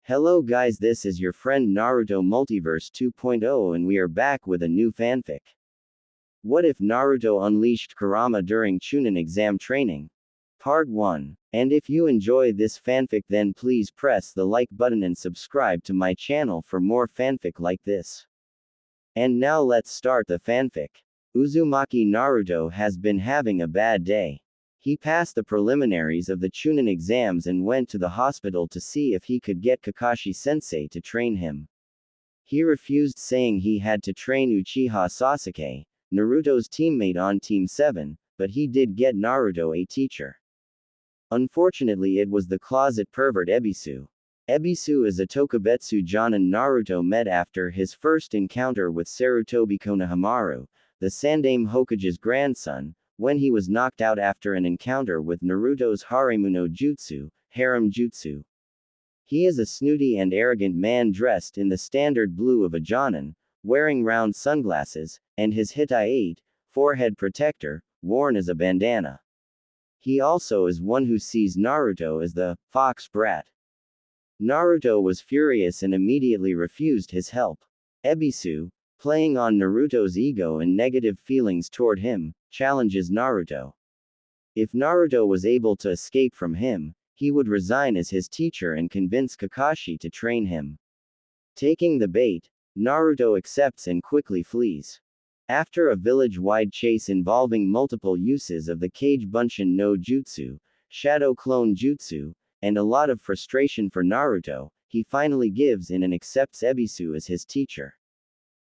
Hello guys, this is your friend Naruto Multiverse 2.0 and we are back with a new fanfic. What if Naruto unleashed Kurama during Chunin exam training? Part 1. And if you enjoy this fanfic then please press the like button and subscribe to my channel for more fanfic like this. And now let's start the fanfic. Uzumaki Naruto has been having a bad day. He passed the preliminaries of the Chunin exams and went to the hospital to see if he could get Kakashi-sensei to train him. He refused, saying he had to train Uchiha Sasuke, Naruto's teammate on Team 7, but he did get Naruto a teacher. Unfortunately it was the closet pervert Ebisu. Ebisu is a Tokubetsu Jonin Naruto met after his first encounter with Sarutobi Konohamaru, the Sandaime Hokage's grandson, when he was knocked out after an encounter with Naruto's Haremu no Jutsu, Harem Jutsu. He is a snooty and arrogant man dressed in the standard blue of a Jonin, wearing round sunglasses, and his Hitai-8 forehead protector, worn as a bandana. He also is one who sees Naruto as the fox brat. Naruto was furious and immediately refused his help. Ebisu, playing on Naruto's ego and negative feelings toward him, challenges Naruto. If Naruto was able to escape from him, he would resign as his teacher and convince Kakashi to train him. Taking the bait, Naruto accepts and quickly flees. After a village-wide chase involving multiple uses of the Kage Bunshin no Jutsu, Shadow Clone Jutsu, and a lot of frustration for Naruto, he finally gives in and accepts Ebisu as his teacher.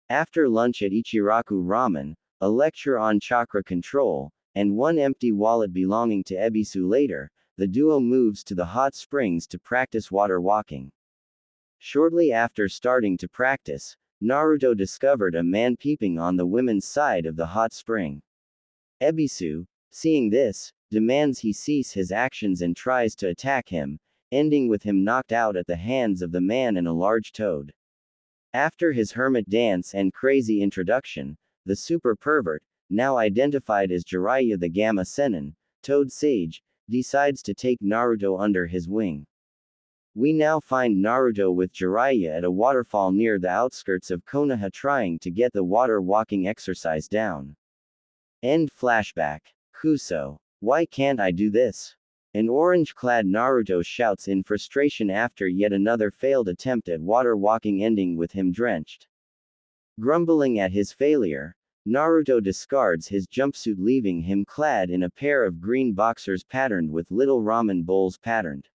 After lunch at Ichiraku Ramen, a lecture on chakra control, and one empty wallet belonging to Ebisu later, the duo moves to the hot springs to practice water walking. Shortly after starting to practice, Naruto discovered a man peeping on the women's side of the hot spring. Ebisu, seeing this, demands he cease his actions and tries to attack him, ending with him knocked out at the hands of the man and a large toad. After his hermit dance and crazy introduction, the super pervert, now identified as Jiraiya the Gamma Sennin, Toad Sage, decides to take Naruto under his wing. We now find Naruto with Jiraiya at a waterfall near the outskirts of Konoha trying to get the water walking exercise down. End flashback. Kuso. Why can't I do this? An orange-clad Naruto shouts in frustration after yet another failed attempt at water walking ending with him drenched. Grumbling at his failure, Naruto discards his jumpsuit leaving him clad in a pair of green boxers patterned with little ramen bowls patterned.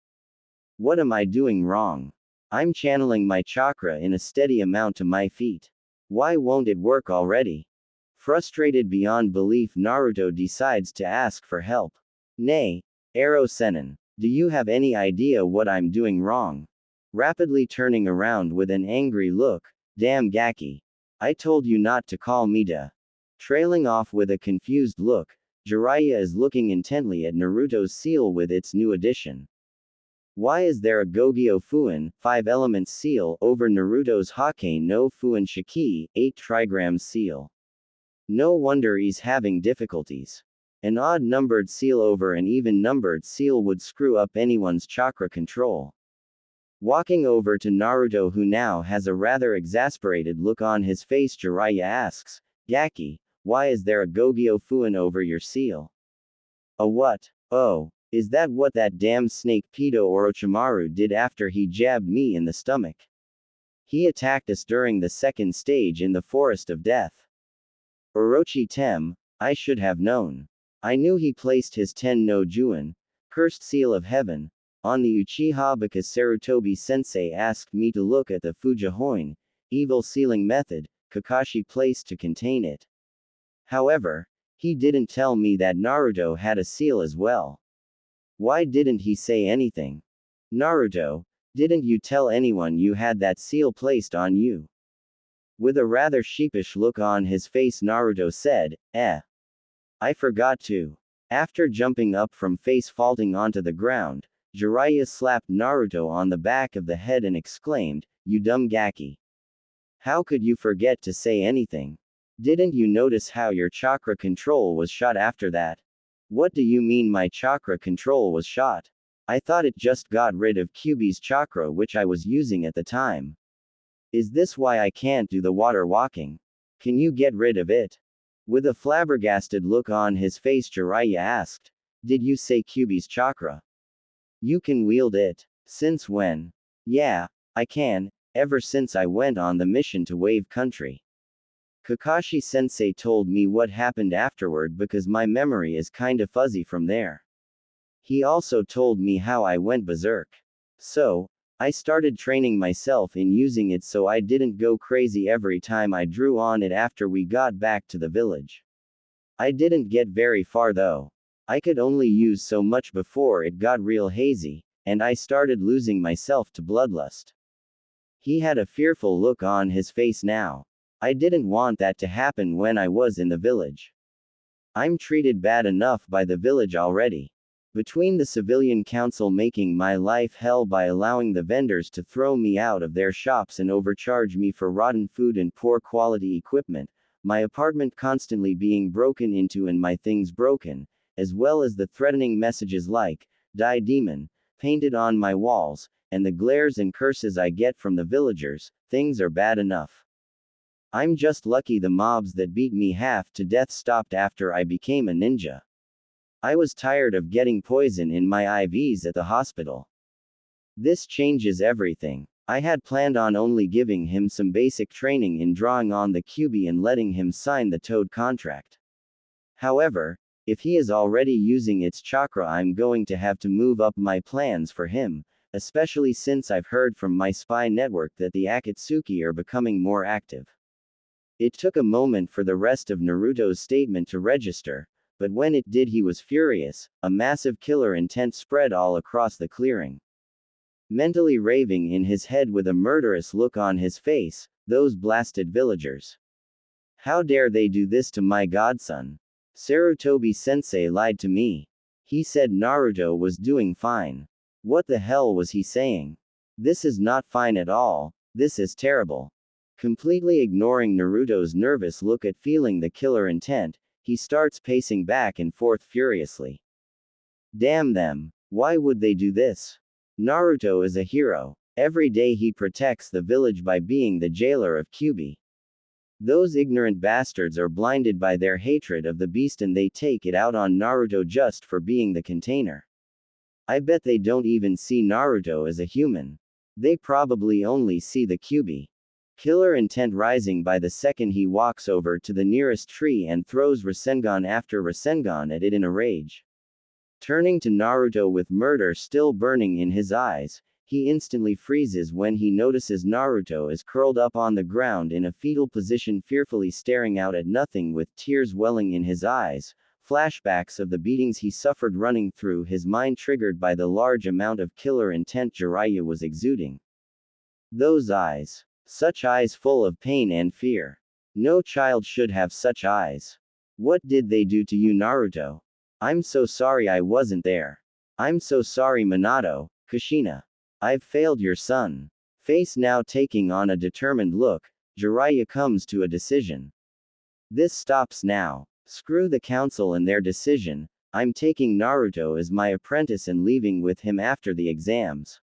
What am I doing wrong? I'm channeling my chakra in a steady amount to my feet. Why won't it work already? Frustrated beyond belief, Naruto decides to ask for help. Nay, Arrow Sennin, do you have any idea what I'm doing wrong? Rapidly turning around with an angry look, damn Gaki. I told you not to call me da. Trailing off with a confused look, Jiraiya is looking intently at Naruto's seal with its new addition. Why is there a Gogyo Fuin, 5 elements seal, over Naruto's Hake no Fuin Shiki, 8 trigrams seal? No wonder he's having difficulties. An odd-numbered seal over an even-numbered seal would screw up anyone's chakra control. Walking over to Naruto, who now has a rather exasperated look on his face, Jiraiya asks, Gaki, why is there a Gogyo Fuin over your seal? A what? Oh, is that what that damn snake pedo Orochimaru did after he jabbed me in the stomach? He attacked us during the second stage in the Forest of Death. Orochi Tem, I should have known. I knew he placed his Ten no Juin, cursed seal of heaven, on the Uchiha because Sarutobi Sensei asked me to look at the Fujihoin, evil sealing method, Kakashi placed to contain it. However, he didn't tell me that Naruto had a seal as well. Why didn't he say anything? Naruto, didn't you tell anyone you had that seal placed on you? With a rather sheepish look on his face, Naruto said, I forgot to. After jumping up from face faulting onto the ground, Jiraiya slapped Naruto on the back of the head and exclaimed, You dumb Gaki. How could you forget to say anything? Didn't you notice how your chakra control was shot after that? What do you mean my chakra control was shot? I thought it just got rid of Kyuubi's chakra which I was using at the time. Is this why I can't do the water walking? Can you get rid of it? With a flabbergasted look on his face, Jiraiya asked, Did you say Kyuubi's chakra? You can wield it. Since when? Yeah, I can, ever since I went on the mission to Wave Country. Kakashi Sensei told me what happened afterward because my memory is kinda fuzzy from there. He also told me how I went berserk. So, I started training myself in using it so I didn't go crazy every time I drew on it after we got back to the village. I didn't get very far though. I could only use so much before it got real hazy, and I started losing myself to bloodlust. He had a fearful look on his face now. I didn't want that to happen when I was in the village. I'm treated bad enough by the village already. Between the civilian council making my life hell by allowing the vendors to throw me out of their shops and overcharge me for rotten food and poor quality equipment, my apartment constantly being broken into and my things broken, as well as the threatening messages like, Die Demon, painted on my walls, and the glares and curses I get from the villagers, things are bad enough. I'm just lucky the mobs that beat me half to death stopped after I became a ninja. I was tired of getting poison in my IVs at the hospital. This changes everything. I had planned on only giving him some basic training in drawing on the Kyuubi and letting him sign the Toad contract. However, if he is already using its chakra, I'm going to have to move up my plans for him, especially since I've heard from my spy network that the Akatsuki are becoming more active. It took a moment for the rest of Naruto's statement to register, but when it did he was furious. A massive killer intent spread all across the clearing. Mentally raving in his head with a murderous look on his face, those blasted villagers. How dare they do this to my godson? Sarutobi Sensei lied to me. He said Naruto was doing fine. What the hell was he saying? This is not fine at all, this is terrible. Completely ignoring Naruto's nervous look at feeling the killer intent, he starts pacing back and forth furiously. Damn them, why would they do this? Naruto is a hero. Every day he protects the village by being the jailer of Kyuubi. Those ignorant bastards are blinded by their hatred of the beast and they take it out on Naruto just for being the container. I bet they don't even see Naruto as a human. They probably only see the Kyuubi. Killer intent rising by the second he walks over to the nearest tree and throws Rasengan after Rasengan at it in a rage. Turning to Naruto with murder still burning in his eyes, he instantly freezes when he notices Naruto is curled up on the ground in a fetal position, fearfully staring out at nothing with tears welling in his eyes, flashbacks of the beatings he suffered running through his mind triggered by the large amount of killer intent Jiraiya was exuding. Those eyes. Such eyes full of pain and fear. No child should have such eyes. What did they do to you, Naruto? I'm so sorry I wasn't there. I'm so sorry, Minato, Kushina. I've failed your son. Face now taking on a determined look, Jiraiya comes to a decision. This stops now. Screw the council and their decision, I'm taking Naruto as my apprentice and leaving with him after the exams.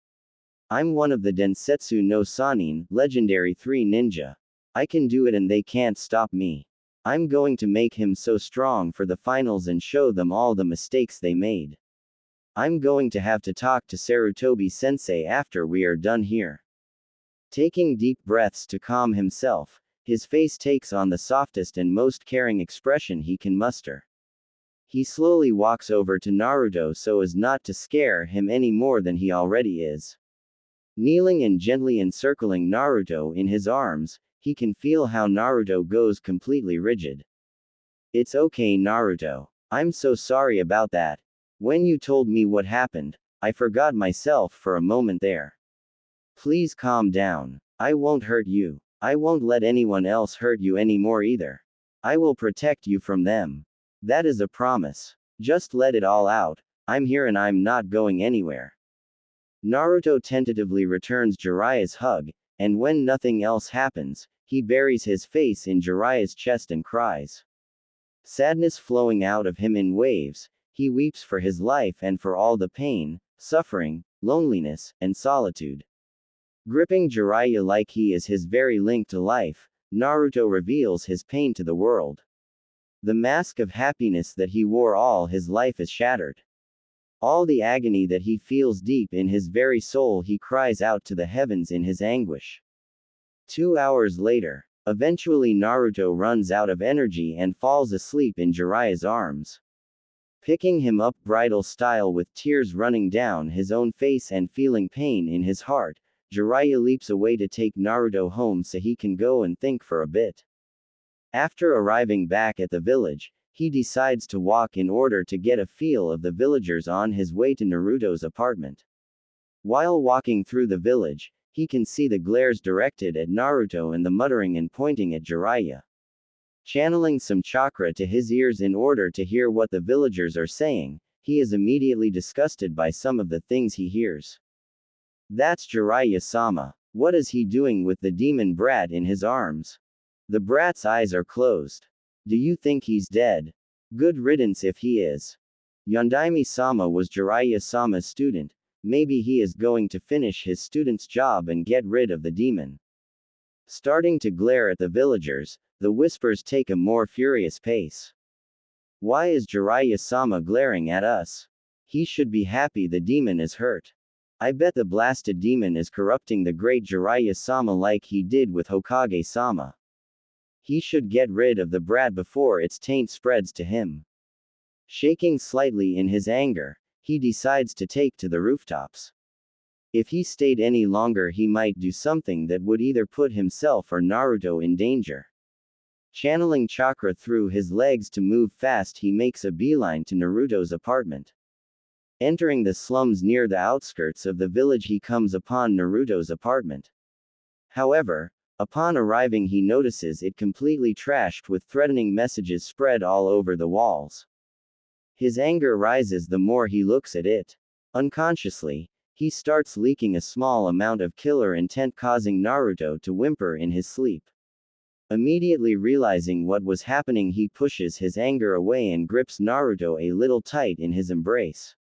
I'm one of the Densetsu no Sannin, legendary 3 ninja. I can do it and they can't stop me. I'm going to make him so strong for the finals and show them all the mistakes they made. I'm going to have to talk to Sarutobi Sensei after we are done here. Taking deep breaths to calm himself, his face takes on the softest and most caring expression he can muster. He slowly walks over to Naruto so as not to scare him any more than he already is. Kneeling and gently encircling Naruto in his arms, he can feel how Naruto goes completely rigid. It's okay, Naruto. I'm so sorry about that. When you told me what happened, I forgot myself for a moment there. Please calm down. I won't hurt you. I won't let anyone else hurt you anymore either. I will protect you from them. That is a promise. Just let it all out. I'm here and I'm not going anywhere. Naruto tentatively returns Jiraiya's hug, and when nothing else happens, he buries his face in Jiraiya's chest and cries. Sadness flowing out of him in waves, he weeps for his life and for all the pain, suffering, loneliness, and solitude. Gripping Jiraiya like he is his very link to life, Naruto reveals his pain to the world. The mask of happiness that he wore all his life is shattered. All the agony that he feels deep in his very soul he cries out to the heavens in his anguish. 2 hours later, eventually Naruto runs out of energy and falls asleep in Jiraiya's arms. Picking him up bridal style with tears running down his own face and feeling pain in his heart, Jiraiya leaps away to take Naruto home so he can go and think for a bit. After arriving back at the village, he decides to walk in order to get a feel of the villagers on his way to Naruto's apartment. While walking through the village, he can see the glares directed at Naruto and the muttering and pointing at Jiraiya. Channeling some chakra to his ears in order to hear what the villagers are saying, he is immediately disgusted by some of the things he hears. That's Jiraiya-sama. What is he doing with the demon brat in his arms? The brat's eyes are closed. Do you think he's dead? Good riddance if he is. Yondaime-sama was Jiraiya-sama's student. Maybe he is going to finish his student's job and get rid of the demon. Starting to glare at the villagers, the whispers take a more furious pace. Why is Jiraiya-sama glaring at us? He should be happy the demon is hurt. I bet the blasted demon is corrupting the great Jiraiya-sama like he did with Hokage-sama. He should get rid of the brat before its taint spreads to him. Shaking slightly in his anger, he decides to take to the rooftops. If he stayed any longer he might do something that would either put himself or Naruto in danger. Channeling chakra through his legs to move fast, he makes a beeline to Naruto's apartment. Entering the slums near the outskirts of the village, he comes upon Naruto's apartment. However, upon arriving he notices it completely trashed with threatening messages spread all over the walls. His anger rises the more he looks at it. Unconsciously, he starts leaking a small amount of killer intent, causing Naruto to whimper in his sleep. Immediately realizing what was happening, he pushes his anger away and grips Naruto a little tight in his embrace.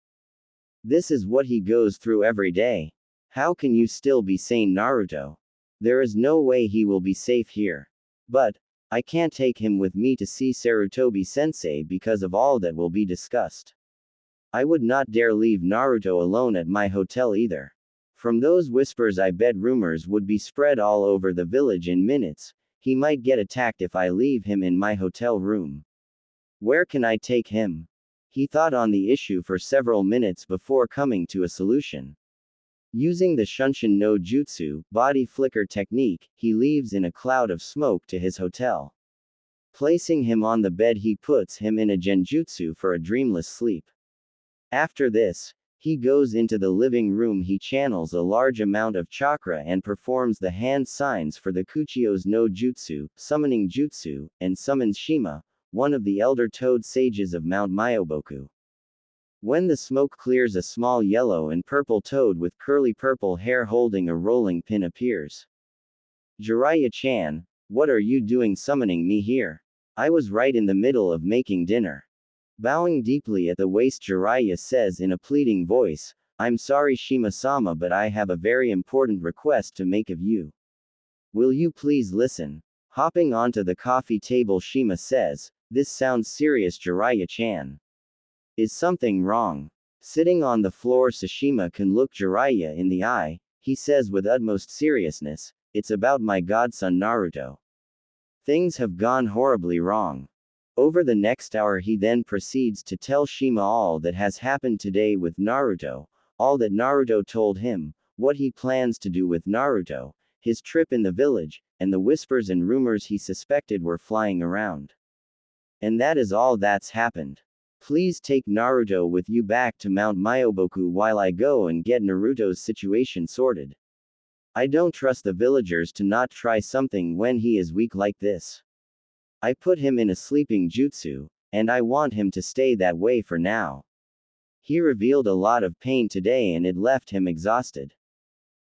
This is what he goes through every day. How can you still be sane, Naruto? There is no way he will be safe here. But, I can't take him with me to see Sarutobi-sensei because of all that will be discussed. I would not dare leave Naruto alone at my hotel either. From those whispers I bet rumors would be spread all over the village in minutes. He might get attacked if I leave him in my hotel room. Where can I take him? He thought on the issue for several minutes before coming to a solution. Using the Shunshin no Jutsu, body flicker technique, he leaves in a cloud of smoke to his hotel. Placing him on the bed, he puts him in a genjutsu for a dreamless sleep. After this, he goes into the living room. He channels a large amount of chakra and performs the hand signs for the Kuchio's no Jutsu, summoning jutsu, and summons Shima, one of the elder toad sages of Mount Myoboku. When the smoke clears, a small yellow and purple toad with curly purple hair holding a rolling pin appears. Jiraiya-chan, what are you doing summoning me here? I was right in the middle of making dinner. Bowing deeply at the waist, Jiraiya says in a pleading voice, I'm sorry Shima-sama, but I have a very important request to make of you. Will you please listen? Hopping onto the coffee table, Shima says, this sounds serious, Jiraiya-chan. Is something wrong? Sitting on the floor, Sashima can look Jiraiya in the eye. He says with utmost seriousness, it's about my godson Naruto. Things have gone horribly wrong. Over the next hour he then proceeds to tell Shima all that has happened today with Naruto, all that Naruto told him, what he plans to do with Naruto, his trip in the village, and the whispers and rumors he suspected were flying around. And that is all that's happened. Please take Naruto with you back to Mount Myoboku while I go and get Naruto's situation sorted. I don't trust the villagers to not try something when he is weak like this. I put him in a sleeping jutsu, and I want him to stay that way for now. He revealed a lot of pain today and it left him exhausted.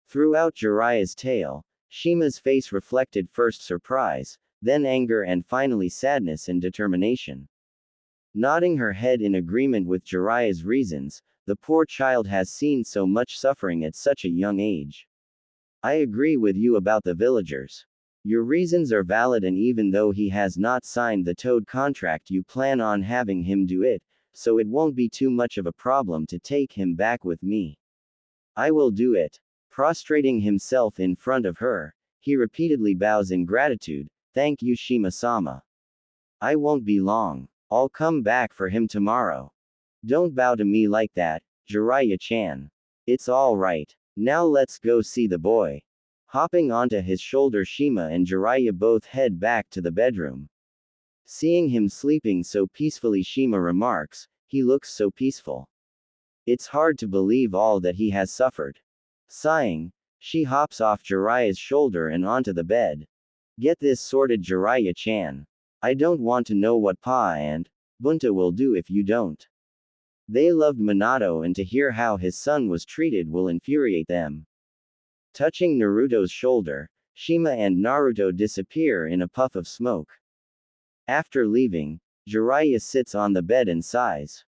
Throughout Jiraiya's tale, Shima's face reflected first surprise, then anger, and finally sadness and determination. Nodding her head in agreement with Jiraiya's reasons, The poor child has seen so much suffering at such a young age. I agree with you about the villagers. Your reasons are valid, and even though he has not signed the Toad contract, you plan on having him do it, so it won't be too much of a problem to take him back with me. I will do it. Prostrating himself in front of her, he repeatedly bows in gratitude. Thank you, Shima-sama. I won't be long. I'll come back for him tomorrow. Don't bow to me like that, Jiraiya-chan. It's all right. Now let's go see the boy. Hopping onto his shoulder, Shima and Jiraiya both head back to the bedroom. Seeing him sleeping so peacefully, Shima remarks, he looks so peaceful. It's hard to believe all that he has suffered. Sighing, she hops off Jiraiya's shoulder and onto the bed. Get this sorted, Jiraiya-chan. I don't want to know what Pa and Bunta will do if you don't. They loved Minato, and to hear how his son was treated will infuriate them. Touching Naruto's shoulder, Shima and Naruto disappear in a puff of smoke. After leaving, Jiraiya sits on the bed and sighs.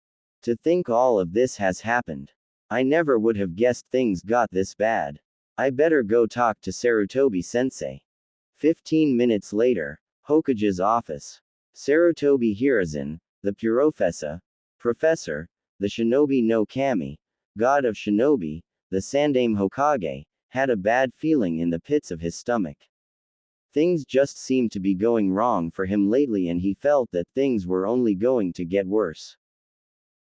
To think all of this has happened. I never would have guessed things got this bad. I better go talk to Sarutobi-sensei. 15 minutes later, Hokage's office. Sarutobi Hiruzen, the Professor, the Shinobi no Kami, god of Shinobi, the Sandaime Hokage, had a bad feeling in the pits of his stomach. Things just seemed to be going wrong for him lately, and he felt that things were only going to get worse.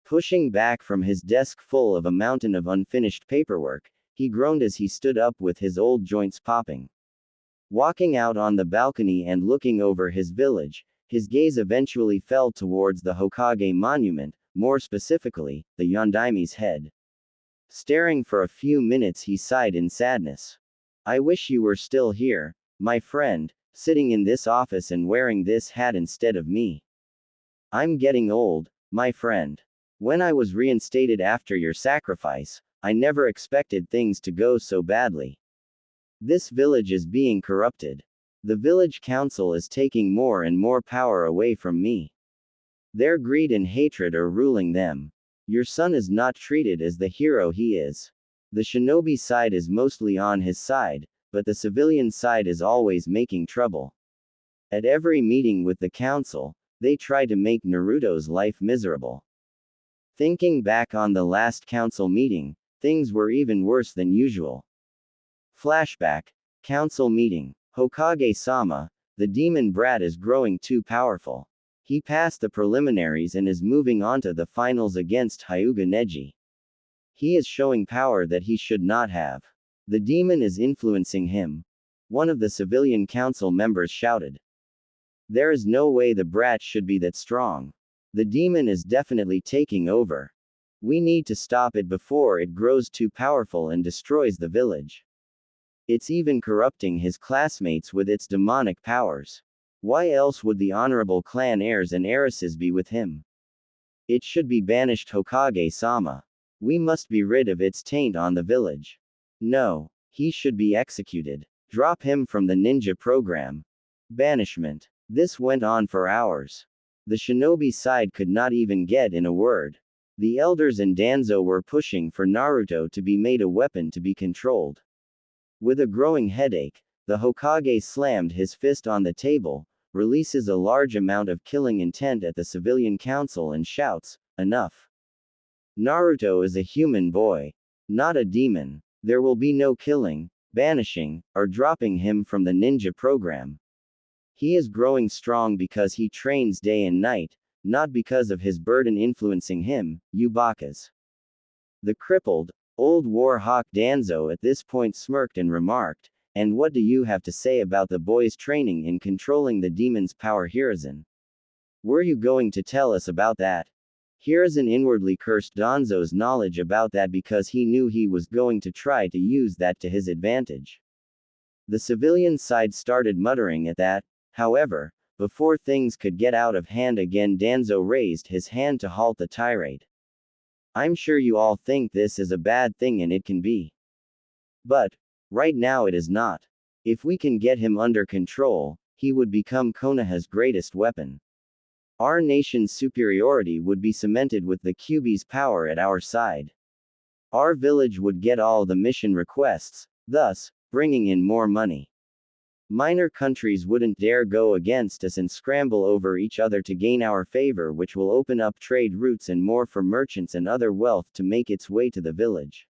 Pushing back from his desk full of a mountain of unfinished paperwork, he groaned as he stood up with his old joints popping. Walking out on the balcony and looking over his village, his gaze eventually fell towards the Hokage monument, more specifically, the Yondaime's head. Staring for a few minutes, he sighed in sadness. I wish you were still here, my friend, sitting in this office and wearing this hat instead of me. I'm getting old, my friend. When I was reinstated after your sacrifice, I never expected things to go so badly. This village is being corrupted. The village council is taking more and more power away from me. Their greed and hatred are ruling them. Your son is not treated as the hero he is. The shinobi side is mostly on his side, but the civilian side is always making trouble. At every meeting with the council, they try to make Naruto's life miserable. Thinking back on the last council meeting, things were even worse than usual. Flashback. Council meeting. Hokage-sama, the demon brat is growing too powerful. He passed the preliminaries and is moving on to the finals against Hyuga Neji. He is showing power that he should not have. The demon is influencing him. One of the civilian council members shouted. There is no way the brat should be that strong. The demon is definitely taking over. We need to stop it before it grows too powerful and destroys the village. It's even corrupting his classmates with its demonic powers. Why else would the honorable clan heirs and heiresses be with him? It should be banished, Hokage-sama. We must be rid of its taint on the village. No, he should be executed. Drop him from the ninja program. Banishment. This went on for hours. The shinobi side could not even get in a word. The elders and Danzo were pushing for Naruto to be made a weapon to be controlled. With a growing headache, the Hokage slammed his fist on the table, releases a large amount of killing intent at the civilian council and shouts, "Enough! Naruto is a human boy, not a demon. There will be no killing, banishing, or dropping him from the ninja program. He is growing strong because he trains day and night, not because of his burden influencing him, you bakas." The crippled, old war hawk Danzo at this point smirked and remarked, "And what do you have to say about the boy's training in controlling the demon's power, Hiruzen? Were you going to tell us about that?" Hiruzen inwardly cursed Danzo's knowledge about that because he knew he was going to try to use that to his advantage. The civilian side started muttering at that. However, before things could get out of hand again, Danzo raised his hand to halt the tirade. I'm sure you all think this is a bad thing, and it can be. But, right now it is not. If we can get him under control, he would become Konoha's greatest weapon. Our nation's superiority would be cemented with the Kyuubi's power at our side. Our village would get all the mission requests, thus, bringing in more money. Minor countries wouldn't dare go against us and scramble over each other to gain our favor, which will open up trade routes and more for merchants and other wealth to make its way to the village.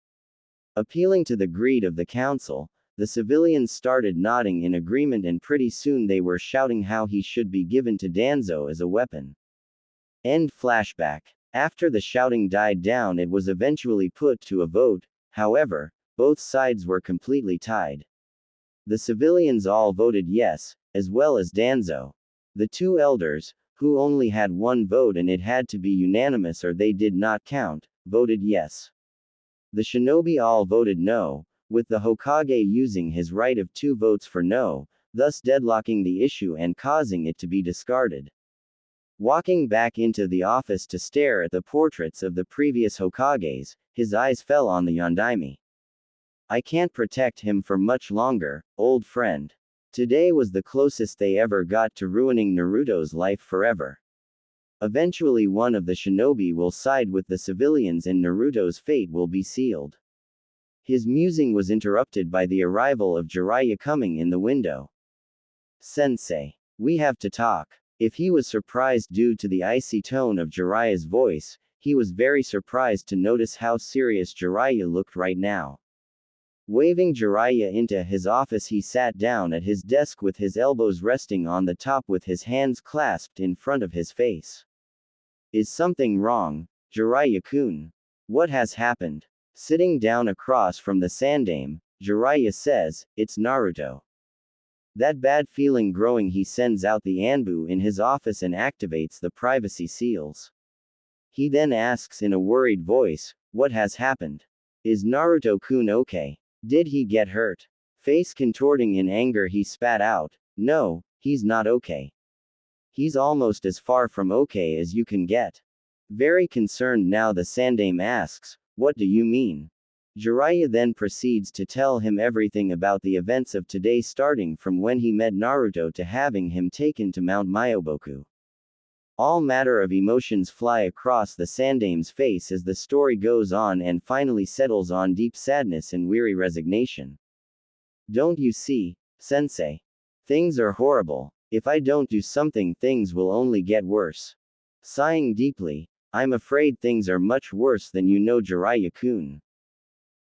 Appealing to the greed of the council, the civilians started nodding in agreement, and pretty soon they were shouting how he should be given to Danzo as a weapon. End flashback. After the shouting died down, it was eventually put to a vote. However, both sides were completely tied. The civilians all voted yes, as well as Danzo. The two elders, who only had one vote and it had to be unanimous or they did not count, voted yes. The shinobi all voted no, with the Hokage using his right of 2 votes for no, thus deadlocking the issue and causing it to be discarded. Walking back into the office to stare at the portraits of the previous Hokages, his eyes fell on the Yondaime. I can't protect him for much longer, old friend. Today was the closest they ever got to ruining Naruto's life forever. Eventually one of the shinobi will side with the civilians and Naruto's fate will be sealed. His musing was interrupted by the arrival of Jiraiya coming in the window. Sensei. We have to talk. If he was surprised due to the icy tone of Jiraiya's voice, he was very surprised to notice how serious Jiraiya looked right now. Waving Jiraiya into his office, he sat down at his desk with his elbows resting on the top with his hands clasped in front of his face. Is something wrong, Jiraiya-kun? What has happened? Sitting down across from the Sandaime, Jiraiya says, it's Naruto. That bad feeling growing, he sends out the Anbu in his office and activates the privacy seals. He then asks in a worried voice, what has happened? Is Naruto-kun okay? Did he get hurt? Face contorting in anger, he spat out, no, he's not okay. He's almost as far from okay as you can get. Very concerned now, the Sandaime asks, what do you mean? Jiraiya then proceeds to tell him everything about the events of today, starting from when he met Naruto to having him taken to Mount Myoboku. All matter of emotions fly across the Sandaime's face as the story goes on and finally settles on deep sadness and weary resignation. Don't you see, sensei? Things are horrible. If I don't do something, things will only get worse. Sighing deeply, I'm afraid things are much worse than you know, Jiraiya-kun.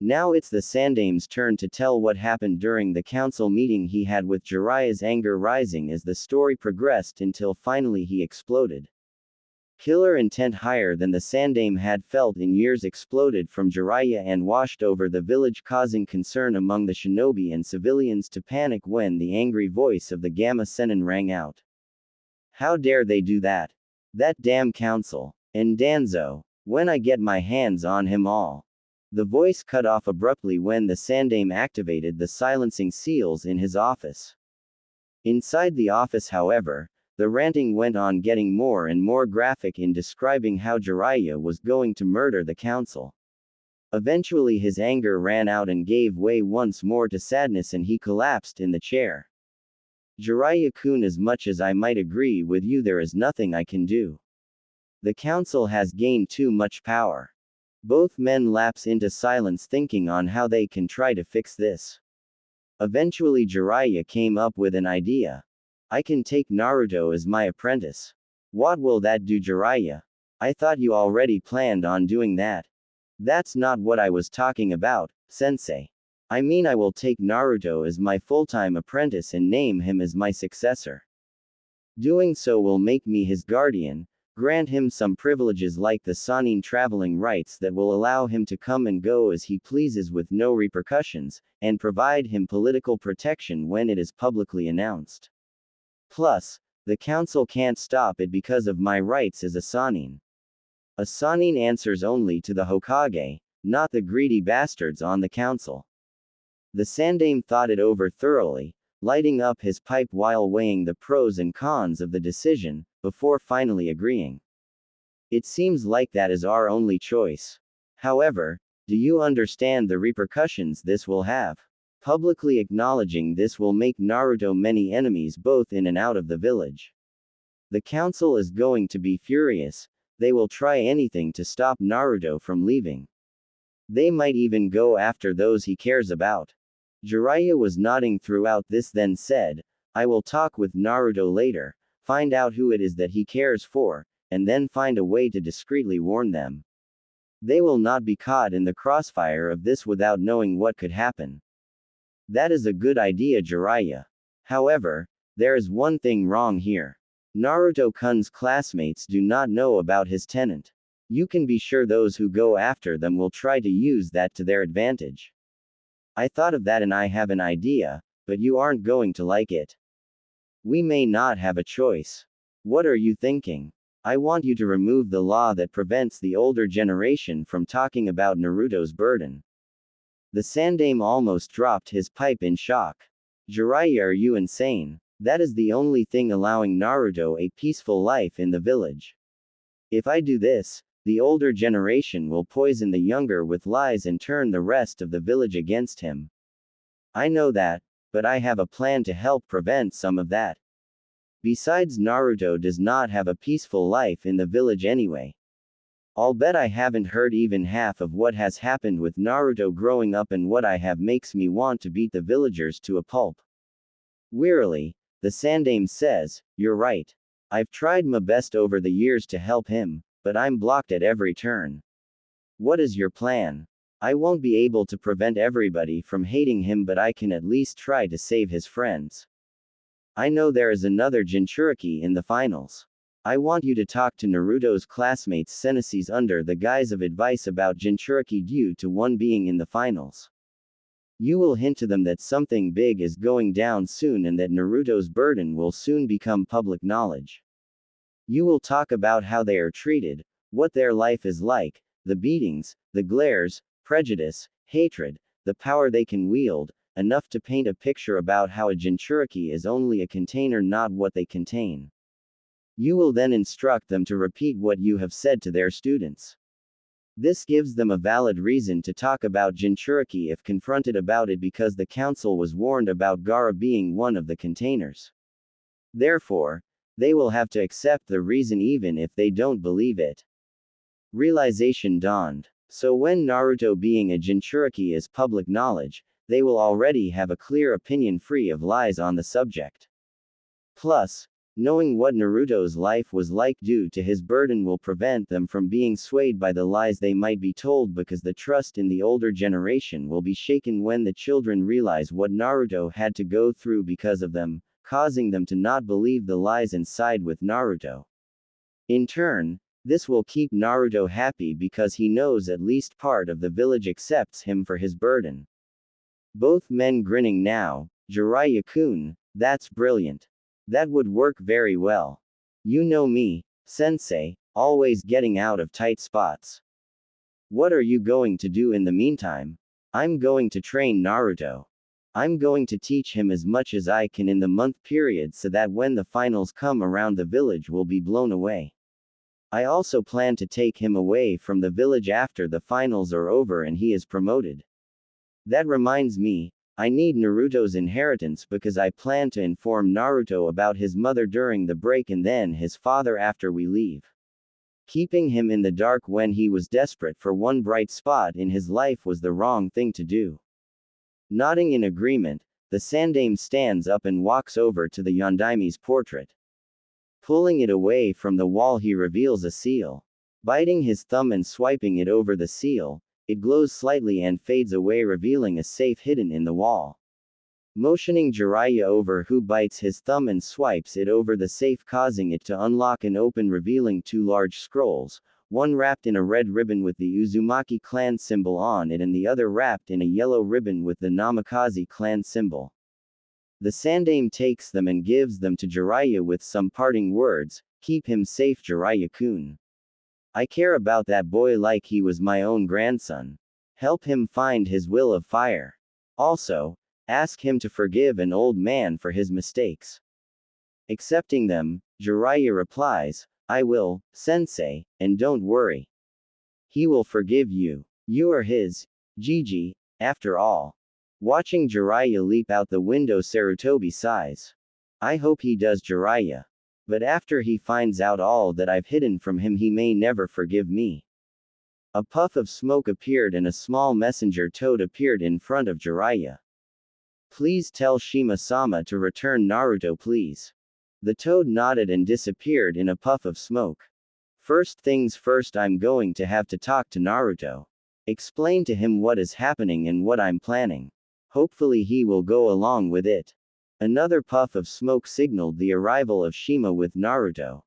Now it's the Sandaime's turn to tell what happened during the council meeting he had, with Jiraiya's anger rising as the story progressed until finally he exploded. Killer intent higher than the Sandaime had felt in years exploded from Jiraiya and washed over the village, causing concern among the shinobi and civilians to panic when the angry voice of the Gamma Sennin rang out. How dare they do that? That damn council. And Danzo. When I get my hands on him all. The voice cut off abruptly when the Sandaime activated the silencing seals in his office. Inside the office, however, the ranting went on, getting more and more graphic in describing how Jiraiya was going to murder the council. Eventually his anger ran out and gave way once more to sadness and he collapsed in the chair. Jiraiya-kun, as much as I might agree with you, there is nothing I can do. The council has gained too much power. Both men lapse into silence, thinking on how they can try to fix this. Eventually Jiraiya came up with an idea. I can take Naruto as my apprentice. What will that do, Jiraiya? I thought you already planned on doing that. That's not what I was talking about, sensei. I mean, I will take Naruto as my full-time apprentice and name him as my successor. Doing so will make me his guardian, grant him some privileges like the Sannin traveling rights that will allow him to come and go as he pleases with no repercussions, and provide him political protection when it is publicly announced. Plus, the council can't stop it because of my rights as a Sannin. A Sannin answers only to the Hokage, not the greedy bastards on the council. The Sandaime thought it over thoroughly, lighting up his pipe while weighing the pros and cons of the decision, before finally agreeing. It seems like that is our only choice. However, do you understand the repercussions this will have? Publicly acknowledging this will make Naruto many enemies both in and out of the village. The council is going to be furious. They will try anything to stop Naruto from leaving. They might even go after those he cares about. Jiraiya was nodding throughout this, then said, I will talk with Naruto later, find out who it is that he cares for, and then find a way to discreetly warn them. They will not be caught in the crossfire of this without knowing what could happen. That is a good idea, Jiraiya. However, there is one thing wrong here. Naruto-kun's classmates do not know about his tenant. You can be sure those who go after them will try to use that to their advantage. I thought of that and I have an idea, but you aren't going to like it. We may not have a choice. What are you thinking? I want you to remove the law that prevents the older generation from talking about Naruto's burden. The Sandaime almost dropped his pipe in shock. Jiraiya, are you insane? That is the only thing allowing Naruto a peaceful life in the village. If I do this, the older generation will poison the younger with lies and turn the rest of the village against him. I know that, but I have a plan to help prevent some of that. Besides, Naruto does not have a peaceful life in the village anyway. I'll bet I haven't heard even half of what has happened with Naruto growing up, and what I have makes me want to beat the villagers to a pulp. Wearily, the Sandaime says, you're right. I've tried my best over the years to help him, but I'm blocked at every turn. What is your plan? I won't be able to prevent everybody from hating him, but I can at least try to save his friends. I know there is another Jinchuriki in the finals. I want you to talk to Naruto's classmates Senseis under the guise of advice about Jinchuriki due to one being in the finals. You will hint to them that something big is going down soon and that Naruto's burden will soon become public knowledge. You will talk about how they are treated, what their life is like, the beatings, the glares, prejudice, hatred, the power they can wield, enough to paint a picture about how a Jinchuriki is only a container, not what they contain. You will then instruct them to repeat what you have said to their students. This gives them a valid reason to talk about Jinchuriki if confronted about it, because the council was warned about Gaara being one of the containers. Therefore, they will have to accept the reason even if they don't believe it. Realization dawned. So when Naruto being a Jinchuriki is public knowledge, they will already have a clear opinion free of lies on the subject. Plus, knowing what Naruto's life was like due to his burden will prevent them from being swayed by the lies they might be told, because the trust in the older generation will be shaken when the children realize what Naruto had to go through because of them, causing them to not believe the lies and side with Naruto. In turn, this will keep Naruto happy because he knows at least part of the village accepts him for his burden. Both men grinning now. Jiraiya-kun, that's brilliant. That would work very well. You know me, sensei, always getting out of tight spots. What are you going to do in the meantime? I'm going to train Naruto. I'm going to teach him as much as I can in the month period so that when the finals come around the village will be blown away. I also plan to take him away from the village after the finals are over and he is promoted. That reminds me, I need Naruto's inheritance because I plan to inform Naruto about his mother during the break and then his father after we leave. Keeping him in the dark when he was desperate for one bright spot in his life was the wrong thing to do. Nodding in agreement, the Sandaime stands up and walks over to the Yondaime's portrait. Pulling it away from the wall, he reveals a seal. Biting his thumb and swiping it over the seal, it glows slightly and fades away, revealing a safe hidden in the wall. Motioning Jiraiya over, who bites his thumb and swipes it over the safe, causing it to unlock and open, revealing two large scrolls, one wrapped in a red ribbon with the Uzumaki clan symbol on it and the other wrapped in a yellow ribbon with the Namikaze clan symbol. The Sandaime takes them and gives them to Jiraiya with some parting words, "Keep him safe, Jiraiya-kun. I care about that boy like he was my own grandson. Help him find his will of fire. Also, ask him to forgive an old man for his mistakes." Accepting them, Jiraiya replies, "I will, sensei, and don't worry. He will forgive you. You are his, Gigi, after all." Watching Jiraiya leap out the window, Sarutobi sighs. I hope he does, Jiraiya. But after he finds out all that I've hidden from him, he may never forgive me. A puff of smoke appeared and a small messenger toad appeared in front of Jiraiya. Please tell Shima-sama to return Naruto, please. The toad nodded and disappeared in a puff of smoke. First things first, I'm going to have to talk to Naruto. Explain to him what is happening and what I'm planning. Hopefully he will go along with it. Another puff of smoke signaled the arrival of Shima with Naruto.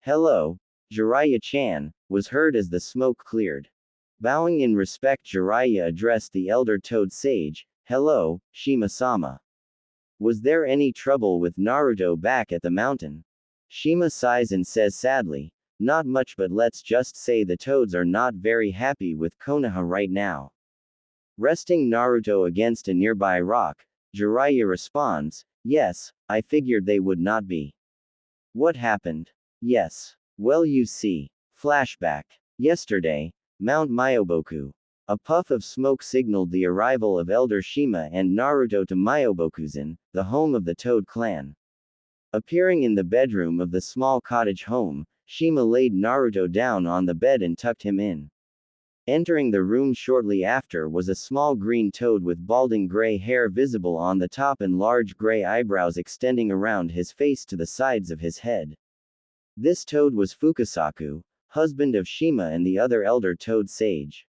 Hello, Jiraiya-chan, was heard as the smoke cleared. Bowing in respect, Jiraiya addressed the elder toad sage. Hello, Shima-sama. Was there any trouble with Naruto back at the mountain? Shima sighs and says sadly, not much, but let's just say the toads are not very happy with Konoha right now. Resting Naruto against a nearby rock, Jiraiya responds, yes, I figured they would not be. What happened? Yes. Well, you see. Flashback. Yesterday, Mount Myoboku. A puff of smoke signaled the arrival of Elder Shima and Naruto to Myobokuzen, the home of the Toad clan. Appearing in the bedroom of the small cottage home, Shima laid Naruto down on the bed and tucked him in. Entering the room shortly after was a small green toad with balding gray hair visible on the top and large gray eyebrows extending around his face to the sides of his head. This toad was Fukasaku, husband of Shima and the other elder toad sage.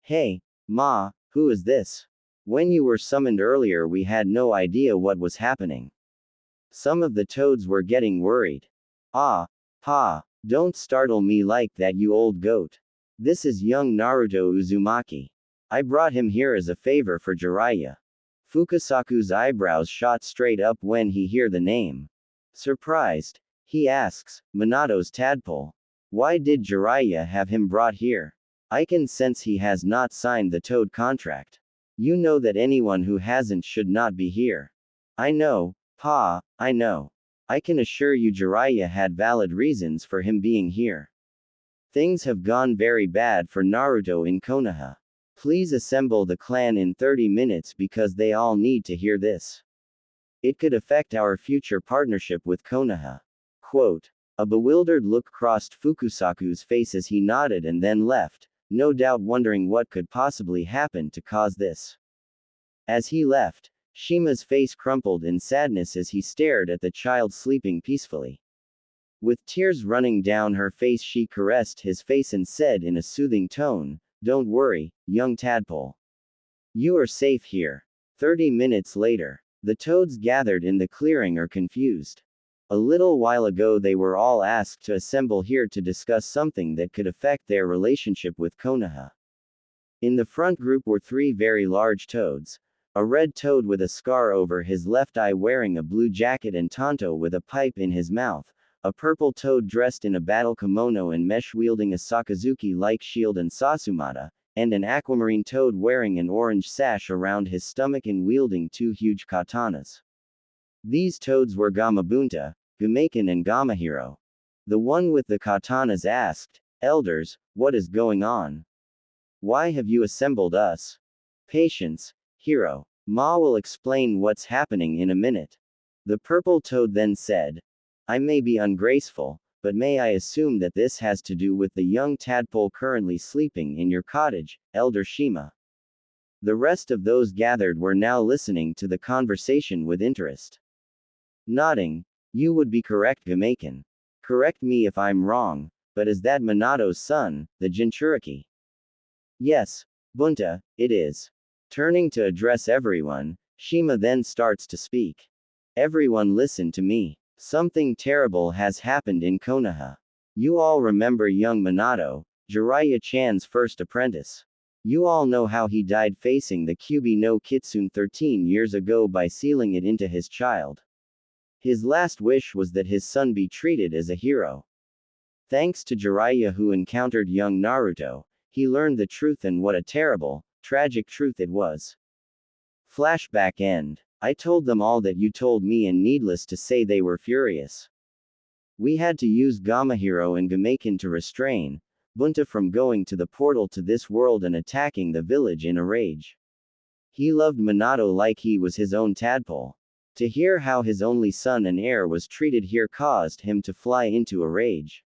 Hey, Ma, who is this? When you were summoned earlier, we had no idea what was happening. Some of the toads were getting worried. Ah, Pa, don't startle me like that, you old goat. This is young Naruto Uzumaki. I brought him here as a favor for Jiraiya. Fukasaku's eyebrows shot straight up when he heard the name. Surprised, he asks, Minato's tadpole. Why did Jiraiya have him brought here? I can sense he has not signed the toad contract. You know that anyone who hasn't should not be here. I know, Pa, I know. I can assure you Jiraiya had valid reasons for him being here. Things have gone very bad for Naruto in Konoha. Please assemble the clan in 30 minutes because they all need to hear this. It could affect our future partnership with Konoha. Quote. A bewildered look crossed Fukasaku's face as he nodded and then left, no doubt wondering what could possibly happen to cause this. As he left, Shima's face crumpled in sadness as he stared at the child sleeping peacefully. With tears running down her face, she caressed his face and said in a soothing tone, Don't worry, young tadpole. You are safe here. 30 minutes later, the toads gathered in the clearing are confused. A little while ago they were all asked to assemble here to discuss something that could affect their relationship with Konoha. In the front group were 3 very large toads, a red toad with a scar over his left eye wearing a blue jacket and Tonto with a pipe in his mouth, a purple toad dressed in a battle kimono and mesh wielding a Sakazuki-like shield and Sasumata, and an aquamarine toad wearing an orange sash around his stomach and wielding 2 huge katanas. These toads were Gamabunta, Gameiken and Gamahiro. The one with the katanas asked, Elders, what is going on? Why have you assembled us? Patience, Hiro. Ma will explain what's happening in a minute. The purple toad then said, I may be ungraceful, but may I assume that this has to do with the young tadpole currently sleeping in your cottage, Elder Shima. The rest of those gathered were now listening to the conversation with interest. Nodding, you would be correct, Gameiken. Correct me if I'm wrong, but is that Minato's son, the Jinchuriki? Yes, Bunta, it is. Turning to address everyone, Shima then starts to speak. Everyone listen to me. Something terrible has happened in Konoha. You all remember young Minato, Jiraiya-chan's first apprentice. You all know how he died facing the Kyuubi no Kitsune 13 years ago by sealing it into his child. His last wish was that his son be treated as a hero. Thanks to Jiraiya who encountered young Naruto, he learned the truth, and what a terrible, tragic truth it was. Flashback end. I told them all that you told me, and needless to say they were furious. We had to use Gamahiro and Gameiken to restrain Bunta from going to the portal to this world and attacking the village in a rage. He loved Minato like he was his own tadpole. To hear how his only son and heir was treated here caused him to fly into a rage.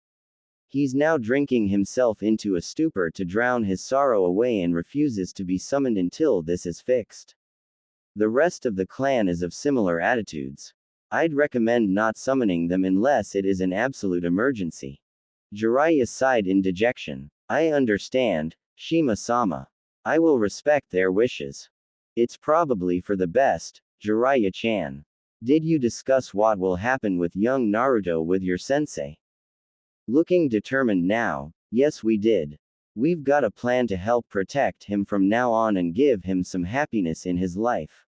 He's now drinking himself into a stupor to drown his sorrow away and refuses to be summoned until this is fixed. The rest of the clan is of similar attitudes. I'd recommend not summoning them unless it is an absolute emergency. Jiraiya sighed in dejection. I understand, Shima-sama. I will respect their wishes. It's probably for the best, Jiraiya-chan. Did you discuss what will happen with young Naruto with your sensei? Looking determined now, yes we did. We've got a plan to help protect him from now on and give him some happiness in his life.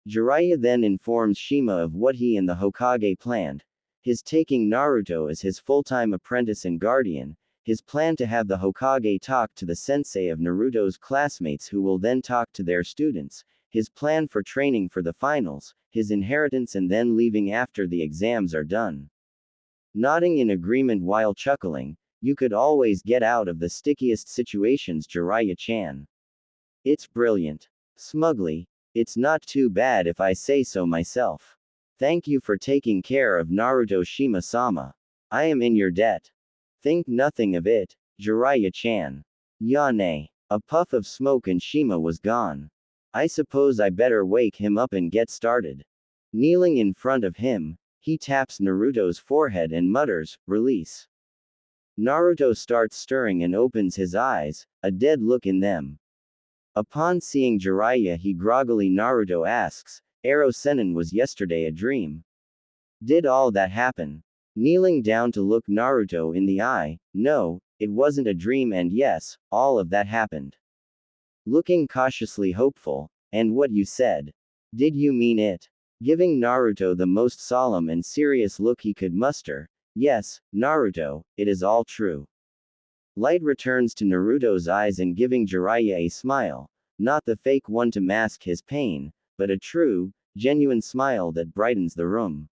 Jiraiya then informs Shima of what he and the Hokage planned, his taking Naruto as his full-time apprentice and guardian, his plan to have the Hokage talk to the sensei of Naruto's classmates who will then talk to their students, his plan for training for the finals, his inheritance and then leaving after the exams are done. Nodding in agreement while chuckling, you could always get out of the stickiest situations, Jiraiya-chan. It's brilliant. Smugly, it's not too bad if I say so myself. Thank you for taking care of Naruto, Shima-sama. I am in your debt. Think nothing of it, Jiraiya-chan. Yane. A puff of smoke and Shima was gone. I suppose I better wake him up and get started. Kneeling in front of him, he taps Naruto's forehead and mutters, "Release." Naruto starts stirring and opens his eyes, a dead look in them. Upon seeing Jiraiya, he groggily Naruto asks, "Ero Sennin, was yesterday a dream? Did all that happen?" Kneeling down to look Naruto in the eye, "No, it wasn't a dream and yes, all of that happened." Looking cautiously hopeful, "And what you said? Did you mean it?" Giving Naruto the most solemn and serious look he could muster, "Yes, Naruto, it is all true." Light returns to Naruto's eyes and giving Jiraiya a smile, not the fake one to mask his pain, but a true, genuine smile that brightens the room.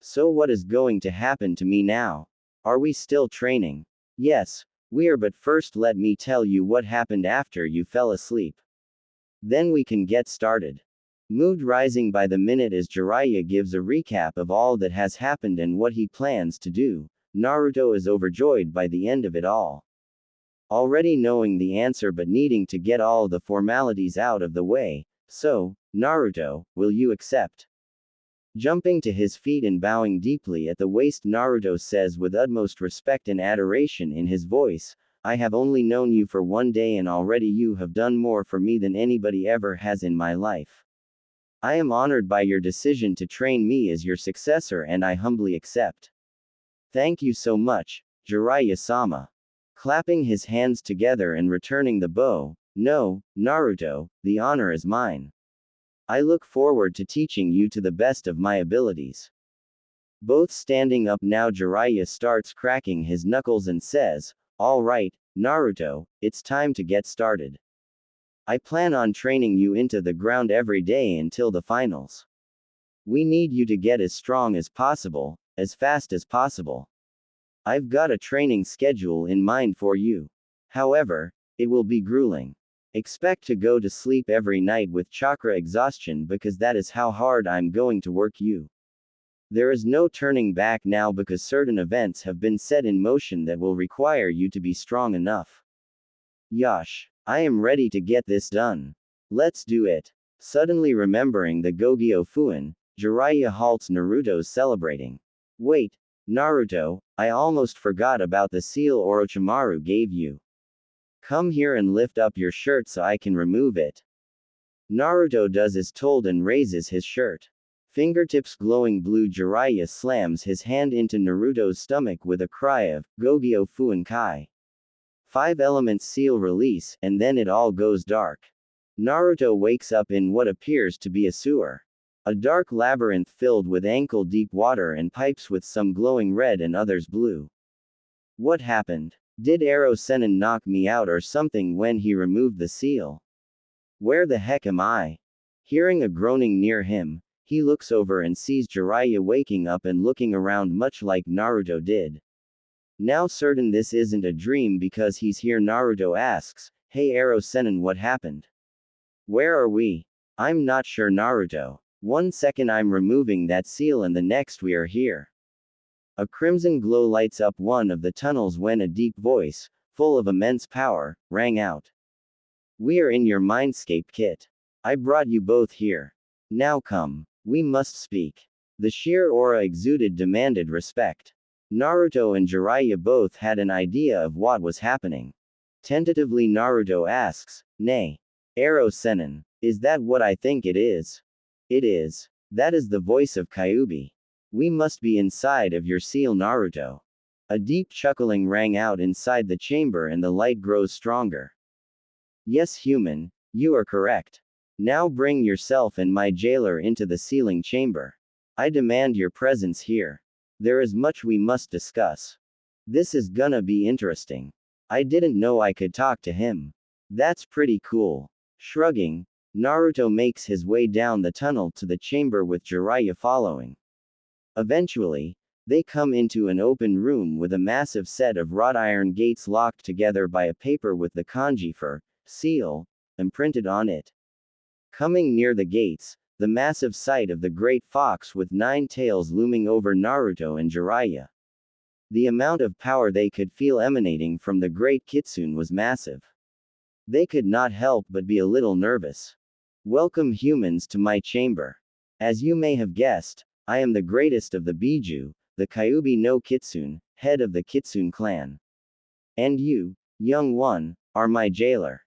So what is going to happen to me now? Are we still training? Yes, we are, but first let me tell you what happened after you fell asleep. Then we can get started. Mood rising by the minute as Jiraiya gives a recap of all that has happened and what he plans to do, Naruto is overjoyed by the end of it all. Already knowing the answer but needing to get all the formalities out of the way, "So, Naruto, will you accept?" Jumping to his feet and bowing deeply at the waist, Naruto says with utmost respect and adoration in his voice, "I have only known you for one day and already you have done more for me than anybody ever has in my life. I am honored by your decision to train me as your successor and I humbly accept." "Thank you so much, Jiraiya-sama." Clapping his hands together and returning the bow, "No, Naruto, the honor is mine. I look forward to teaching you to the best of my abilities." Both standing up now, Jiraiya starts cracking his knuckles and says, "All right, Naruto, it's time to get started. I plan on training you into the ground every day until the finals. We need you to get as strong as possible, as fast as possible. I've got a training schedule in mind for you. However, it will be grueling. Expect to go to sleep every night with chakra exhaustion because that is how hard I'm going to work you. There is no turning back now because certain events have been set in motion that will require you to be strong enough. Yash. I am ready to get this done. Let's do it." Suddenly remembering the Gogyo Fuin, Jiraiya halts Naruto's celebrating. "Wait, Naruto, I almost forgot about the seal Orochimaru gave you. Come here and lift up your shirt so I can remove it." Naruto does as told and raises his shirt. Fingertips glowing blue, Jiraiya slams his hand into Naruto's stomach with a cry of, "Gogyo Fuin Kai." 5 elements seal release, and then it all goes dark. Naruto wakes up in what appears to be a sewer. A dark labyrinth filled with ankle-deep water and pipes with some glowing red and others blue. What happened? Did Ero Sennin knock me out or something when he removed the seal? Where the heck am I? Hearing a groaning near him, he looks over and sees Jiraiya waking up and looking around much like Naruto did. Now certain this isn't a dream because he's here, Naruto asks, "Hey Ero Sennin, what happened? Where are we?" "I'm not sure, Naruto. One second I'm removing that seal and the next we are here." A crimson glow lights up one of the tunnels when a deep voice, full of immense power, rang out. We are in your mindscape, Kit. I brought you both here. Now come. We must speak. The sheer aura exuded demanded respect. Naruto and Jiraiya both had an idea of what was happening. Tentatively Naruto asks, Nay. Ero Sennin, is that what I think it is? It is. That is the voice of Kyuubi. We must be inside of your seal, Naruto. A deep chuckling rang out inside the chamber and the light grows stronger. Yes, human, you are correct. Now bring yourself and my jailer into the sealing chamber. I demand your presence here. There is much we must discuss. This is gonna be interesting. I didn't know I could talk to him. That's pretty cool. Shrugging, Naruto makes his way down the tunnel to the chamber with Jiraiya following. Eventually, they come into an open room with a massive set of wrought iron gates locked together by a paper with the kanji for seal imprinted on it. Coming near the gates, the massive sight of the great fox with 9 tails looming over Naruto and Jiraiya. The amount of power they could feel emanating from the great kitsune was massive. They could not help but be a little nervous. Welcome humans to my chamber. As you may have guessed, I am the greatest of the Biju, the Kyuubi no Kitsune, head of the Kitsune clan. And you, young one, are my jailer.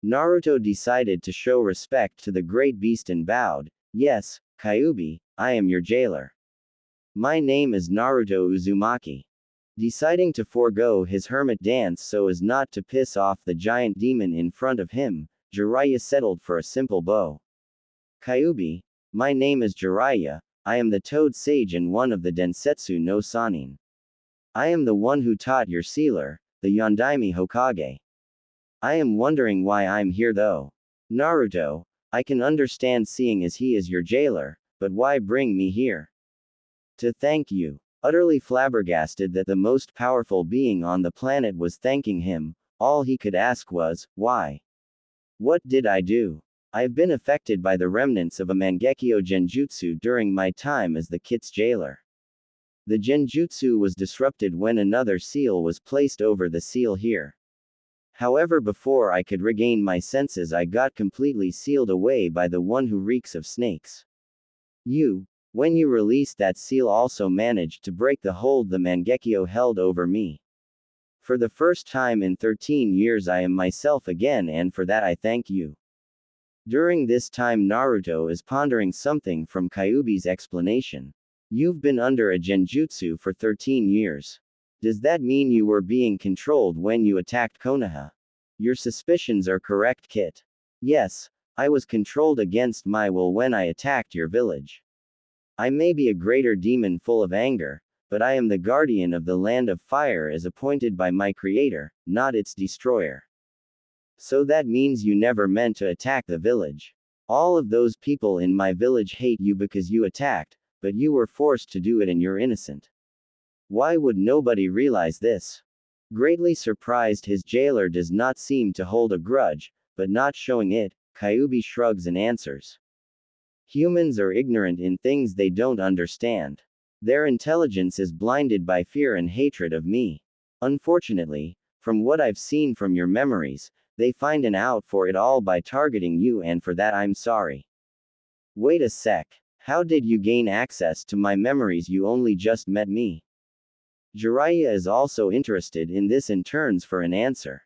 Naruto decided to show respect to the great beast and bowed. Yes, Kyuubi, I am your jailer. My name is Naruto Uzumaki. Deciding to forego his hermit dance so as not to piss off the giant demon in front of him, Jiraiya settled for a simple bow. Kyuubi, my name is Jiraiya, I am the Toad Sage and one of the Densetsu no Sannin. I am the one who taught your sealer, the Yondaime Hokage. I am wondering why I'm here though. Naruto, I can understand seeing as he is your jailer, but why bring me here? To thank you. Utterly flabbergasted that the most powerful being on the planet was thanking him, all he could ask was, why? What did I do? I've been affected by the remnants of a Mangekyo Genjutsu during my time as the Kit's jailer. The Genjutsu was disrupted when another seal was placed over the seal here. However, before I could regain my senses, I got completely sealed away by the one who reeks of snakes. You, when you released that seal, also managed to break the hold the Mangekyo held over me. For the first time in 13 years I am myself again, and for that I thank you. During this time Naruto is pondering something from Kyuubi's explanation. You've been under a genjutsu for 13 years. Does that mean you were being controlled when you attacked Konoha? Your suspicions are correct, Kit. Yes, I was controlled against my will when I attacked your village. I may be a greater demon full of anger, but I am the guardian of the land of fire as appointed by my creator, not its destroyer. So that means you never meant to attack the village. All of those people in my village hate you because you attacked, but you were forced to do it and you're innocent. Why would nobody realize this? Greatly surprised, his jailer does not seem to hold a grudge, but not showing it, Kyuubi shrugs and answers. Humans are ignorant in things they don't understand. Their intelligence is blinded by fear and hatred of me. Unfortunately, from what I've seen from your memories, they find an out for it all by targeting you, and for that I'm sorry. Wait a sec. How did you gain access to my memories? You only just met me. Jiraiya is also interested in this and turns for an answer.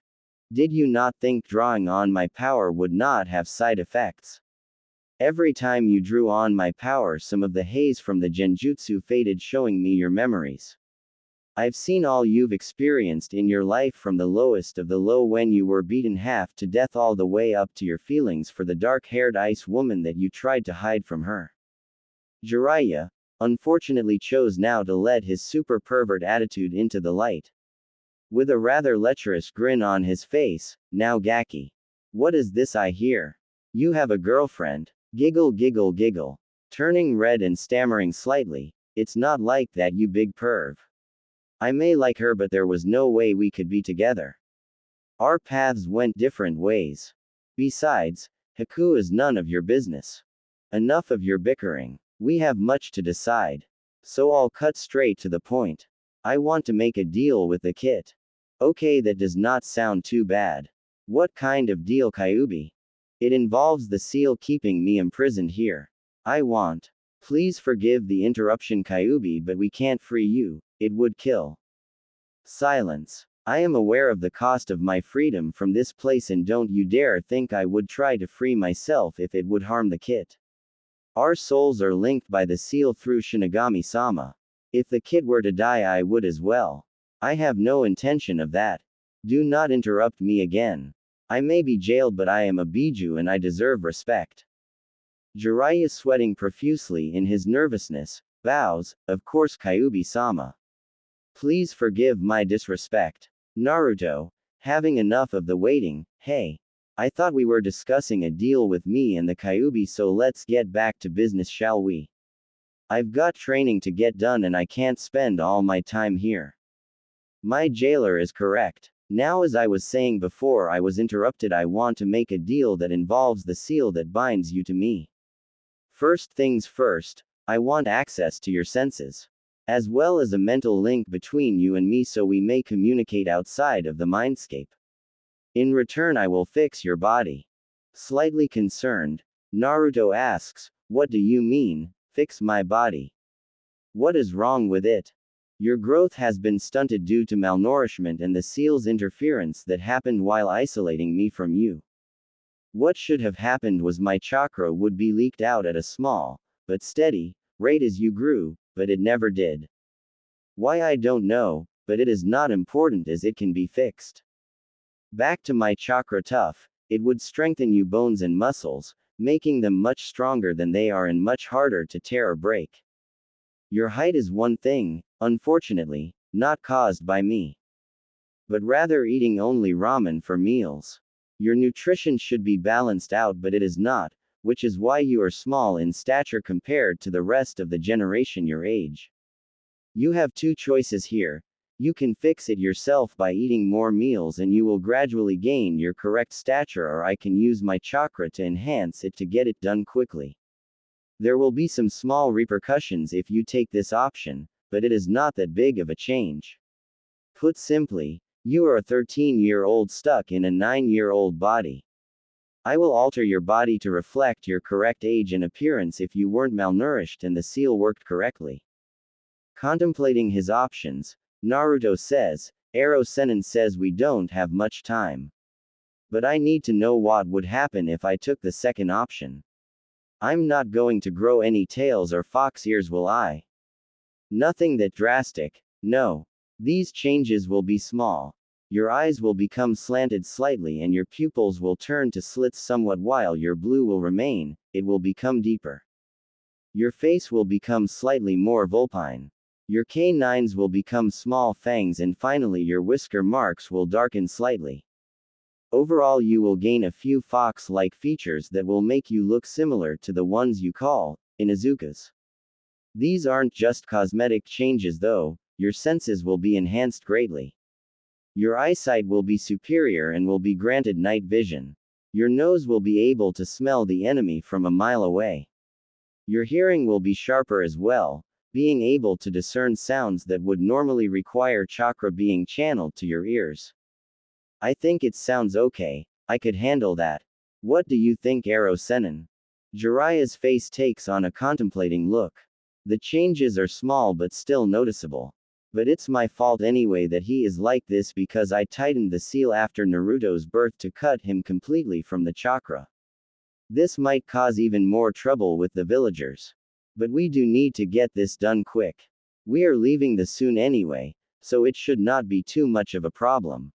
Did you not think drawing on my power would not have side effects? Every time you drew on my power, some of the haze from the genjutsu faded, showing me your memories. I've seen all you've experienced in your life, from the lowest of the low when you were beaten half to death all the way up to your feelings for the dark-haired ice woman that you tried to hide from her. Jiraiya, unfortunately, chose now to let his super pervert attitude into the light. With a rather lecherous grin on his face, now Gaki. What is this I hear? You have a girlfriend? Giggle giggle giggle. Turning red and stammering slightly, it's not like that, you big perv. I may like her, but there was no way we could be together. Our paths went different ways. Besides, Haku is none of your business. Enough of your bickering. We have much to decide. So I'll cut straight to the point. I want to make a deal with the kit. Okay, that does not sound too bad. What kind of deal, Kyuubi? It involves the seal keeping me imprisoned here. I want. Please forgive the interruption, Kyuubi, but we can't free you. It would kill. Silence. I am aware of the cost of my freedom from this place, and don't you dare think I would try to free myself if it would harm the kit. Our souls are linked by the seal through Shinigami-sama. If the kid were to die, I would as well. I have no intention of that. Do not interrupt me again. I may be jailed, but I am a Biju and I deserve respect. Jiraiya, sweating profusely in his nervousness, bows, of course, Kyuubi-sama. Please forgive my disrespect. Naruto, having enough of the waiting, hey. I thought we were discussing a deal with me and the Kyuubi, so let's get back to business, shall we? I've got training to get done and I can't spend all my time here. My jailer is correct. Now, as I was saying before I was interrupted, I want to make a deal that involves the seal that binds you to me. First things first, I want access to your senses, as well as a mental link between you and me so we may communicate outside of the mindscape. In return, I will fix your body. Slightly concerned, Naruto asks, what do you mean, fix my body? What is wrong with it? Your growth has been stunted due to malnourishment and the seal's interference that happened while isolating me from you. What should have happened was my chakra would be leaked out at a small, but steady, rate as you grew, but it never did. Why, I don't know, but it is not important as it can be fixed. Back to my chakra tough, it would strengthen you bones and muscles, making them much stronger than they are and much harder to tear or break. Your height is one thing, unfortunately, not caused by me, but rather eating only ramen for meals. Your nutrition should be balanced out, but it is not, which is why you are small in stature compared to the rest of the generation your age. You have two choices here. You can fix it yourself by eating more meals and you will gradually gain your correct stature, or I can use my chakra to enhance it to get it done quickly. There will be some small repercussions if you take this option, but it is not that big of a change. Put simply, you are a 13-year-old stuck in a 9-year-old body. I will alter your body to reflect your correct age and appearance if you weren't malnourished and the seal worked correctly. Contemplating his options, Naruto says, Ero Sennin says we don't have much time. But I need to know what would happen if I took the second option. I'm not going to grow any tails or fox ears, will I? Nothing that drastic, no. These changes will be small. Your eyes will become slanted slightly and your pupils will turn to slits somewhat while your blue will remain, it will become deeper. Your face will become slightly more vulpine. Your canines will become small fangs and finally your whisker marks will darken slightly. Overall, you will gain a few fox-like features that will make you look similar to the ones you call Inuzukas. These aren't just cosmetic changes though, your senses will be enhanced greatly. Your eyesight will be superior and will be granted night vision. Your nose will be able to smell the enemy from a mile away. Your hearing will be sharper as well, being able to discern sounds that would normally require chakra being channeled to your ears. I think it sounds okay, I could handle that. What do you think, Ero Sennin? Jiraiya's face takes on a contemplating look. The changes are small but still noticeable. But it's my fault anyway that he is like this because I tightened the seal after Naruto's birth to cut him completely from the chakra. This might cause even more trouble with the villagers. But we do need to get this done quick. We are leaving the soon anyway, so it should not be too much of a problem.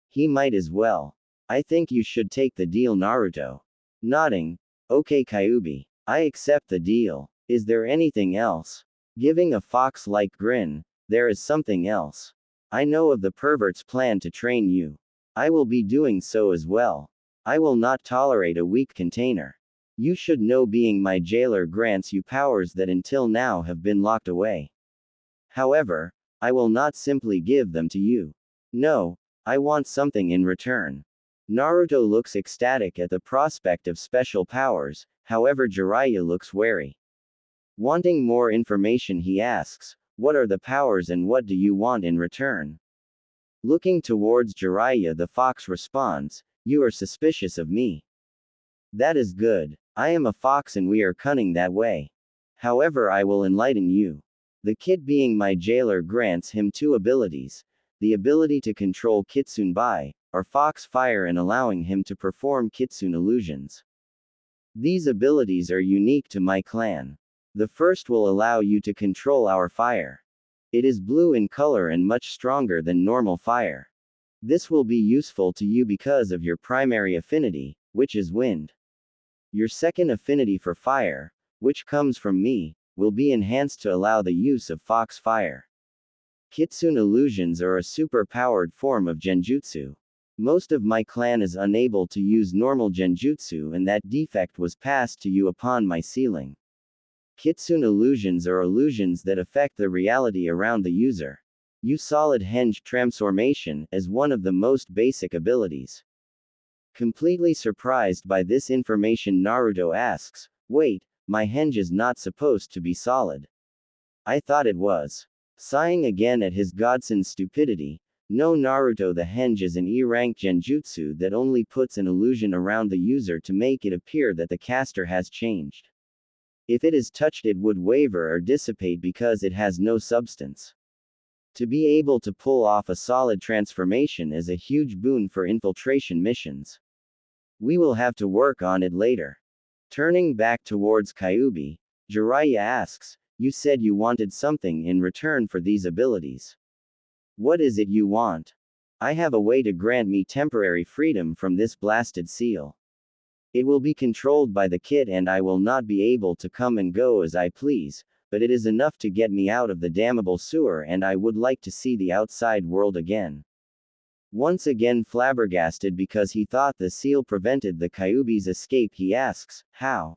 He might as well. I think you should take the deal, Naruto. Nodding. Okay, Kyuubi. I accept the deal. Is there anything else? Giving a fox-like grin. There is something else. I know of the pervert's plan to train you. I will be doing so as well. I will not tolerate a weak container. You should know being my jailer grants you powers that until now have been locked away. However, I will not simply give them to you. No, I want something in return. Naruto looks ecstatic at the prospect of special powers, however Jiraiya looks wary. Wanting more information, he asks, What are the powers and what do you want in return? Looking towards Jiraiya, the fox responds, "You are suspicious of me. That is good. I am a fox and we are cunning that way. However, I will enlighten you." The kid, being my jailer, grants him two abilities: the ability to control Kitsune Bai, or fox fire, and allowing him to perform Kitsune illusions. These abilities are unique to my clan. The first will allow you to control our fire. It is blue in color and much stronger than normal fire. This will be useful to you because of your primary affinity, which is wind. Your second affinity for fire, which comes from me, will be enhanced to allow the use of fox fire. Kitsune illusions are a super-powered form of genjutsu. Most of my clan is unable to use normal genjutsu, and that defect was passed to you upon my sealing. Kitsune illusions are illusions that affect the reality around the user. Use solid henge transformation as one of the most basic abilities. Completely surprised by this information, Naruto asks, "Wait, my henge is not supposed to be solid. I thought it was." Sighing again at his godson's stupidity, "No, Naruto, the henge is an E-rank genjutsu that only puts an illusion around the user to make it appear that the caster has changed. If it is touched, it would waver or dissipate because it has no substance. To be able to pull off a solid transformation is a huge boon for infiltration missions. We will have to work on it later." Turning back towards Kyuubi, Jiraiya asks, "You said you wanted something in return for these abilities. What is it you want?" "I have a way to grant me temporary freedom from this blasted seal. It will be controlled by the kid and I will not be able to come and go as I please, but it is enough to get me out of the damnable sewer and I would like to see the outside world again." Once again flabbergasted because he thought the seal prevented the Kyuubi's escape, he asks, "How?"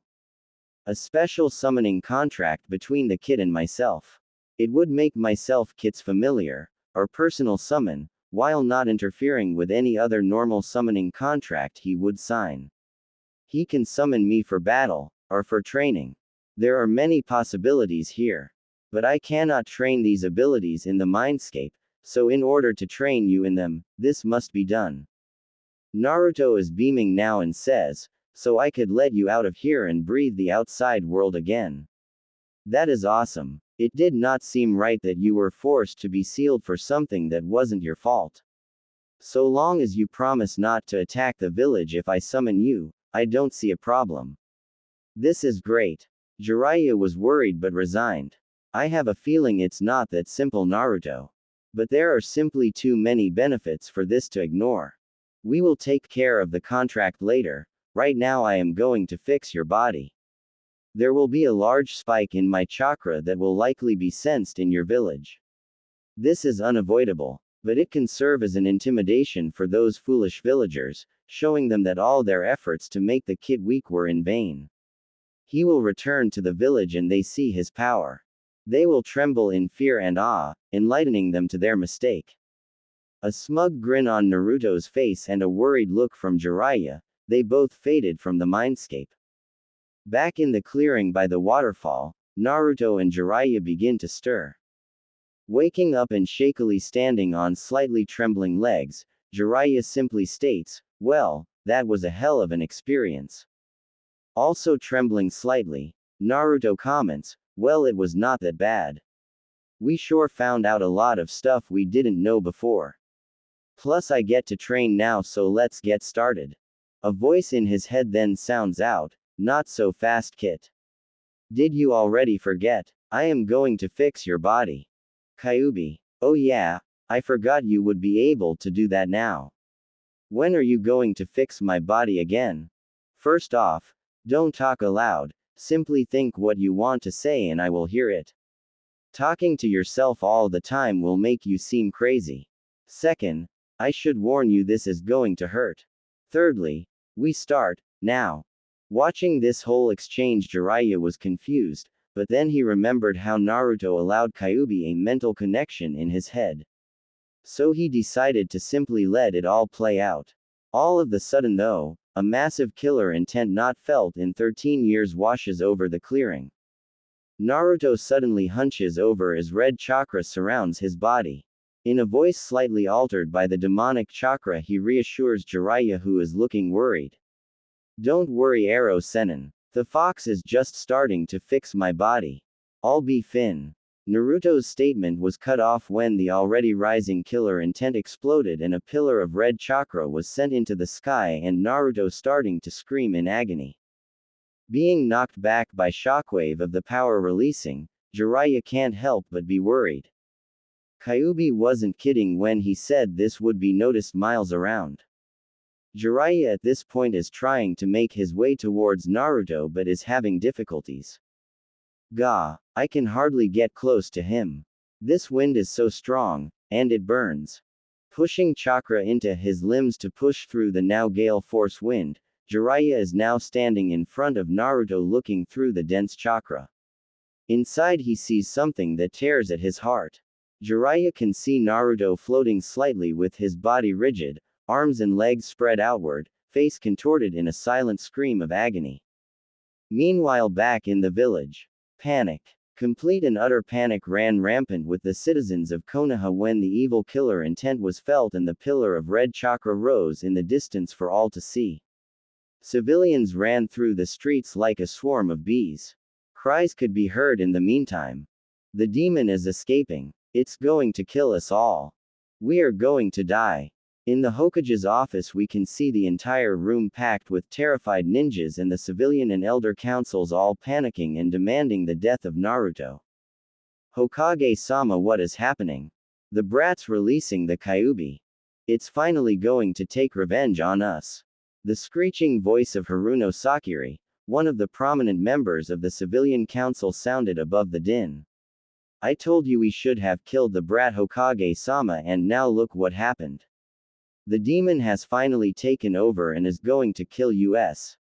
"A special summoning contract between the kid and myself. It would make myself Kit's familiar, or personal summon, while not interfering with any other normal summoning contract he would sign. He can summon me for battle, or for training. There are many possibilities here. But I cannot train these abilities in the mindscape, so in order to train you in them, this must be done." Naruto is beaming now and says, "So I could let you out of here and breathe the outside world again. That is awesome. It did not seem right that you were forced to be sealed for something that wasn't your fault. So long as you promise not to attack the village if I summon you, I don't see a problem." "This is great." Jiraiya was worried but resigned. "I have a feeling it's not that simple, Naruto. But there are simply too many benefits for this to ignore. We will take care of the contract later. Right now I am going to fix your body. There will be a large spike in my chakra that will likely be sensed in your village. This is unavoidable, but it can serve as an intimidation for those foolish villagers, showing them that all their efforts to make the kid weak were in vain. He will return to the village and they see his power. They will tremble in fear and awe, enlightening them to their mistake." A smug grin on Naruto's face and a worried look from Jiraiya, they both faded from the mindscape. Back in the clearing by the waterfall, Naruto and Jiraiya begin to stir. Waking up and shakily standing on slightly trembling legs, Jiraiya simply states, "Well, that was a hell of an experience." Also trembling slightly, Naruto comments, "Well, it was not that bad. We sure found out a lot of stuff we didn't know before. Plus I get to train now, so let's get started." A voice in his head then sounds out, "Not so fast, Kit. Did you already forget? I am going to fix your body." Kyuubi, "Oh yeah, I forgot you would be able to do that now. When are you going to fix my body again? First off, don't talk aloud. Simply think what you want to say and I will hear it. Talking to yourself all the time will make you seem crazy. Second, I should warn you, this is going to hurt. Thirdly, we start now." Watching this whole exchange, Jiraiya was confused, but then he remembered how Naruto allowed Kyuubi a mental connection in his head. So he decided to simply let it all play out. All of the sudden though, a massive killer intent not felt in 13 years washes over the clearing. Naruto suddenly hunches over as red chakra surrounds his body. In a voice slightly altered by the demonic chakra, he reassures Jiraiya, who is looking worried. Don't worry, Arrow Sennin. The fox is just starting to fix my body. I'll be fin. Naruto's statement was cut off when the already rising killer intent exploded and a pillar of red chakra was sent into the sky and Naruto starting to scream in agony. Being knocked back by shockwave of the power releasing, Jiraiya can't help but be worried. Kyuubi wasn't kidding when he said this would be noticed miles around. Jiraiya at this point is trying to make his way towards Naruto but is having difficulties. Gah, I can hardly get close to him. This wind is so strong, and it burns. Pushing chakra into his limbs to push through the now gale force wind, Jiraiya is now standing in front of Naruto looking through the dense chakra. Inside he sees something that tears at his heart. Jiraiya can see Naruto floating slightly with his body rigid, arms and legs spread outward, face contorted in a silent scream of agony. Meanwhile, back in the village, panic. Complete and utter panic ran rampant with the citizens of Konoha when the evil killer intent was felt and the pillar of red chakra rose in the distance for all to see. Civilians ran through the streets like a swarm of bees. Cries could be heard in the meantime. The demon is escaping. It's going to kill us all. We are going to die. In the Hokage's office we can see the entire room packed with terrified ninjas and the civilian and elder councils all panicking and demanding the death of Naruto. Hokage-sama, what is happening? The brat's releasing the Kyuubi. It's finally going to take revenge on us. The screeching voice of Haruno Sakiri, one of the prominent members of the civilian council, sounded above the din. I told you we should have killed the brat, Hokage-sama, and now look what happened. The demon has finally taken over and is going to kill us.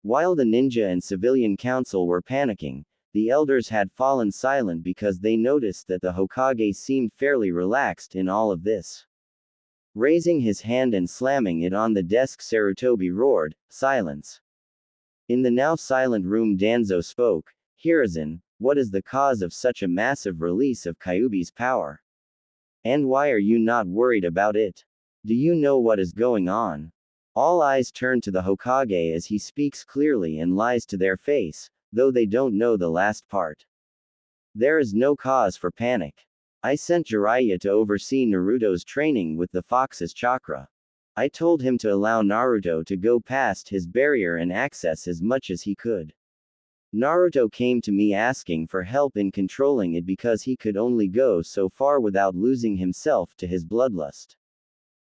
While the ninja and civilian council were panicking, the elders had fallen silent because they noticed that the Hokage seemed fairly relaxed in all of this. Raising his hand and slamming it on the desk, Sarutobi roared, "Silence!" In the now silent room, Danzo spoke. "Hiruzen, what is the cause of such a massive release of Kyuubi's power? And why are you not worried about it? Do you know what is going on?" All eyes turn to the Hokage as he speaks clearly and lies to their face, though they don't know the last part. There is no cause for panic. I sent Jiraiya to oversee Naruto's training with the Fox's chakra. I told him to allow Naruto to go past his barrier and access as much as he could. Naruto came to me asking for help in controlling it because he could only go so far without losing himself to his bloodlust.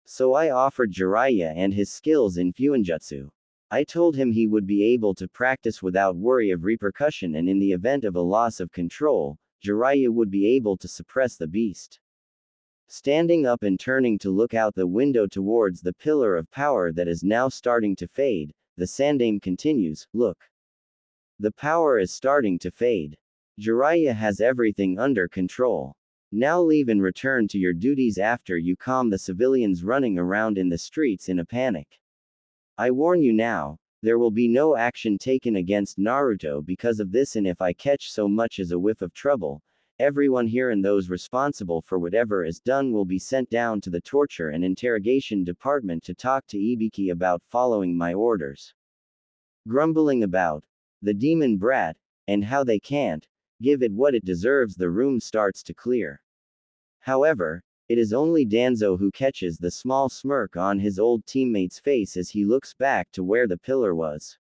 So I offered Jiraiya and his skills in Fuinjutsu. I told him he would be able to practice without worry of repercussion, and in the event of a loss of control, Jiraiya would be able to suppress the beast. Standing up and turning to look out the window towards the pillar of power that is now starting to fade, the Sandaime continues, "Look. The power is starting to fade. Jiraiya has everything under control. Now leave and return to your duties after you calm the civilians running around in the streets in a panic. I warn you now, there will be no action taken against Naruto because of this, and if I catch so much as a whiff of trouble, everyone here and those responsible for whatever is done will be sent down to the torture and interrogation department to talk to Ibiki about following my orders." Grumbling about the demon brat, and how they can't give it what it deserves, the room starts to clear. However, it is only Danzo who catches the small smirk on his old teammate's face as he looks back to where the pillar was.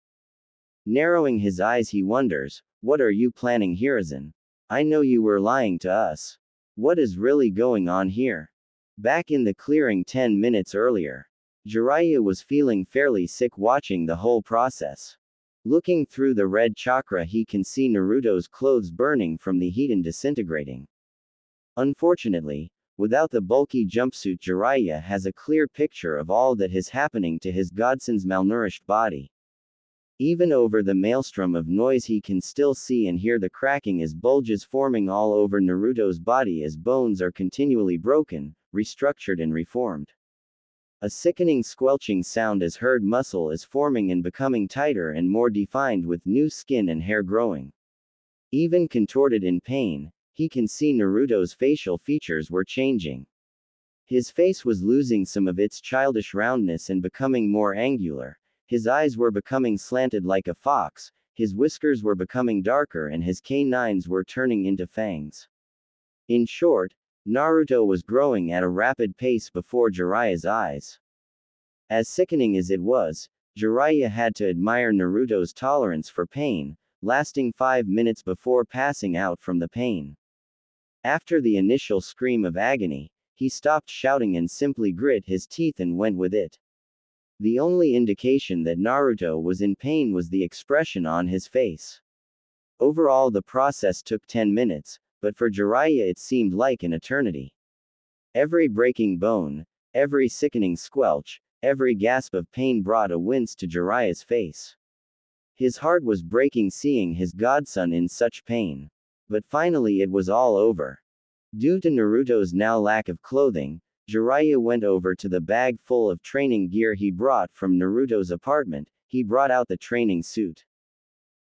Narrowing his eyes, he wonders, "What are you planning, Hiruzen? I know you were lying to us. What is really going on here?" Back in the clearing 10 minutes earlier, Jiraiya was feeling fairly sick watching the whole process. Looking through the red chakra, he can see Naruto's clothes burning from the heat and disintegrating. Unfortunately, without the bulky jumpsuit, Jiraiya has a clear picture of all that is happening to his godson's malnourished body. Even over the maelstrom of noise, he can still see and hear the cracking as bulges forming all over Naruto's body as bones are continually broken, restructured and reformed. A sickening squelching sound is heard. Muscle is forming and becoming tighter and more defined with new skin and hair growing. Even contorted in pain, he can see Naruto's facial features were changing. His face was losing some of its childish roundness and becoming more angular. His eyes were becoming slanted like a fox, his whiskers were becoming darker and his canines were turning into fangs. In short, Naruto was growing at a rapid pace before Jiraiya's eyes. As sickening as it was, Jiraiya had to admire Naruto's tolerance for pain, lasting 5 minutes before passing out from the pain. After the initial scream of agony, he stopped shouting and simply grit his teeth and went with it. The only indication that Naruto was in pain was the expression on his face. Overall, the process took 10 minutes, but for Jiraiya it seemed like an eternity. Every breaking bone, every sickening squelch, every gasp of pain brought a wince to Jiraiya's face. His heart was breaking seeing his godson in such pain. But finally it was all over. Due to Naruto's now lack of clothing, Jiraiya went over to the bag full of training gear he brought from Naruto's apartment. He brought out the training suit.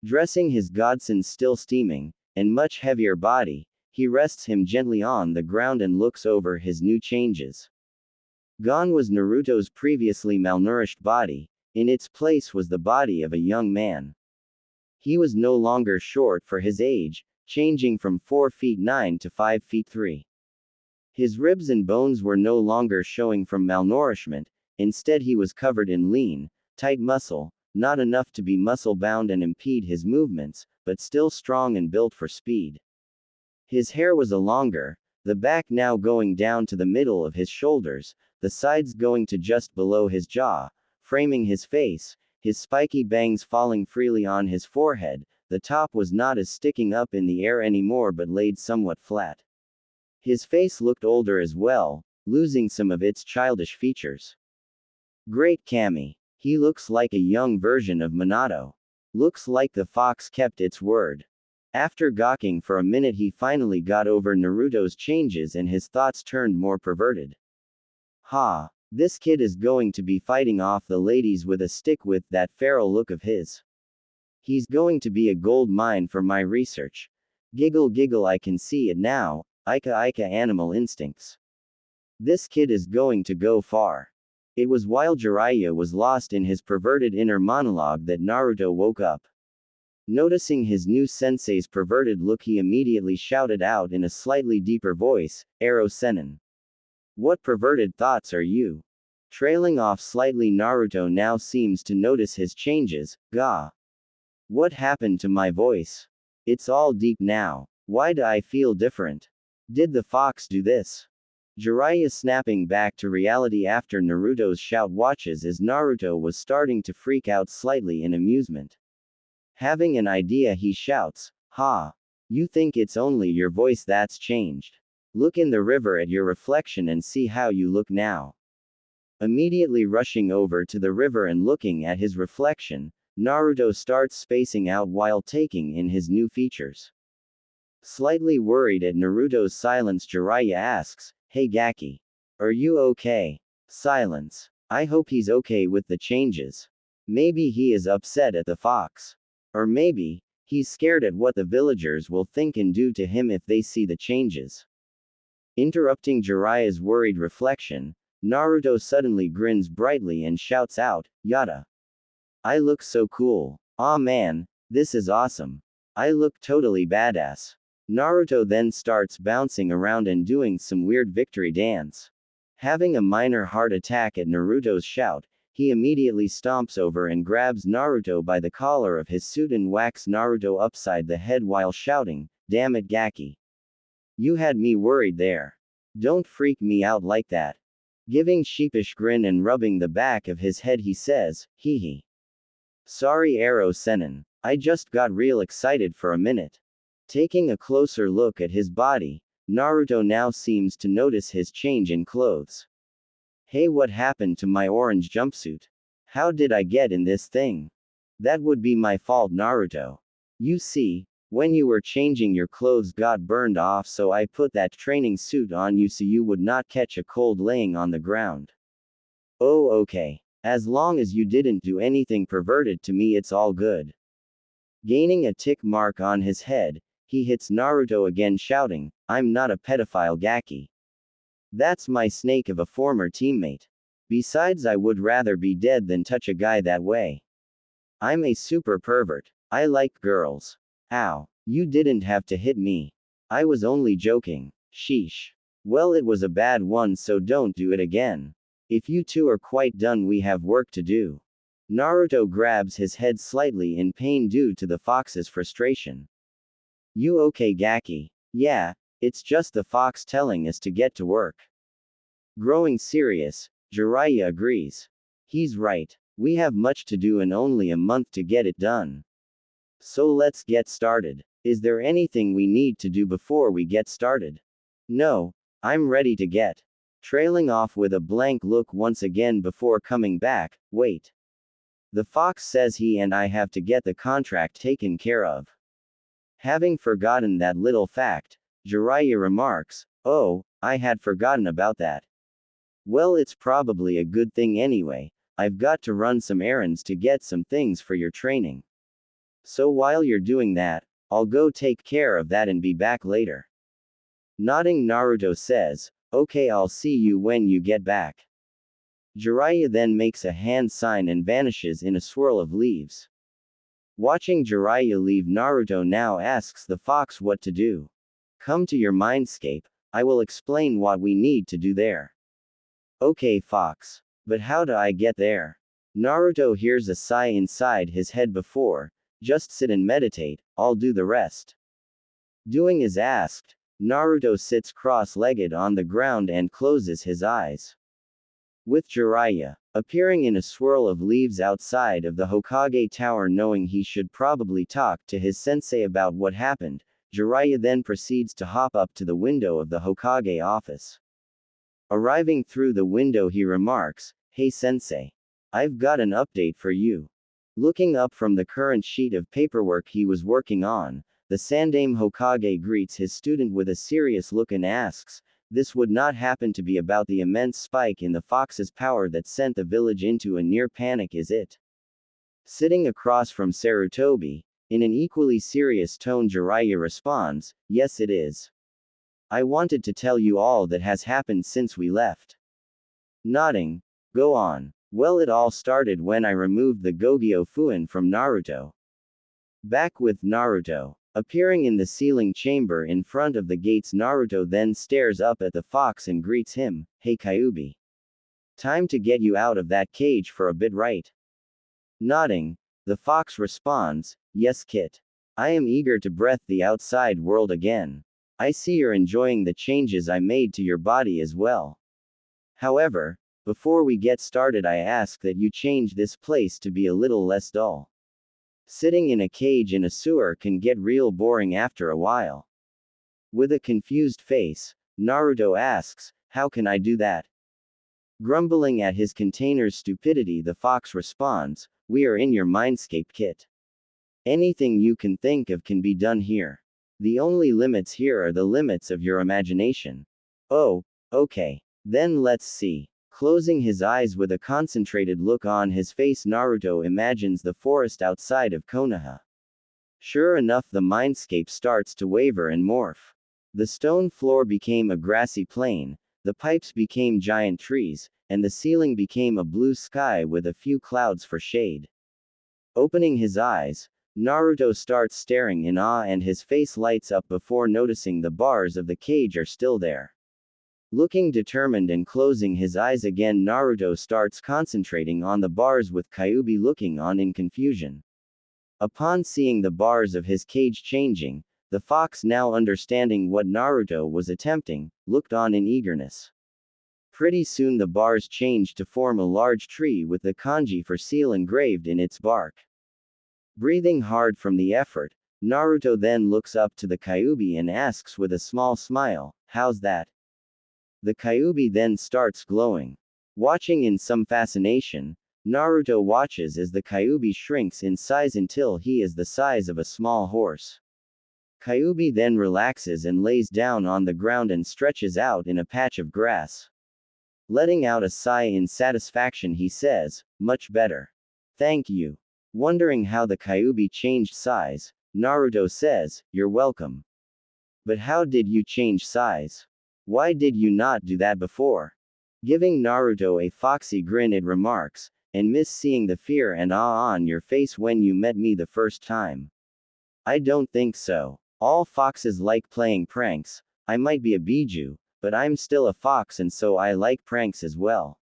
Dressing his godson's still steaming, and much heavier body, he rests him gently on the ground and looks over his new changes. Gone was Naruto's previously malnourished body, in its place was the body of a young man. He was no longer short for his age, changing from 4 feet 9 to 5 feet 3. His ribs and bones were no longer showing from malnourishment, instead he was covered in lean, tight muscle, not enough to be muscle-bound and impede his movements, but still strong and built for speed. His hair was longer, the back now going down to the middle of his shoulders, the sides going to just below his jaw, framing his face, his spiky bangs falling freely on his forehead. The top was not as sticking up in the air anymore but laid somewhat flat. His face looked older as well, losing some of its childish features. Great Kami. He looks like a young version of Minato. Looks like the fox kept its word. After gawking for a minute he finally got over Naruto's changes and his thoughts turned more perverted. Ha! This kid is going to be fighting off the ladies with a stick with that feral look of his. He's going to be a gold mine for my research. Giggle giggle, I can see it now, Ika Ika animal instincts. This kid is going to go far. It was while Jiraiya was lost in his perverted inner monologue that Naruto woke up. Noticing his new sensei's perverted look he immediately shouted out in a slightly deeper voice, Ero Sennin. What perverted thoughts are you? Trailing off slightly, Naruto now seems to notice his changes. Gah. What happened to my voice? It's all deep now. Why do I feel different? Did the fox do this? Jiraiya snapping back to reality after Naruto's shout watches as Naruto was starting to freak out slightly in amusement. Having an idea he shouts, Ha! You think it's only your voice that's changed? Look in the river at your reflection and see how you look now. Immediately rushing over to the river and looking at his reflection, Naruto starts spacing out while taking in his new features. Slightly worried at Naruto's silence, Jiraiya asks, Hey Gaki. Are you okay? Silence. I hope he's okay with the changes. Maybe he is upset at the fox. Or maybe, he's scared at what the villagers will think and do to him if they see the changes. Interrupting Jiraiya's worried reflection, Naruto suddenly grins brightly and shouts out, Yada. I look so cool. Aw man, this is awesome. I look totally badass. Naruto then starts bouncing around and doing some weird victory dance. Having a minor heart attack at Naruto's shout, he immediately stomps over and grabs Naruto by the collar of his suit and whacks Naruto upside the head while shouting, Damn it Gaki. You had me worried there. Don't freak me out like that. Giving sheepish grin and rubbing the back of his head he says, Hee hee. Sorry Ero Sennin. I just got real excited for a minute. Taking a closer look at his body, Naruto now seems to notice his change in clothes. Hey, what happened to my orange jumpsuit? How did I get in this thing? That would be my fault, Naruto. You see, when you were changing your clothes got burned off, so I put that training suit on you so you would not catch a cold laying on the ground. Oh okay. As long as you didn't do anything perverted to me it's all good. Gaining a tick mark on his head, He hits Naruto again, shouting, "I'm not a pedophile, Gaki. That's my snake of a former teammate. Besides, I would rather be dead than touch a guy that way. I'm a super pervert. I like girls. Ow. You didn't have to hit me. I was only joking. Sheesh. Well, it was a bad one, so don't do it again. If you two are quite done, we have work to do." Naruto grabs his head slightly in pain due to the fox's frustration. "You okay, Gaki?" "Yeah, it's just the fox telling us to get to work." Growing serious, Jiraiya agrees. He's right. We have much to do and only a month to get it done. So let's get started. Is there anything we need to do before we get started? No, I'm ready to get. Trailing off with a blank look once again before coming back, wait. The fox says he and I have to get the contract taken care of. Having forgotten that little fact, Jiraiya remarks, "Oh, I had forgotten about that. Well, it's probably a good thing anyway. I've got to run some errands to get some things for your training. So while you're doing that, I'll go take care of that and be back later." Nodding, Naruto says, "Okay, I'll see you when you get back." Jiraiya then makes a hand sign and vanishes in a swirl of leaves. Watching Jiraiya leave, Naruto now asks the fox what to do. "Come to your mindscape, I will explain what we need to do there." "Okay, fox. But how do I get there?" Naruto hears a sigh inside his head before, "Just sit and meditate, I'll do the rest." Doing as asked, Naruto sits cross-legged on the ground and closes his eyes. With Jiraiya appearing in a swirl of leaves outside of the Hokage Tower, knowing he should probably talk to his sensei about what happened, Jiraiya then proceeds to hop up to the window of the Hokage office. Arriving through the window, he remarks, "Hey sensei. I've got an update for you." Looking up from the current sheet of paperwork he was working on, the Sandaime Hokage greets his student with a serious look and asks, "This would not happen to be about the immense spike in the fox's power that sent the village into a near panic, is it?" Sitting across from Sarutobi, in an equally serious tone, Jiraiya responds, "Yes, it is. I wanted to tell you all that has happened since we left." Nodding, "Go on." "Well, it all started when I removed the Gogyo Fuin from Naruto." Back with Naruto appearing in the ceiling chamber in front of the gates, Naruto then stares up at the fox and greets him, "Hey Kyuubi. Time to get you out of that cage for a bit, right?" Nodding, the fox responds, "Yes, Kit. I am eager to breathe the outside world again. I see you're enjoying the changes I made to your body as well. However, before we get started, I ask that you change this place to be a little less dull. Sitting in a cage in a sewer can get real boring after a while." With a confused face, Naruto asks, "How can I do that?" Grumbling at his container's stupidity, the fox responds, "We are in your mindscape, Kit. Anything you can think of can be done here. The only limits here are the limits of your imagination." "Oh, okay. Then let's see." Closing his eyes with a concentrated look on his face, Naruto imagines the forest outside of Konoha. Sure enough, the mindscape starts to waver and morph. The stone floor became a grassy plain, the pipes became giant trees, and the ceiling became a blue sky with a few clouds for shade. Opening his eyes, Naruto starts staring in awe and his face lights up before noticing the bars of the cage are still there. Looking determined and closing his eyes again, Naruto starts concentrating on the bars with Kyuubi looking on in confusion. Upon seeing the bars of his cage changing, the fox, now understanding what Naruto was attempting, looked on in eagerness. Pretty soon the bars changed to form a large tree with the kanji for seal engraved in its bark. Breathing hard from the effort, Naruto then looks up to the Kyuubi and asks with a small smile, "How's that?" The Kyuubi then starts glowing. Watching in some fascination, Naruto watches as the Kyuubi shrinks in size until he is the size of a small horse. Kyuubi then relaxes and lays down on the ground and stretches out in a patch of grass. Letting out a sigh in satisfaction, he says, "Much better. Thank you." Wondering how the Kyuubi changed size, Naruto says, "You're welcome. But how did you change size? Why did you not do that before?" Giving Naruto a foxy grin, it remarks, "And miss seeing the fear and awe on your face when you met me the first time. I don't think so. All foxes like playing pranks. I might be a biju, but I'm still a fox and so I like pranks as well.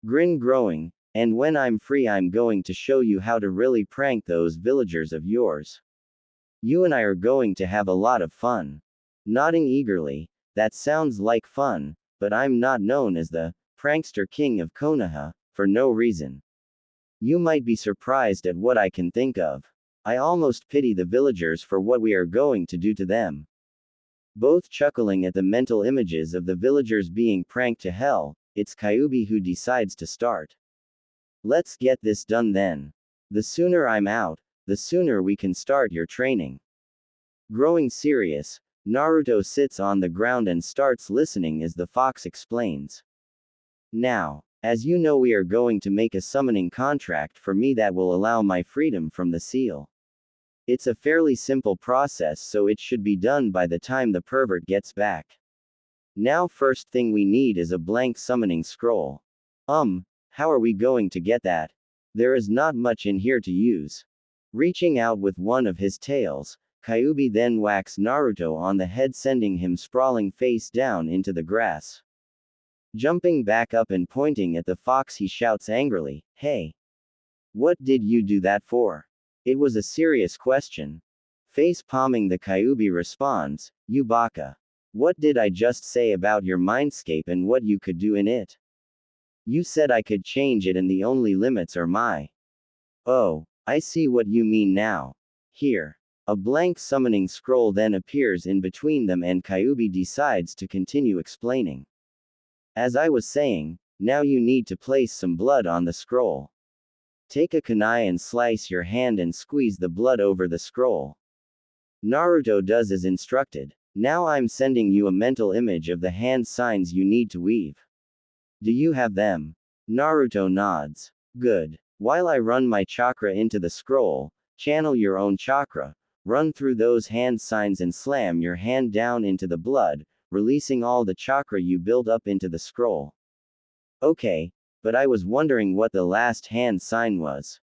Grin growing, and when I'm free I'm going to show you how to really prank those villagers of yours. You and I are going to have a lot of fun." Nodding eagerly, "That sounds like fun, but I'm not known as the prankster king of Konoha for no reason. You might be surprised at what I can think of. I almost pity the villagers for what we are going to do to them." Both chuckling at the mental images of the villagers being pranked to hell, it's Kyuubi who decides to start. "Let's get this done then. The sooner I'm out, the sooner we can start your training." Growing serious, Naruto sits on the ground and starts listening as the fox explains. "Now, as you know, we are going to make a summoning contract for me that will allow my freedom from the seal. It's a fairly simple process, so it should be done by the time the pervert gets back. Now, first thing we need is a blank summoning scroll. How are we going to get that? There is not much in here to use." Reaching out with one of his tails, Kyuubi then whacks Naruto on the head, sending him sprawling face down into the grass. Jumping back up and pointing at the fox, he shouts angrily, "Hey! What did you do that for?" It was a serious question. Face palming, the Kyuubi responds, "You baka. What did I just say about your mindscape and what you could do in it? You said I could change it and the only limits are my." "Oh, I see what you mean now. Here." A blank summoning scroll then appears in between them and Kyuubi decides to continue explaining. "As I was saying, now you need to place some blood on the scroll. Take a kunai and slice your hand and squeeze the blood over the scroll." Naruto does as instructed. "Now I'm sending you a mental image of the hand signs you need to weave. Do you have them?" Naruto nods. "Good. While I run my chakra into the scroll, channel your own chakra, run through those hand signs and slam your hand down into the blood, releasing all the chakra you build up into the scroll." "Okay, but I was wondering what the last hand sign was.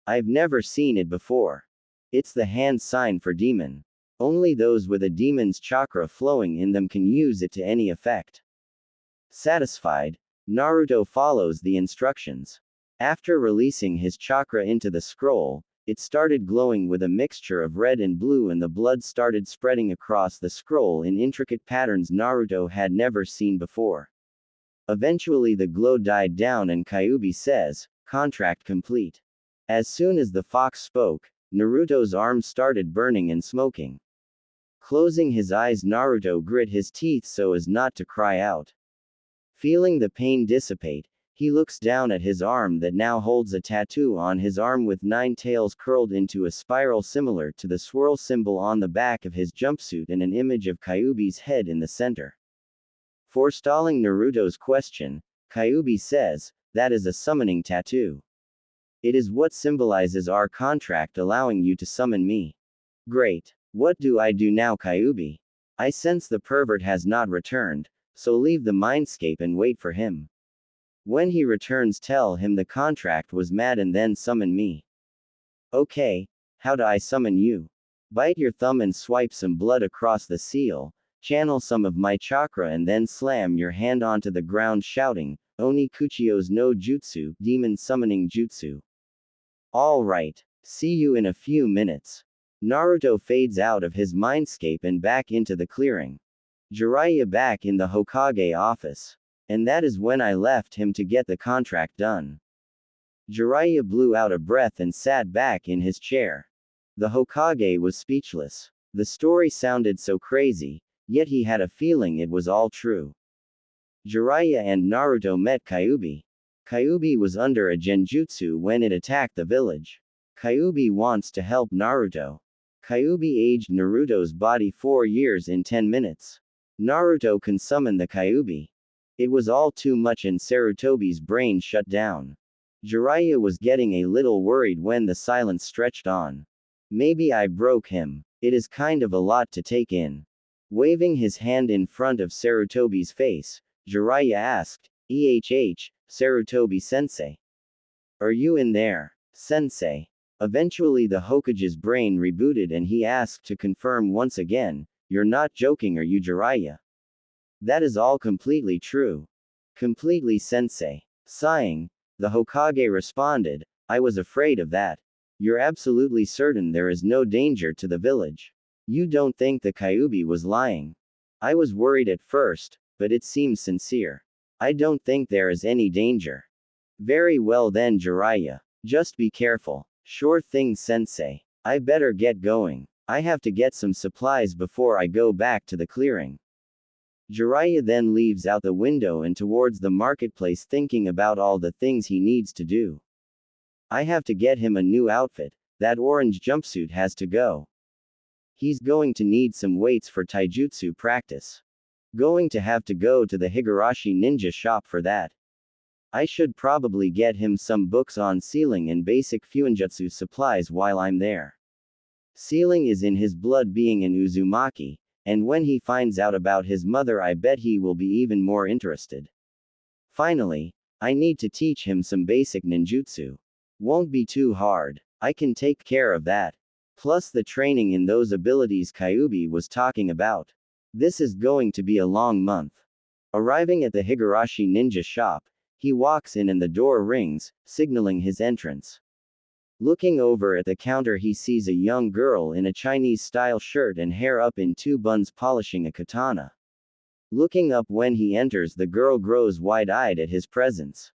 I've never seen it before." "It's the hand sign for demon. Only those with a demon's chakra flowing in them can use it to any effect." Satisfied, Naruto follows the instructions. After releasing his chakra into the scroll, it started glowing with a mixture of red and blue, and the blood started spreading across the scroll in intricate patterns Naruto had never seen before. Eventually the glow died down and Kyuubi says, "Contract complete." As soon as the fox spoke, Naruto's arms started burning and smoking. Closing his eyes, Naruto grit his teeth so as not to cry out. Feeling the pain dissipate, he looks down at his arm that now holds a tattoo on his arm with 9 tails curled into a spiral similar to the swirl symbol on the back of his jumpsuit and an image of Kyuubi's head in the center. Forestalling Naruto's question, Kyuubi says, "That is a summoning tattoo. It is what symbolizes our contract allowing you to summon me." "Great. What do I do now, Kyuubi? I sense the pervert has not returned, so leave the mindscape and wait for him. When he returns, tell him the contract was mad and then summon me." "Okay, how do I summon you?" "Bite your thumb and swipe some blood across the seal, channel some of my chakra and then slam your hand onto the ground shouting, 'Oni Kuchio's no Jutsu, demon summoning jutsu.' All right. See you in a few minutes." Naruto fades out of his mindscape and back into the clearing. Jiraiya back in the Hokage office. "And that is when I left him to get the contract done." Jiraiya blew out a breath and sat back in his chair. The Hokage was speechless. The story sounded so crazy, yet he had a feeling it was all true. Jiraiya and Naruto met Kyuubi. Kyuubi was under a genjutsu when it attacked the village. Kyuubi wants to help Naruto. Kyuubi aged Naruto's body 4 years in 10 minutes. Naruto can summon the Kyuubi. It was all too much and Sarutobi's brain shut down. Jiraiya was getting a little worried when the silence stretched on. Maybe I broke him. It is kind of a lot to take in. Waving his hand in front of Sarutobi's face, Jiraiya asked, Sarutobi-sensei. Are you in there, sensei? Eventually the Hokage's brain rebooted and he asked to confirm once again, you're not joking, are you, Jiraiya? That is all completely true. Completely, sensei. Sighing, the Hokage responded, I was afraid of that. You're absolutely certain there is no danger to the village. You don't think the Kyuubi was lying? I was worried at first, but it seems sincere. I don't think there is any danger. Very well then, Jiraiya. Just be careful. Sure thing, sensei. I better get going. I have to get some supplies before I go back to the clearing. Jiraiya then leaves out the window and towards the marketplace, thinking about all the things he needs to do. I have to get him a new outfit. That orange jumpsuit has to go. He's going to need some weights for taijutsu practice. Going to have to go to the Higurashi ninja shop for that. I should probably get him some books on sealing and basic fuinjutsu supplies while I'm there. Sealing is in his blood, being an Uzumaki, and when he finds out about his mother, I bet he will be even more interested. Finally, I need to teach him some basic ninjutsu. Won't be too hard. I can take care of that. Plus the training in those abilities Kyuubi was talking about. This is going to be a long month. Arriving at the Higurashi ninja shop, he walks in and the door rings, signaling his entrance. Looking over at the counter, he sees a young girl in a Chinese-style shirt and hair up in two buns polishing a katana. Looking up when he enters, the girl grows wide-eyed at his presence.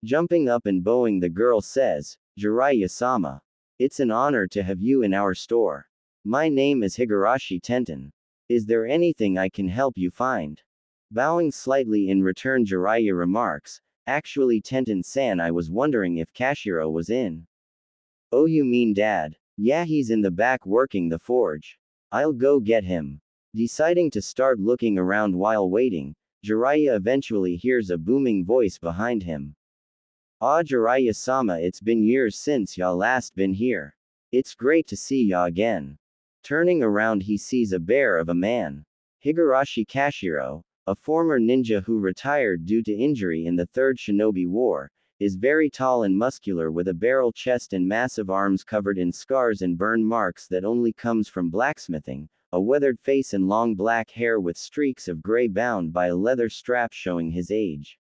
Jumping up and bowing, the girl says, Jiraiya-sama. It's an honor to have you in our store. My name is Higurashi Tenten. Is there anything I can help you find? Bowing slightly in return, Jiraiya remarks, actually Tenten-san, I was wondering if Kashiro was in. Oh, you mean Dad? Yeah, he's in the back working the forge. I'll go get him. Deciding to start looking around while waiting, Jiraiya eventually hears a booming voice behind him. Ah, Jiraiya-sama, it's been years since y'all last been here. It's great to see ya again. Turning around, he sees a bear of a man. Higurashi Kashiro, a former ninja who retired due to injury in the Third Shinobi War, is very tall and muscular with a barrel chest and massive arms covered in scars and burn marks that only comes from blacksmithing, a weathered face and long black hair with streaks of gray bound by a leather strap showing his age.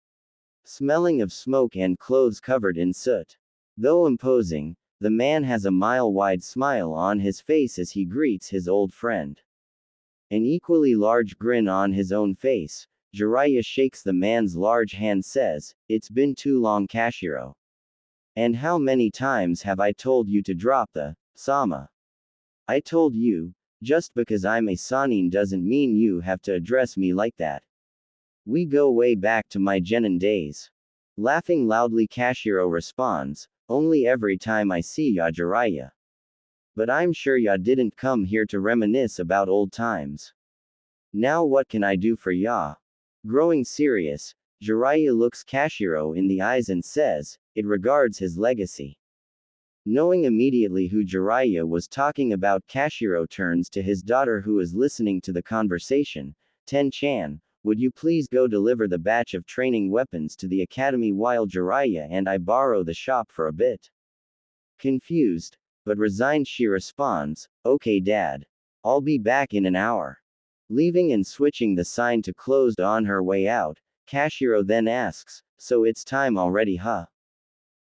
Smelling of smoke and clothes covered in soot. Though imposing, the man has a mile-wide smile on his face as he greets his old friend. An equally large grin on his own face, Jiraiya shakes the man's large hand, says, It's been too long, Kashiro. And how many times have I told you to drop the sama? I told you, just because I'm a Sanin doesn't mean you have to address me like that. We go way back to my genin days. Laughing loudly, Kashiro responds, only every time I see ya, Jiraiya. But I'm sure ya didn't come here to reminisce about old times. Now what can I do for ya? Growing serious, Jiraiya looks Kashiro in the eyes and says, it regards his legacy. Knowing immediately who Jiraiya was talking about, Kashiro turns to his daughter who is listening to the conversation. Ten-chan, would you please go deliver the batch of training weapons to the academy while Jiraiya and I borrow the shop for a bit? Confused, but resigned, she responds, okay Dad. I'll be back in an hour. Leaving and switching the sign to closed on her way out, Kashiro then asks, so it's time already, huh?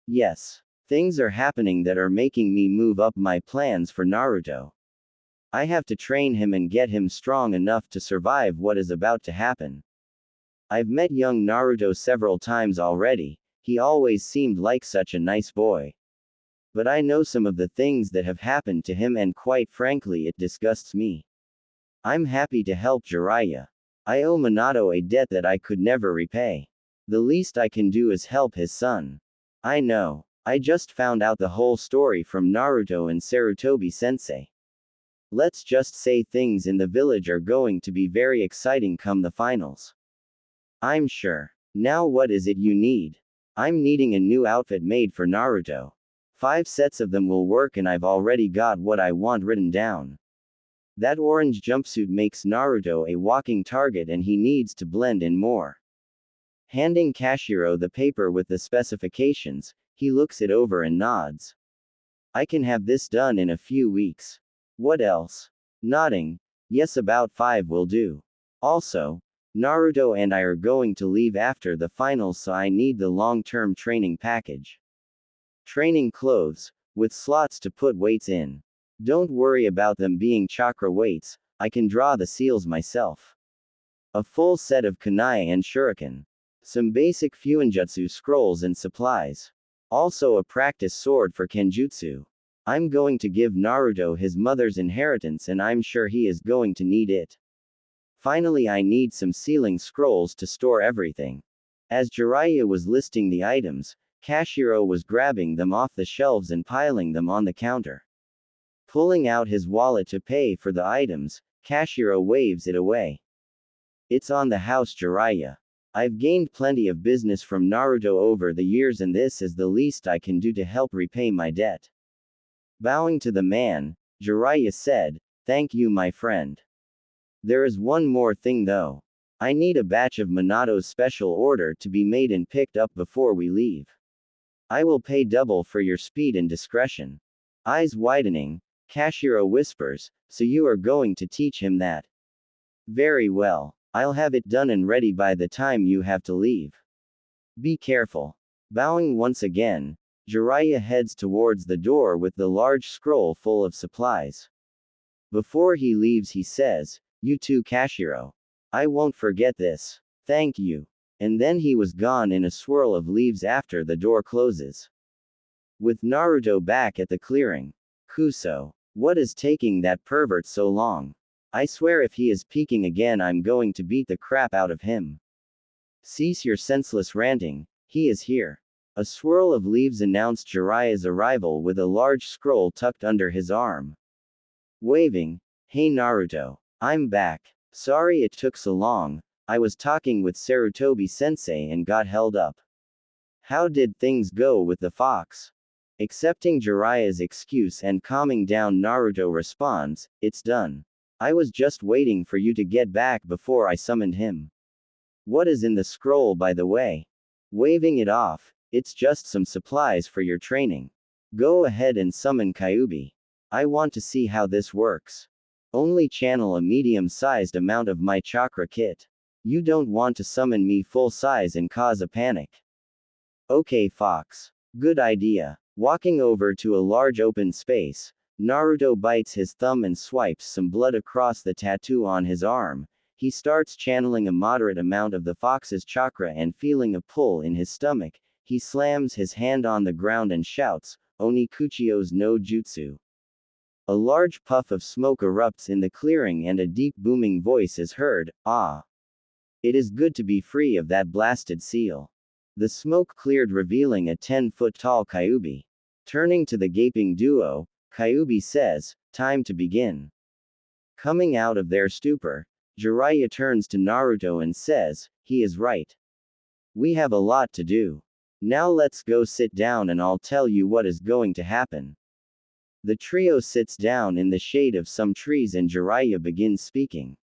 Yes. Things are happening that are making me move up my plans for Naruto. I have to train him and get him strong enough to survive what is about to happen. I've met young Naruto several times already, he always seemed like such a nice boy. But I know some of the things that have happened to him and quite frankly it disgusts me. I'm happy to help Jiraiya. I owe Minato a debt that I could never repay. The least I can do is help his son. I know. I just found out the whole story from Naruto and Sarutobi-sensei. Let's just say things in the village are going to be very exciting come the finals. I'm sure. Now what is it you need? I'm needing a new outfit made for Naruto. 5 sets of them will work and I've already got what I want written down. That orange jumpsuit makes Naruto a walking target and he needs to blend in more. Handing Kashiro the paper with the specifications, he looks it over and nods. I can have this done in a few weeks. What else? Nodding, yes, about 5 will do. Also, Naruto and I are going to leave after the finals, so I need the long-term training package. Training clothes, with slots to put weights in. Don't worry about them being chakra weights, I can draw the seals myself. A full set of kunai and shuriken. Some basic fuinjutsu scrolls and supplies. Also a practice sword for kenjutsu. I'm going to give Naruto his mother's inheritance and I'm sure he is going to need it. Finally, I need some sealing scrolls to store everything. As Jiraiya was listing the items, Kashiro was grabbing them off the shelves and piling them on the counter. Pulling out his wallet to pay for the items, Kashiro waves it away. It's on the house, Jiraiya. I've gained plenty of business from Naruto over the years and this is the least I can do to help repay my debt. Bowing to the man, Jiraiya said, "Thank you, my friend. There is one more thing though. I need a batch of Minato's special order to be made and picked up before we leave. I will pay double for your speed and discretion." Eyes widening, Kashiro whispers, "So you are going to teach him that?" "Very well. I'll have it done and ready by the time you have to leave. Be careful." Bowing once again, Jiraiya heads towards the door with the large scroll full of supplies. Before he leaves, he says, "You too, Kashiro. I won't forget this. Thank you." And then he was gone in a swirl of leaves after the door closes. With Naruto back at the clearing. "Kuso. What is taking that pervert so long? I swear if he is peeking again I'm going to beat the crap out of him." "Cease your senseless ranting, he is here." A swirl of leaves announced Jiraiya's arrival with a large scroll tucked under his arm. Waving, "Hey Naruto. I'm back. Sorry it took so long, I was talking with Sarutobi-sensei and got held up." "How did things go with the fox?" Accepting Jiraiya's excuse and calming down, Naruto responds, "It's done. I was just waiting for you to get back before I summoned him." "What is in the scroll, by the way?" Waving it off, "It's just some supplies for your training. Go ahead and summon Kyuubi. I want to see how this works. Only channel a medium-sized amount of my chakra kit. You don't want to summon me full size and cause a panic." "Okay, Fox. Good idea." Walking over to a large open space, Naruto bites his thumb and swipes some blood across the tattoo on his arm. He starts channeling a moderate amount of the fox's chakra and feeling a pull in his stomach, he slams his hand on the ground and shouts, "Oni Kuchio's no jutsu." A large puff of smoke erupts in the clearing and a deep booming voice is heard, "Ah. It is good to be free of that blasted seal." The smoke cleared, revealing a 10-foot-tall Kyuubi. Turning to the gaping duo, Kyuubi says, "Time to begin." Coming out of their stupor, Jiraiya turns to Naruto and says, "He is right. We have a lot to do. Now let's go sit down and I'll tell you what is going to happen." The trio sits down in the shade of some trees and Jiraiya begins speaking.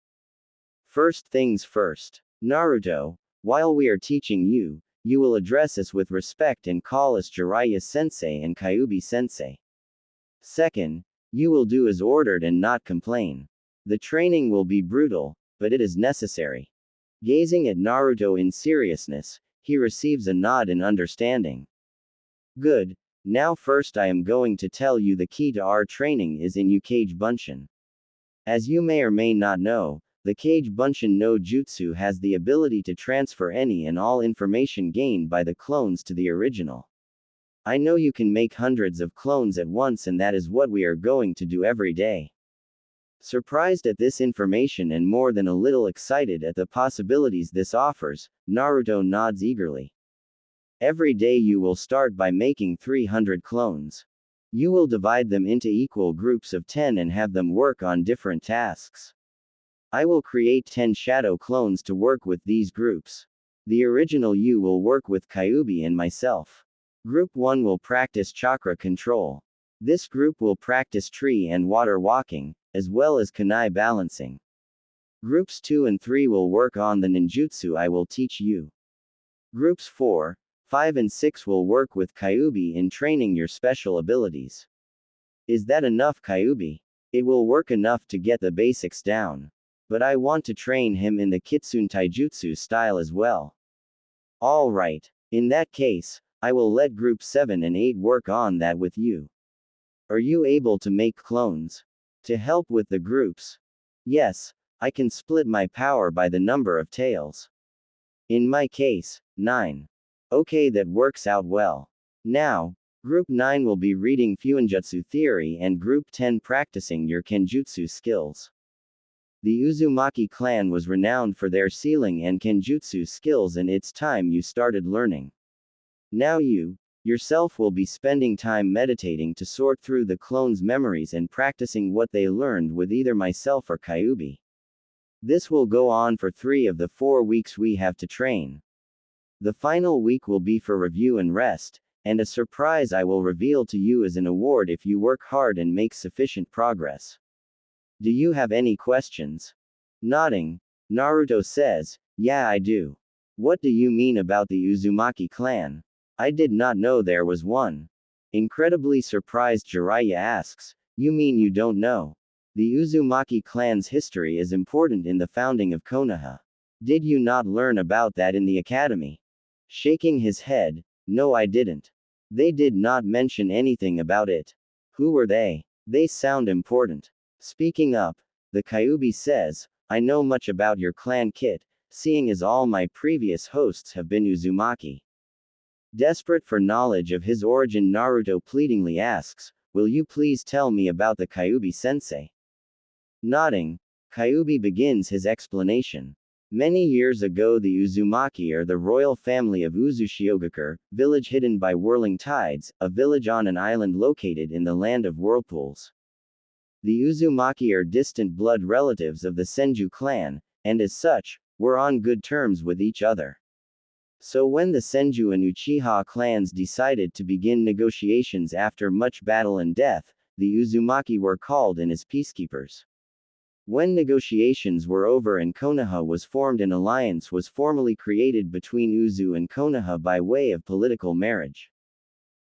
"First things first. Naruto, while we are teaching you, you will address us with respect and call us Jiraiya-sensei and Kyuubi-sensei. Second, you will do as ordered and not complain. The training will be brutal, but it is necessary." Gazing at Naruto in seriousness, he receives a nod in understanding. "Good. Now first I am going to tell you the key to our training is in Ukage Bunshin. As you may or may not know, the Kage Bunshin no Jutsu has the ability to transfer any and all information gained by the clones to the original. I know you can make hundreds of clones at once and that is what we are going to do every day." Surprised at this information and more than a little excited at the possibilities this offers, Naruto nods eagerly. "Every day you will start by making 300 clones. You will divide them into equal groups of 10 and have them work on different tasks. I will create 10 shadow clones to work with these groups. The original you will work with Kyuubi and myself. Group 1 will practice chakra control. This group will practice tree and water walking, as well as kunai balancing. Groups 2 and 3 will work on the ninjutsu I will teach you. Groups 4, 5 and 6 will work with Kyuubi in training your special abilities. Is that enough, Kyuubi? It will work enough to get the basics down. But I want to train him in the Kitsune Taijutsu style as well. Alright. In that case, I will let Group 7 and 8 work on that with you. Are you able to make clones? To help with the groups? Yes, I can split my power by the number of tails. In my case, 9. Okay, that works out well. Now, Group 9 will be reading Fuinjutsu theory and Group 10 practicing your Kenjutsu skills. The Uzumaki clan was renowned for their sealing and Kenjutsu skills, and it's time you started learning. Now you, yourself, will be spending time meditating to sort through the clones' memories and practicing what they learned with either myself or Kyuubi. This will go on for 3 of the 4 weeks we have to train. The final week will be for review and rest, and a surprise I will reveal to you as an award if you work hard and make sufficient progress. Do you have any questions? Nodding, Naruto says, yeah, I do. What do you mean about the Uzumaki clan? I did not know there was one. Incredibly surprised, Jiraiya asks, you mean you don't know? The Uzumaki clan's history is important in the founding of Konoha. Did you not learn about that in the academy? Shaking his head, no, I didn't. They did not mention anything about it. Who were they? They sound important. Speaking up, the Kyuubi says, I know much about your clan kit, seeing as all my previous hosts have been Uzumaki. Desperate for knowledge of his origin, Naruto pleadingly asks, will you please tell me about the Kyuubi sensei? Nodding, Kyuubi begins his explanation. Many years ago, the Uzumaki are the royal family of Uzushiogakure, village hidden by whirling tides, a village on an island located in the land of whirlpools. The Uzumaki are distant blood relatives of the Senju clan, and as such, were on good terms with each other. So when the Senju and Uchiha clans decided to begin negotiations after much battle and death, the Uzumaki were called in as peacekeepers. When negotiations were over and Konoha was formed, an alliance was formally created between Uzu and Konoha by way of political marriage.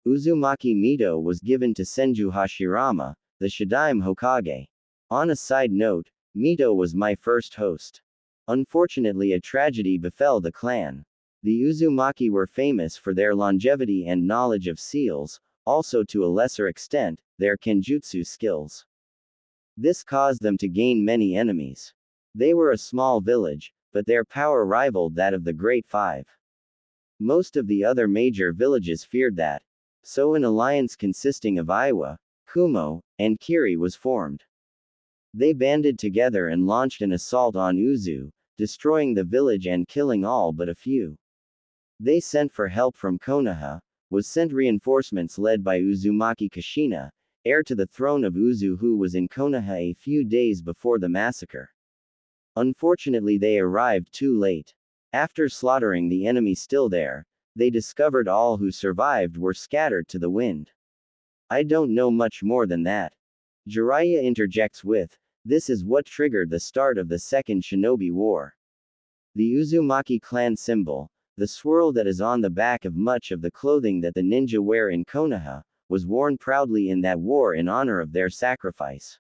Uzumaki Mito was given to Senju Hashirama, the Shadaime Hokage. On a side note, Mito was my first host. Unfortunately, a tragedy befell the clan. The Uzumaki were famous for their longevity and knowledge of seals, also to a lesser extent, their Kenjutsu skills. This caused them to gain many enemies. They were a small village, but their power rivaled that of the Great Five. Most of the other major villages feared that. So an alliance consisting of Iwa, Kumo, and Kiri was formed. They banded together and launched an assault on Uzu, destroying the village and killing all but a few. They sent for help from Konoha, was sent reinforcements led by Uzumaki Kushina, heir to the throne of Uzu, who was in Konoha a few days before the massacre. Unfortunately, they arrived too late. After slaughtering the enemy still there, they discovered all who survived were scattered to the wind. I don't know much more than that. Jiraiya interjects with, this is what triggered the start of the Second Shinobi War. The Uzumaki clan symbol, the swirl that is on the back of much of the clothing that the ninja wear in Konoha, was worn proudly in that war in honor of their sacrifice.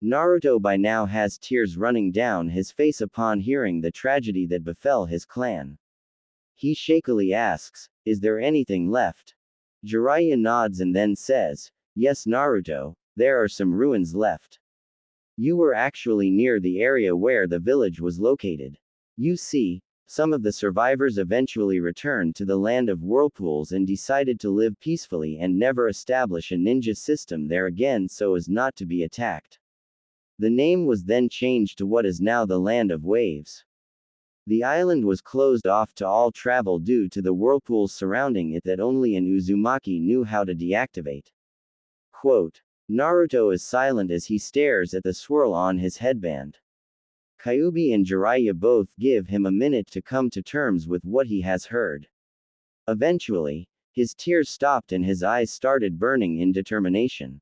Naruto by now has tears running down his face upon hearing the tragedy that befell his clan. He shakily asks, is there anything left? Jiraiya nods and then says, yes, Naruto, there are some ruins left. You were actually near the area where the village was located. You see, some of the survivors eventually returned to the land of whirlpools and decided to live peacefully and never establish a ninja system there again so as not to be attacked. The name was then changed to what is now the Land of Waves. The island was closed off to all travel due to the whirlpools surrounding it that only an Uzumaki knew how to deactivate. Quote, Naruto is silent as he stares at the swirl on his headband. Kyuubi and Jiraiya both give him a minute to come to terms with what he has heard. Eventually, His tears stopped and his eyes started burning in determination.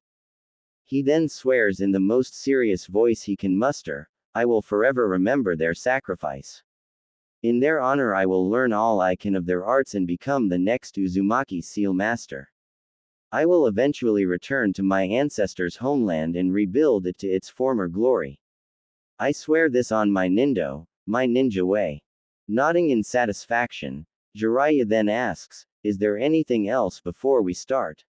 He then swears in the most serious voice he can muster, "I will forever remember their sacrifice. In their honor I will learn all I can of their arts and become the next Uzumaki seal master. I will eventually return to my ancestors' homeland and rebuild it to its former glory. I swear this on my ninja way." Nodding in satisfaction, Jiraiya then asks, "Is there anything else before we start?"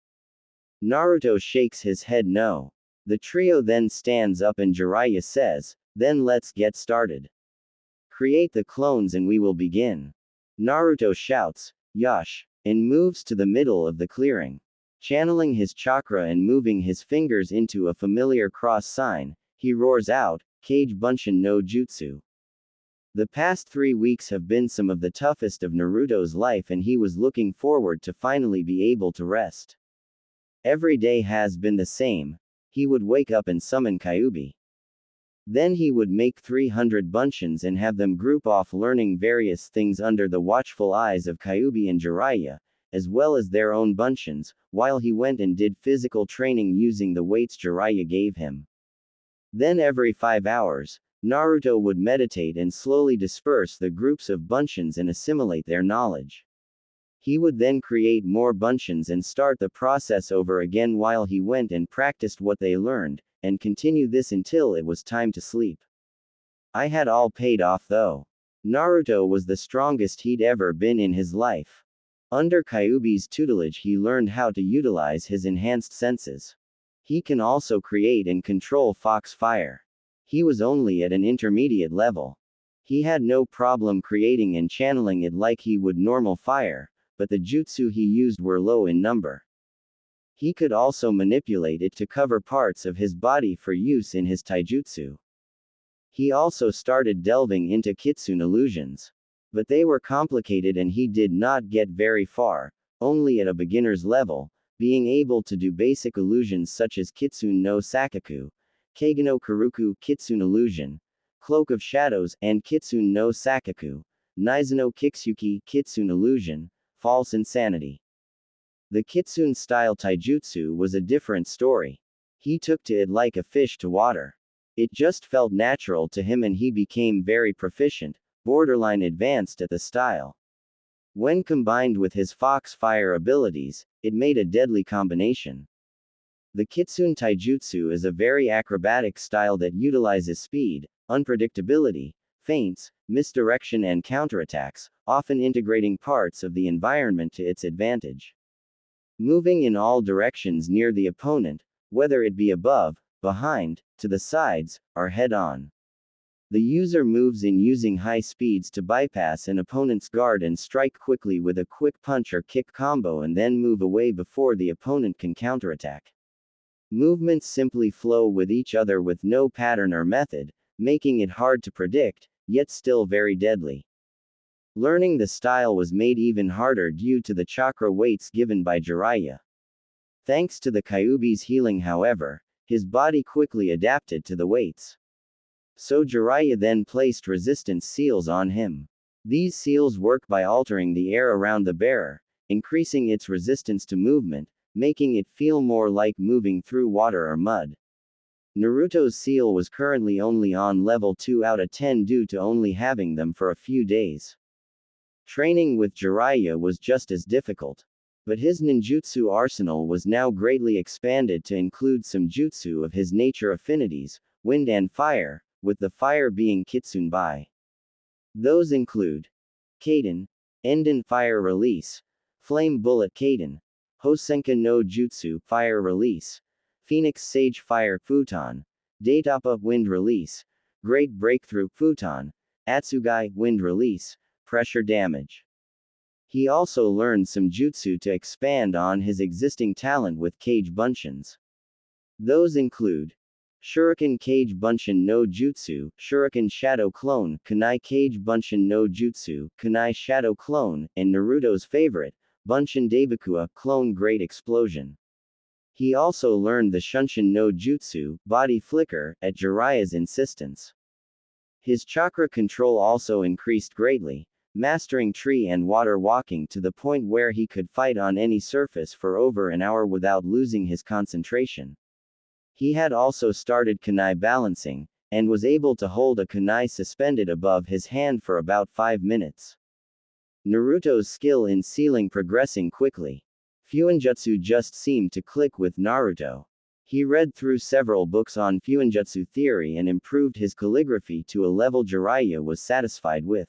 Naruto shakes his head no. The trio then stands up and Jiraiya says, "Then let's get started. Create the clones and we will begin." Naruto shouts, "Yosh," and moves to the middle of the clearing. Channeling his chakra and moving his fingers into a familiar cross sign, he roars out, "Kage Bunshin no Jutsu." The past 3 weeks have been some of the toughest of Naruto's life and he was looking forward to finally be able to rest. Every day has been the same. He would wake up and summon Kyuubi. Then he would make 300 Bunshins and have them group off learning various things under the watchful eyes of Kyuubi and Jiraiya, as well as their own Bunshins, while he went and did physical training using the weights Jiraiya gave him. Then every 5 hours, Naruto would meditate and slowly disperse the groups of Bunshins and assimilate their knowledge. He would then create more Bunshins and start the process over again while he went and practiced what they learned, and continue this until it was time to sleep. I had all paid off though. Naruto was the strongest he'd ever been in his life. Under Kyuubi's tutelage he learned how to utilize his enhanced senses. He can also create and control fox fire. He was only at an intermediate level. He had no problem creating and channeling it like he would normal fire, but the jutsu he used were low in number. He could also manipulate it to cover parts of his body for use in his taijutsu. He also started delving into kitsune illusions. But they were complicated and he did not get very far, only at a beginner's level, being able to do basic illusions such as Kitsune no Sakaku, Kage no Karuku Kitsune Illusion, Cloak of Shadows, and Kitsune no Sakaku, Naizu no Kiksuki Kitsune Illusion, False Insanity. The Kitsune-style taijutsu was a different story. He took to it like a fish to water. It just felt natural to him and he became very proficient, borderline advanced at the style. When combined with his fox fire abilities, it made a deadly combination. The Kitsune taijutsu is a very acrobatic style that utilizes speed, unpredictability, feints, misdirection and counterattacks, often integrating parts of the environment to its advantage. Moving in all directions near the opponent, whether it be above, behind, to the sides, or head-on. The user moves in using high speeds to bypass an opponent's guard and strike quickly with a quick punch or kick combo and then move away before the opponent can counterattack. Movements simply flow with each other with no pattern or method, making it hard to predict, yet still very deadly. Learning the style was made even harder due to the chakra weights given by Jiraiya. Thanks to the Kyuubi's healing however, his body quickly adapted to the weights. So Jiraiya then placed resistance seals on him. These seals work by altering the air around the bearer, increasing its resistance to movement, making it feel more like moving through water or mud. Naruto's seal was currently only on level 2 out of 10 due to only having them for a few days. Training with Jiraiya was just as difficult. But his ninjutsu arsenal was now greatly expanded to include some jutsu of his nature affinities, wind and fire, with the fire being Kitsune Bai. Those include Kaden, Enden Fire Release, Flame Bullet Kaden, Hosenka no Jutsu Fire Release, Phoenix Sage Fire Futon, Daitapa Wind Release, Great Breakthrough Futon, Atsugai Wind Release, Pressure Damage. He also learned some jutsu to expand on his existing talent with Kage Bunshins. Those include Shuriken Kage Bunshin no Jutsu, Shuriken Shadow Clone, Kunai Kage Bunshin no Jutsu, Kunai Shadow Clone, and Naruto's favorite, Bunshin Daibakua Clone Great Explosion. He also learned the Shunshin no Jutsu, Body Flicker, at Jiraiya's insistence. His chakra control also increased greatly, mastering tree and water walking to the point where he could fight on any surface for over an hour without losing his concentration. He had also started kunai balancing, and was able to hold a kunai suspended above his hand for about 5 minutes. Naruto's skill in sealing progressing quickly. Fuinjutsu just seemed to click with Naruto. He read through several books on Fuinjutsu theory and improved his calligraphy to a level Jiraiya was satisfied with.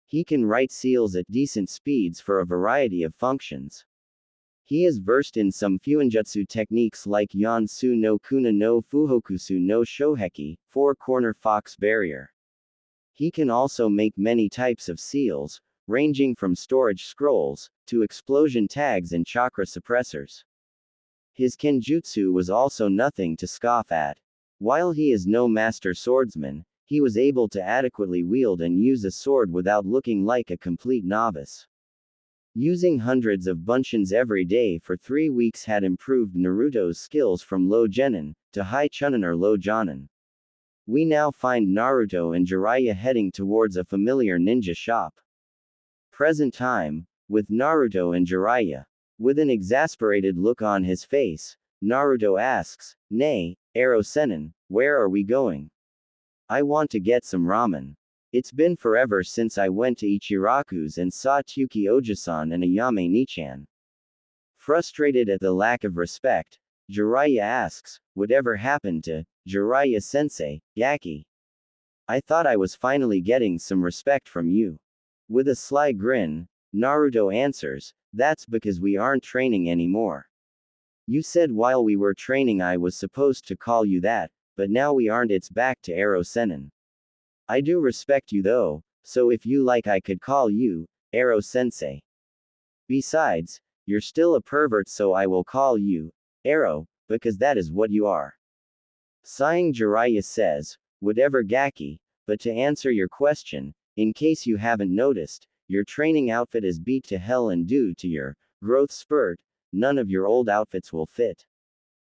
He can write seals at decent speeds for a variety of functions. He is versed in some Fuinjutsu techniques like Yansu no Kuna no Fuhokusu no Shoheki, four-corner fox barrier. He can also make many types of seals, ranging from storage scrolls, to explosion tags and chakra suppressors. His kenjutsu was also nothing to scoff at. While he is no master swordsman, he was able to adequately wield and use a sword without looking like a complete novice. Using hundreds of bunshins every day for 3 weeks had improved Naruto's skills from low genin to high chunin or low jonin. We now find Naruto and Jiraiya heading towards a familiar ninja shop. Present time, with Naruto and Jiraiya. With an exasperated look on his face, Naruto asks, "Nay, Ero Sennin, where are we going?" "I want to get some ramen. It's been forever since I went to Ichiraku's and saw Tyuki Ojisan and Ayame Nichan." Frustrated at the lack of respect, Jiraiya asks, "Whatever happened to Jiraiya-sensei, Gaki? I thought I was finally getting some respect from you." With a sly grin, Naruto answers, "That's because we aren't training anymore. You said while we were training I was supposed to call you that, but now we aren't. It's back to Ero Sennin. I do respect you though, so if you like I could call you, Ero Sensei. Besides, you're still a pervert so I will call you, Ero, because that is what you are." Sighing, Jiraiya says, "Whatever Gaki, but to answer your question, in case you haven't noticed, your training outfit is beat to hell and due to your growth spurt, none of your old outfits will fit.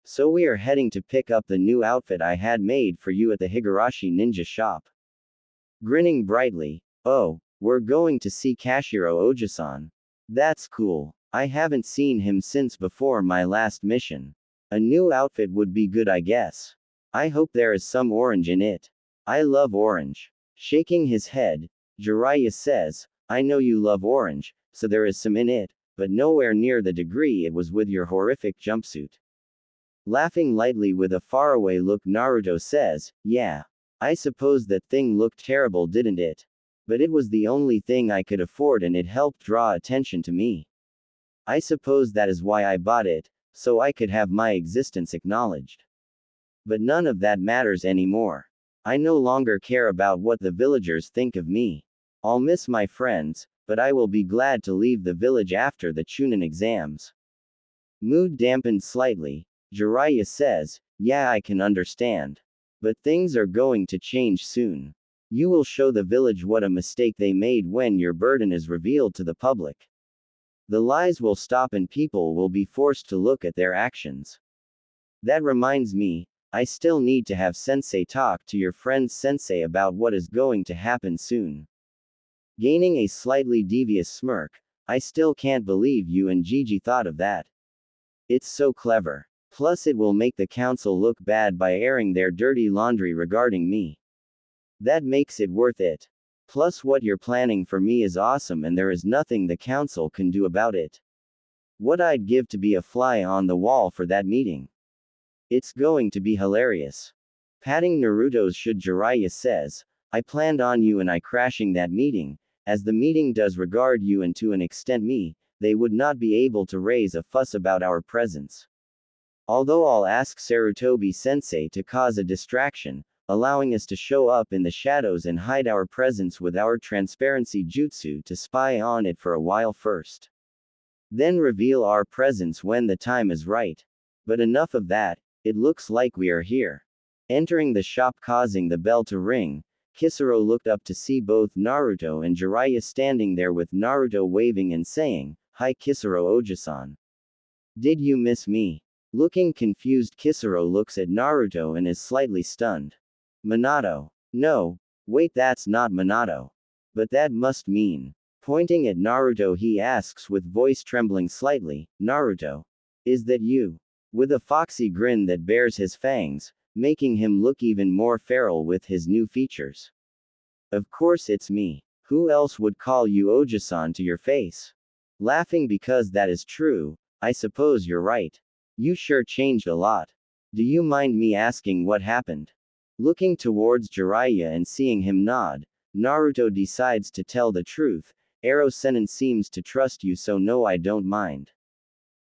So we are heading to pick up the new outfit I had made for you at the Higurashi ninja shop." Grinning brightly, "Oh, we're going to see Kashiro Ojisan. That's cool. I haven't seen him since before my last mission. A new outfit would be good I guess. I hope there is some orange in it. I love orange." Shaking his head, Jiraiya says, "I know you love orange, so there is some in it, but nowhere near the degree it was with your horrific jumpsuit." Laughing lightly with a faraway look, Naruto says, "Yeah. I suppose that thing looked terrible, didn't it? But it was the only thing I could afford and it helped draw attention to me. I suppose that is why I bought it, so I could have my existence acknowledged. But none of that matters anymore. I no longer care about what the villagers think of me. I'll miss my friends, but I will be glad to leave the village after the Chunin exams." Mood dampened slightly, Jiraiya says, "Yeah, I can understand. But things are going to change soon. You will show the village what a mistake they made when your burden is revealed to the public. The lies will stop and people will be forced to look at their actions. That reminds me, I still need to have Sensei talk to your friend's Sensei about what is going to happen soon." Gaining a slightly devious smirk, "I still can't believe you and Gigi thought of that. It's so clever. Plus it will make the council look bad by airing their dirty laundry regarding me. That makes it worth it. Plus what you're planning for me is awesome and there is nothing the council can do about it. What I'd give to be a fly on the wall for that meeting. It's going to be hilarious." Patting Naruto's shoulder, Jiraiya says, "I planned on you and I crashing that meeting, as the meeting does regard you and to an extent me, they would not be able to raise a fuss about our presence. Although I'll ask Sarutobi Sensei to cause a distraction, allowing us to show up in the shadows and hide our presence with our transparency jutsu to spy on it for a while first. Then reveal our presence when the time is right. But enough of that, it looks like we are here." Entering the shop, causing the bell to ring, Kisaro looked up to see both Naruto and Jiraiya standing there with Naruto waving and saying, "Hi Kisaro Ojisan. Did you miss me?" Looking confused, Kisaro looks at Naruto and is slightly stunned. "Minato. No. Wait, that's not Minato. But that must mean. Pointing at Naruto, he asks with voice trembling slightly, Naruto, is that you? With a foxy grin that bears his fangs, making him look even more feral with his new features. Of course it's me. Who else would call you Oji-san to your face? Laughing because that is true, I suppose you're right. You sure changed a lot. Do you mind me asking what happened? Looking towards Jiraiya and seeing him nod, Naruto decides to tell the truth. Ero Sennin seems to trust you, so no, I don't mind.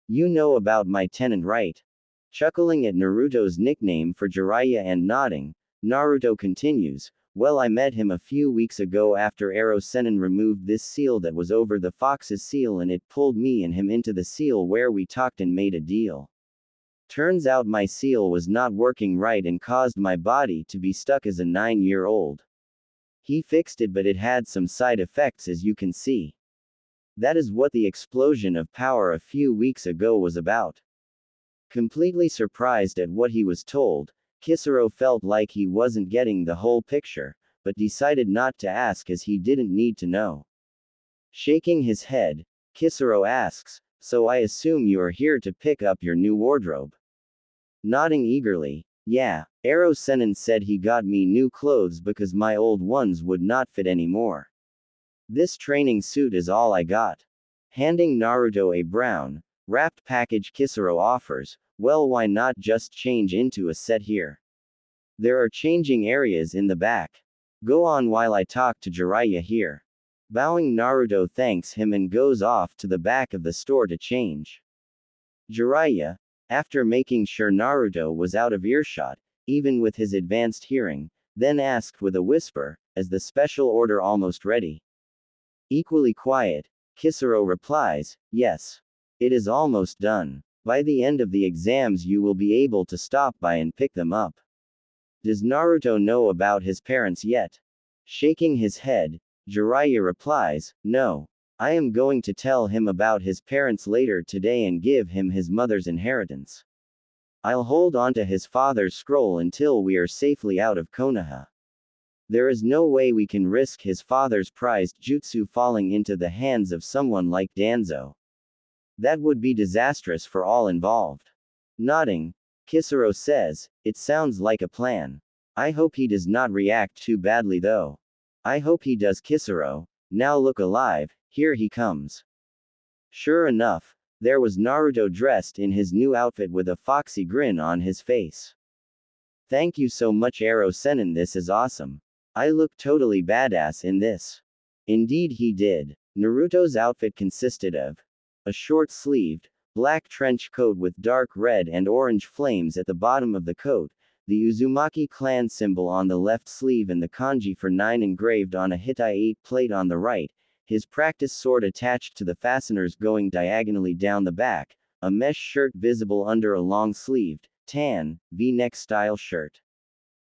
You know about my tenant, right? Chuckling at Naruto's nickname for Jiraiya and nodding, Naruto continues, well, I met him a few weeks ago after Ero Sennin removed this seal that was over the fox's seal, and it pulled me and him into the seal where we talked and made a deal. Turns out my seal was not working right and caused my body to be stuck as a 9-year-old. He fixed it, but it had some side effects, as you can see. That is what the explosion of power a few weeks ago was about. Completely surprised at what he was told, Kisaro felt like he wasn't getting the whole picture, but decided not to ask as he didn't need to know. Shaking his head, Kisaro asks, so I assume you are here to pick up your new wardrobe? Nodding eagerly, yeah, Ero Sennin said he got me new clothes because my old ones would not fit anymore. This training suit is all I got. Handing Naruto a brown, wrapped package, Kisaro offers, well, why not just change into a set here? There are changing areas in the back. Go on while I talk to Jiraiya here. Bowing, Naruto thanks him and goes off to the back of the store to change. Jiraiya, after making sure Naruto was out of earshot, even with his advanced hearing, then asked with a whisper, is the special order almost ready? Equally quiet, Kisaro replies, yes. It is almost done. By the end of the exams you will be able to stop by and pick them up. Does Naruto know about his parents yet? Shaking his head, Jiraiya replies, no. I am going to tell him about his parents later today and give him his mother's inheritance. I'll hold on to his father's scroll until we are safely out of Konoha. There is no way we can risk his father's prized jutsu falling into the hands of someone like Danzo. That would be disastrous for all involved. Nodding, Kisaro says, it sounds like a plan. I hope he does not react too badly though. I hope he does. Kisaro, now look alive, here he comes. Sure enough, there was Naruto dressed in his new outfit with a foxy grin on his face. Thank you so much, Ero Sennin, this is awesome. I look totally badass in this. Indeed he did. Naruto's outfit consisted of a short-sleeved, black trench coat with dark red and orange flames at the bottom of the coat, the Uzumaki clan symbol on the left sleeve and the kanji for 9 engraved on a Hittite plate on the right, his practice sword attached to the fasteners going diagonally down the back, a mesh shirt visible under a long-sleeved, tan, V-neck style shirt.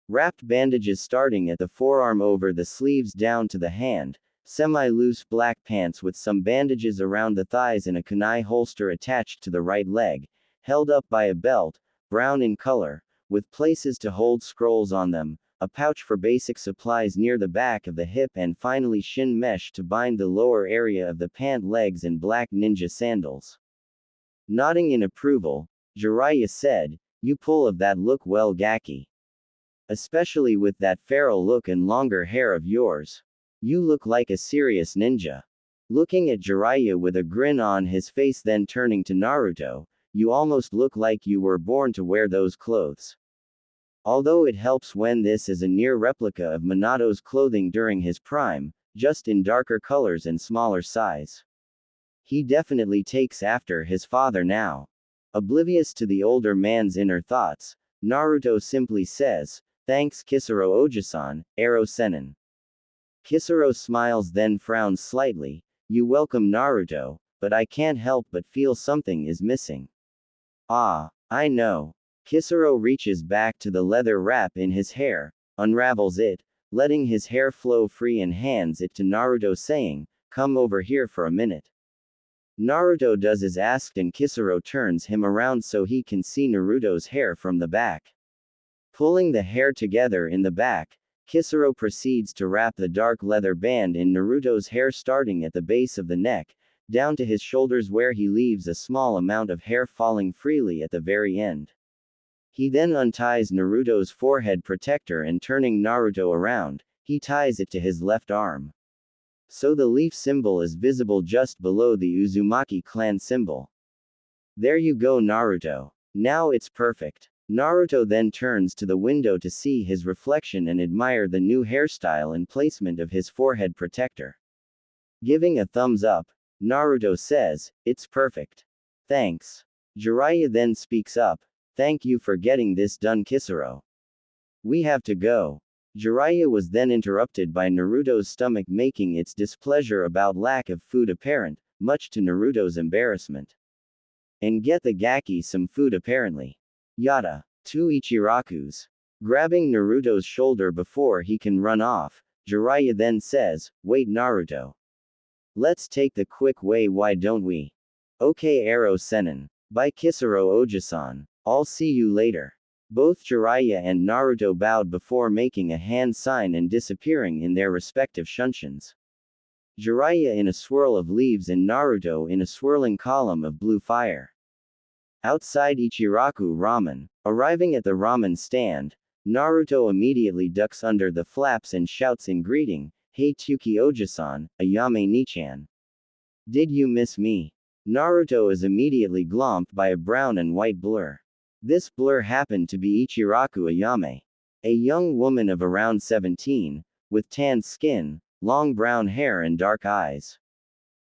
Wrapped bandages starting at the forearm over the sleeves down to the hand, semi-loose black pants with some bandages around the thighs and a kunai holster attached to the right leg, held up by a belt, brown in color, with places to hold scrolls on them, a pouch for basic supplies near the back of the hip, and finally shin mesh to bind the lower area of the pant legs, and black ninja sandals. Nodding in approval, Jiraiya said, you pull of that look well, Gaki. Especially with that feral look and longer hair of yours. You look like a serious ninja. Looking at Jiraiya with a grin on his face, then turning to Naruto, you almost look like you were born to wear those clothes. Although it helps when this is a near replica of Minato's clothing during his prime, just in darker colors and smaller size. He definitely takes after his father now. Oblivious to the older man's inner thoughts, Naruto simply says, thanks Kisaro Oji-san, Ero Sennin. Kisaro smiles then frowns slightly, you welcome Naruto, but I can't help but feel something is missing. Ah, I know. Kisaro reaches back to the leather wrap in his hair, unravels it, letting his hair flow free and hands it to Naruto saying, come over here for a minute. Naruto does as asked and Kisaro turns him around so he can see Naruto's hair from the back. Pulling the hair together in the back, Kisaro proceeds to wrap the dark leather band in Naruto's hair starting at the base of the neck, down to his shoulders where he leaves a small amount of hair falling freely at the very end. He then unties Naruto's forehead protector and turning Naruto around, he ties it to his left arm. So the leaf symbol is visible just below the Uzumaki clan symbol. There you go Naruto. Now it's perfect. Naruto then turns to the window to see his reflection and admire the new hairstyle and placement of his forehead protector. Giving a thumbs up, Naruto says, "It's perfect. Thanks." Jiraiya then speaks up, "Thank you for getting this done Kisaro. We have to go." Jiraiya was then interrupted by Naruto's stomach making its displeasure about lack of food apparent, much to Naruto's embarrassment. "And get the Gaki some food apparently. Yada." Two Ichirakus. Grabbing Naruto's shoulder before he can run off, Jiraiya then says, "Wait Naruto. Let's take the quick way why don't we?" "Okay Aro Senin. Bye Kisaro Ojisan. I'll see you later." Both Jiraiya and Naruto bowed before making a hand sign and disappearing in their respective shunshuns. Jiraiya in a swirl of leaves and Naruto in a swirling column of blue fire. Outside Ichiraku Ramen. Arriving at the ramen stand, Naruto immediately ducks under the flaps and shouts in greeting, "Hey Tsuki Ojisan, Ayame Nichan. Did you miss me?" Naruto is immediately glomped by a brown and white blur. This blur happened to be Ichiraku Ayame. A young woman of around 17, with tanned skin, long brown hair and dark eyes.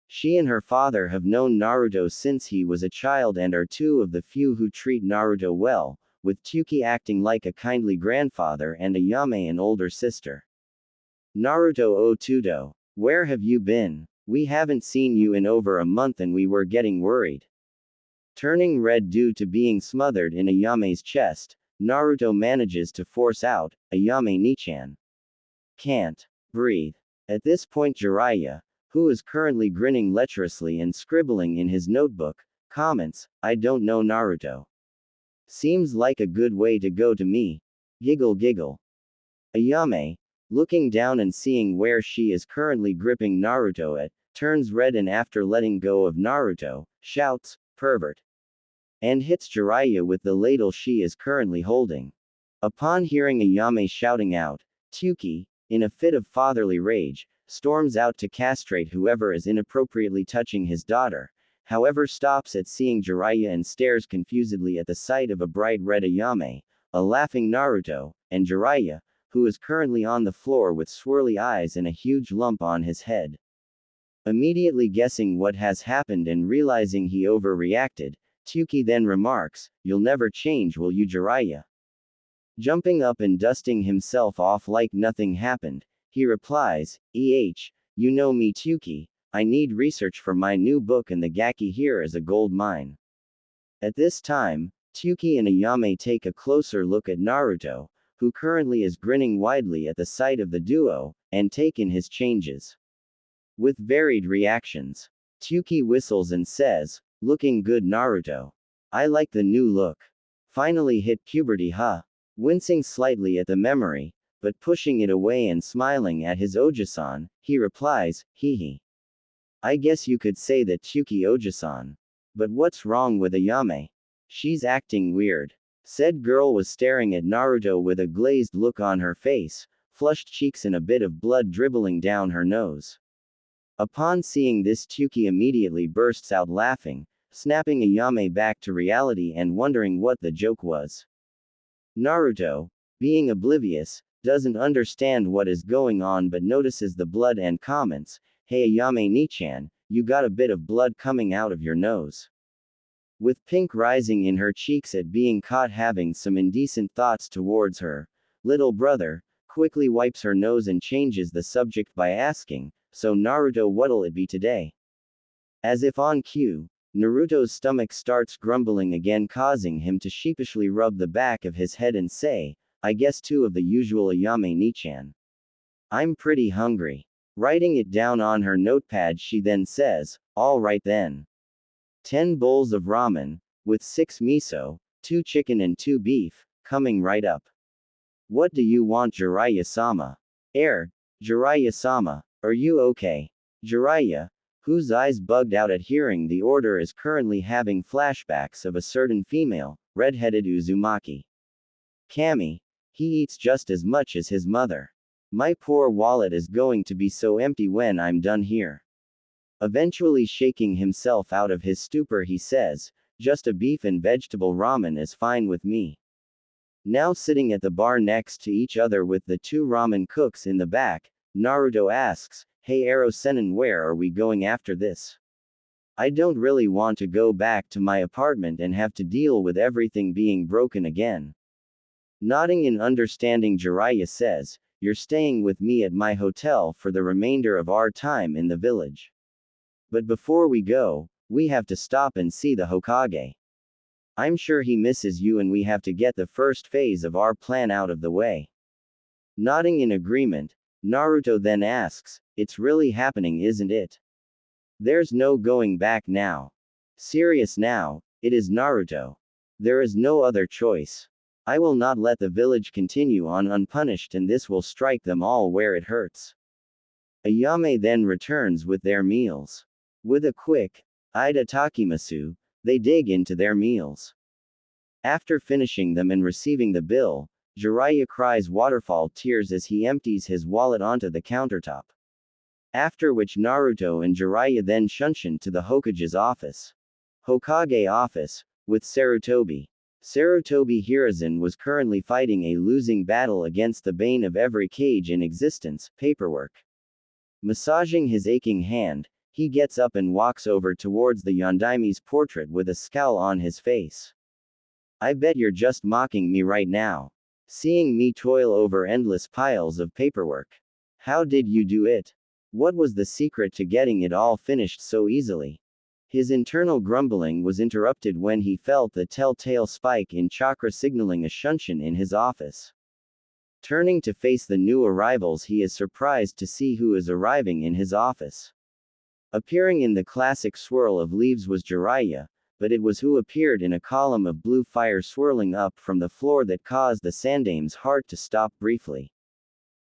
She and her father have known Naruto since he was a child and are two of the few who treat Naruto well, with Tsuki acting like a kindly grandfather and Ayame an older sister. "Naruto o Tudo, where have you been? We haven't seen you in over a month and we were getting worried." Turning red due to being smothered in Ayame's chest, Naruto manages to force out, "Ayame Nichan. Can't breathe." At this point Jiraiya, who is currently grinning lecherously and scribbling in his notebook, comments, "I don't know Naruto. Seems like a good way to go to me." Giggle giggle. Ayame, looking down and seeing where she is currently gripping Naruto at, turns red and after letting go of Naruto, shouts, "Pervert." And hits Jiraiya with the ladle she is currently holding. Upon hearing Ayame shouting out, Tsuki, in a fit of fatherly rage, storms out to castrate whoever is inappropriately touching his daughter, however stops at seeing Jiraiya and stares confusedly at the sight of a bright red Ayame, a laughing Naruto, and Jiraiya, who is currently on the floor with swirly eyes and a huge lump on his head. Immediately guessing what has happened and realizing he overreacted, Tsuki then remarks, "You'll never change will you Jiraiya?" Jumping up and dusting himself off like nothing happened, he replies, you know me Tsuki, I need research for my new book and the Gaki here is a gold mine." At this time, Tsuki and Ayame take a closer look at Naruto, who currently is grinning widely at the sight of the duo, and take in his changes. With varied reactions, Tsuki whistles and says, "Looking good Naruto. I like the new look. Finally hit puberty huh?" Wincing slightly at the memory, but pushing it away and smiling at his Ojisan, he replies, "Hee. I guess you could say that Tsuki Ojisan. But what's wrong with Ayame? She's acting weird." Said girl was staring at Naruto with a glazed look on her face, flushed cheeks and a bit of blood dribbling down her nose. Upon seeing this Tsuki immediately bursts out laughing, snapping Ayame back to reality and wondering what the joke was. Naruto, being oblivious, doesn't understand what is going on but notices the blood and comments, "Hey Ayame Nichan, you got a bit of blood coming out of your nose." With pink rising in her cheeks at being caught having some indecent thoughts towards her little brother, quickly wipes her nose and changes the subject by asking, "So Naruto what'll it be today?" As if on cue, Naruto's stomach starts grumbling again causing him to sheepishly rub the back of his head and say, "I guess two of the usual Ayame Nichan. I'm pretty hungry." Writing it down on her notepad she then says, "All right then. 10 bowls of ramen, with 6 miso, 2 chicken and 2 beef, coming right up." What do you want, Jiraiya-sama? Jiraiya-sama, are you okay? Jiraiya, whose eyes bugged out at hearing the order, is currently having flashbacks of a certain female, red-headed Uzumaki. Kami. He eats just as much as his mother. My poor wallet is going to be so empty when I'm done here. Eventually shaking himself out of his stupor, he says, just a beef and vegetable ramen is fine with me. Now sitting at the bar next to each other with the two ramen cooks in the back, Naruto asks, hey Ero-sennin, where are we going after this? I don't really want to go back to my apartment and have to deal with everything being broken again. Nodding in understanding, Jiraiya says, you're staying with me at my hotel for the remainder of our time in the village. But before we go, we have to stop and see the Hokage. I'm sure he misses you and we have to get the first phase of our plan out of the way. Nodding in agreement, Naruto then asks, it's really happening, isn't it? There's no going back now. Serious now, it is Naruto. There is no other choice. I will not let the village continue on unpunished, and this will strike them all where it hurts. Ayame then returns with their meals. With a quick, Ida Takimasu, they dig into their meals. After finishing them and receiving the bill, Jiraiya cries waterfall tears as he empties his wallet onto the countertop. After which Naruto and Jiraiya then shunshin to the Hokage's office. Hokage office, with Sarutobi. Sarutobi Hiruzen was currently fighting a losing battle against the bane of every cage in existence, paperwork. Massaging his aching hand, he gets up and walks over towards the Yondaime's portrait with a scowl on his face. I bet you're just mocking me right now. Seeing me toil over endless piles of paperwork. How did you do it? What was the secret to getting it all finished so easily? His internal grumbling was interrupted when he felt the telltale spike in chakra signaling a shunshin in his office. Turning to face the new arrivals, he is surprised to see who is arriving in his office. Appearing in the classic swirl of leaves was Jiraiya, but it was who appeared in a column of blue fire swirling up from the floor that caused the Sandame's heart to stop briefly.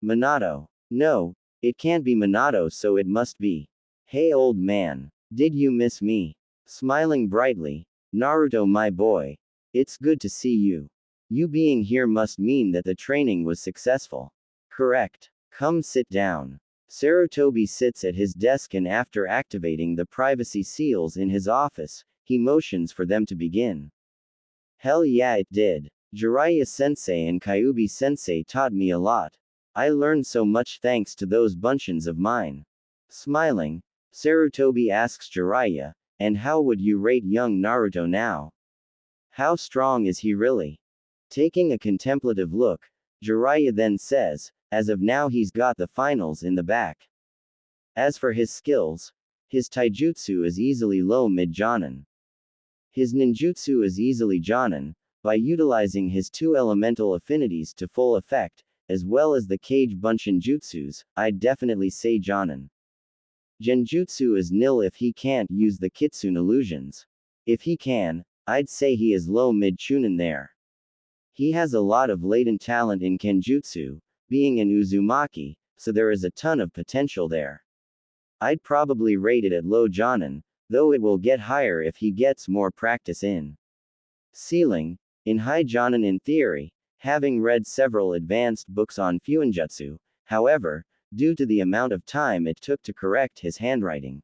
Minato. No, it can't be Minato, so it must be. Hey old man. Did you miss me? Smiling brightly, Naruto, my boy. It's good to see you. You being here must mean that the training was successful. Correct. Come sit down. Sarutobi sits at his desk and after activating the privacy seals in his office, he motions for them to begin. Hell yeah, it did. Jiraiya-sensei and Kyuubi-sensei taught me a lot. I learned so much thanks to those bunchins of mine. Smiling, Sarutobi asks Jiraiya, and how would you rate young Naruto now? How strong is he really? Taking a contemplative look, Jiraiya then says, as of now he's got the finals in the back. As for his skills, his taijutsu is easily low mid-jonin. His ninjutsu is easily jonin, by utilizing his two elemental affinities to full effect, as well as the Kage Bunshin jutsus, I'd definitely say jonin. Genjutsu is nil if he can't use the Kitsune illusions. If he can, I'd say he is low mid-chunin there. He has a lot of latent talent in Kenjutsu, being an Uzumaki, so there is a ton of potential there. I'd probably rate it at low jonin, though it will get higher if he gets more practice in. Ceiling, in high jonin in theory, having read several advanced books on Fuinjutsu, however, due to the amount of time it took to correct his handwriting.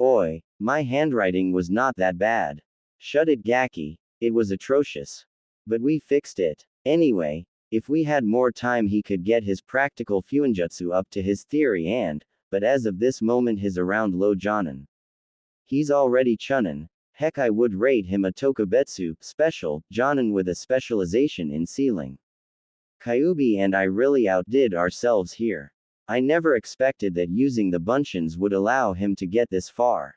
Oi, my handwriting was not that bad. Shut it Gaki, it was atrocious. But we fixed it. Anyway, if we had more time he could get his practical Fuinjutsu up to his theory but as of this moment his around low jonin. He's already chunin, heck I would rate him a Tokubetsu, special, jonin with a specialization in sealing. Kyuubi and I really outdid ourselves here. I never expected that using the bunchins would allow him to get this far.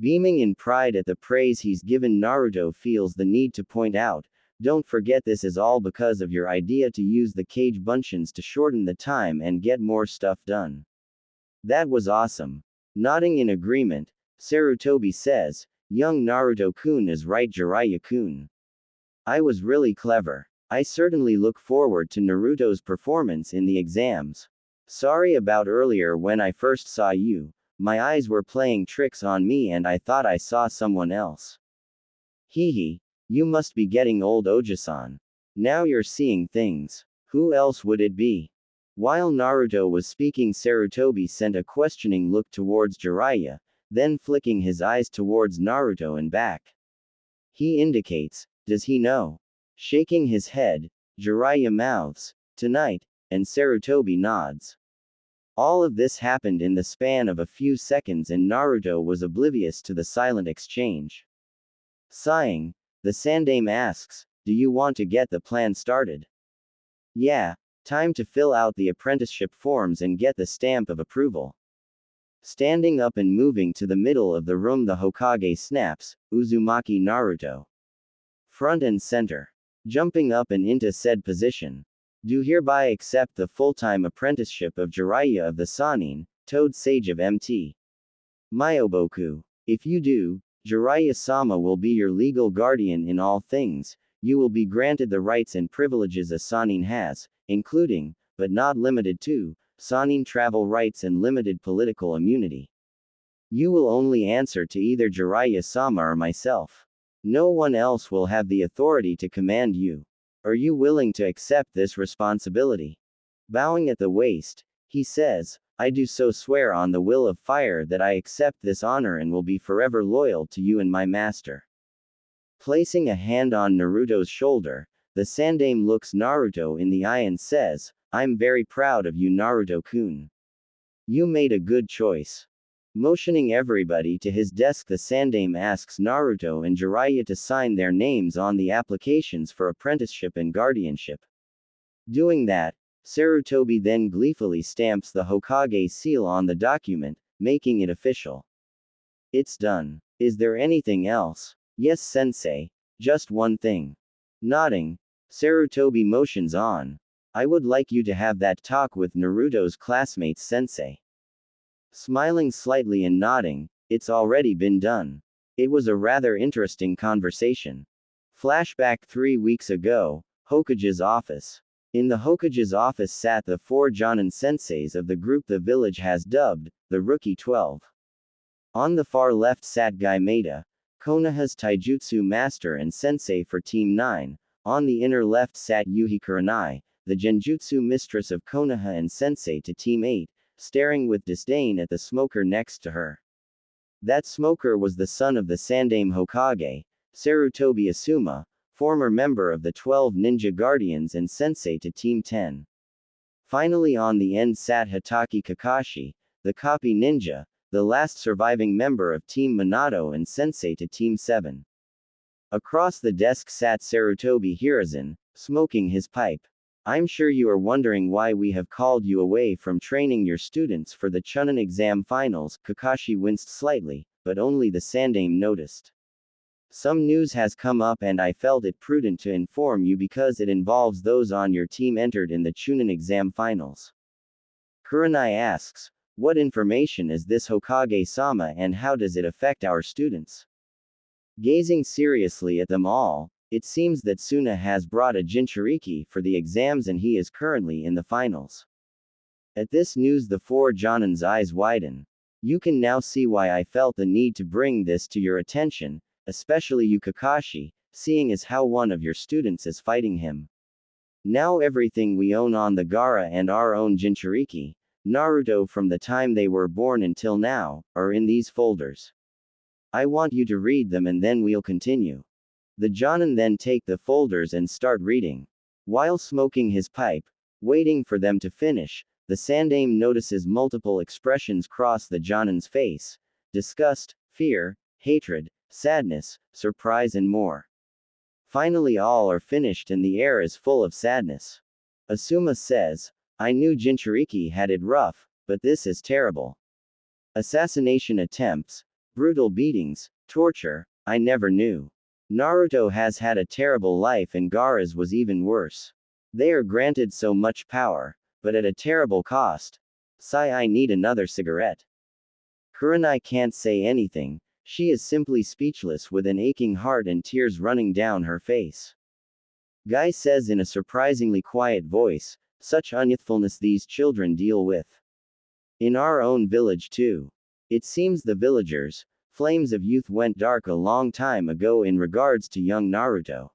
Beaming in pride at the praise he's given, Naruto feels the need to point out, don't forget this is all because of your idea to use the Kage Bunchins to shorten the time and get more stuff done. That was awesome. Nodding in agreement, Sarutobi says, young Naruto-kun is right, Jiraiya-kun. I was really clever. I certainly look forward to Naruto's performance in the exams. Sorry about earlier when I first saw you. My eyes were playing tricks on me and I thought I saw someone else. Hehe. You must be getting old, Oji-san. Now you're seeing things. Who else would it be? While Naruto was speaking, Sarutobi sent a questioning look towards Jiraiya, then flicking his eyes towards Naruto and back. He indicates, does he know? Shaking his head, Jiraiya mouths, tonight, and Sarutobi nods. All of this happened in the span of a few seconds and Naruto was oblivious to the silent exchange. Sighing, the Sandaime asks, do you want to get the plan started? Yeah, time to fill out the apprenticeship forms and get the stamp of approval. Standing up and moving to the middle of the room, the Hokage snaps, Uzumaki Naruto. Front and center. Jumping up and into said position. Do hereby accept the full-time apprenticeship of Jiraiya of the Sannin, Toad Sage of MT. Myoboku. If you do, Jiraiya-sama will be your legal guardian in all things. You will be granted the rights and privileges a Sannin has, including, but not limited to, Sannin travel rights and limited political immunity. You will only answer to either Jiraiya-sama or myself. No one else will have the authority to command you. Are you willing to accept this responsibility? Bowing at the waist, he says, I do so swear on the will of fire that I accept this honor and will be forever loyal to you and my master. Placing a hand on Naruto's shoulder, the Sandaime looks Naruto in the eye and says, I'm very proud of you, Naruto-kun. You made a good choice. Motioning everybody to his desk, the Sandaime asks Naruto and Jiraiya to sign their names on the applications for apprenticeship and guardianship. Doing that, Sarutobi then gleefully stamps the Hokage seal on the document, making it official. It's done. Is there anything else? Yes, sensei. Just one thing. Nodding, Sarutobi motions on. I would like you to have that talk with Naruto's classmates, sensei. Smiling slightly and nodding, it's already been done. It was a rather interesting conversation. Flashback 3 weeks ago, Hokage's office. In the Hokage's office sat the 4 Jonin senseis of the group the village has dubbed, the Rookie 12. On the far left sat Gaimeta, Konoha's taijutsu master and sensei for Team 9, on the inner left sat Yuhi Kurenai, the genjutsu mistress of Konoha and sensei to Team 8, staring with disdain at the smoker next to her. That smoker was the son of the Sandaime Hokage, Sarutobi Asuma, former member of the 12 Ninja Guardians and sensei to Team 10. Finally on the end sat Hatake Kakashi, the copy ninja, the last surviving member of Team Minato and sensei to Team 7. Across the desk sat Sarutobi Hiruzen, smoking his pipe. I'm sure you are wondering why we have called you away from training your students for the Chunin exam finals. Kakashi winced slightly, but only the Sandaime noticed. Some news has come up and I felt it prudent to inform you because it involves those on your team entered in the Chunin exam finals. Kurenai asks, what information is this, Hokage-sama, and how does it affect our students? Gazing seriously at them all, it seems that Suna has brought a Jinchuriki for the exams and he is currently in the finals. At this news the 4 Jonin's eyes widen. You can now see why I felt the need to bring this to your attention, especially you Kakashi, seeing as how one of your students is fighting him. Now everything we own on the Gaara and our own Jinchuriki, Naruto from the time they were born until now, are in these folders. I want you to read them and then we'll continue. The Jonin then take the folders and start reading. While smoking his pipe, waiting for them to finish, the Sandaime notices multiple expressions cross the Jonin's face: disgust, fear, hatred, sadness, surprise and more. Finally all are finished and the air is full of sadness. Asuma says, I knew Jinchuriki had it rough, but this is terrible. Assassination attempts, brutal beatings, torture, I never knew. Naruto has had a terrible life and Gaara's was even worse. They are granted so much power, but at a terrible cost. Sigh, I need another cigarette. Kurenai can't say anything, she is simply speechless with an aching heart and tears running down her face. Guy says in a surprisingly quiet voice, such unyouthfulness these children deal with. In our own village too. It seems the villagers' flames of youth went dark a long time ago in regards to young Naruto.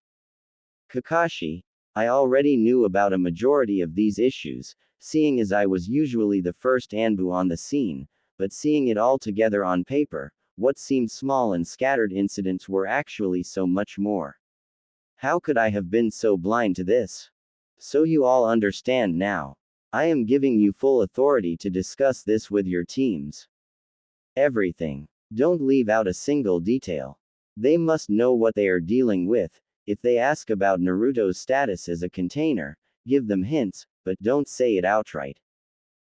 Kakashi, I already knew about a majority of these issues, seeing as I was usually the first Anbu on the scene, but seeing it all together on paper, what seemed small and scattered incidents were actually so much more. How could I have been so blind to this? So you all understand now. I am giving you full authority to discuss this with your teams. Everything. Don't leave out a single detail. They must know what they are dealing with. If they ask about Naruto's status as a container, give them hints, but don't say it outright.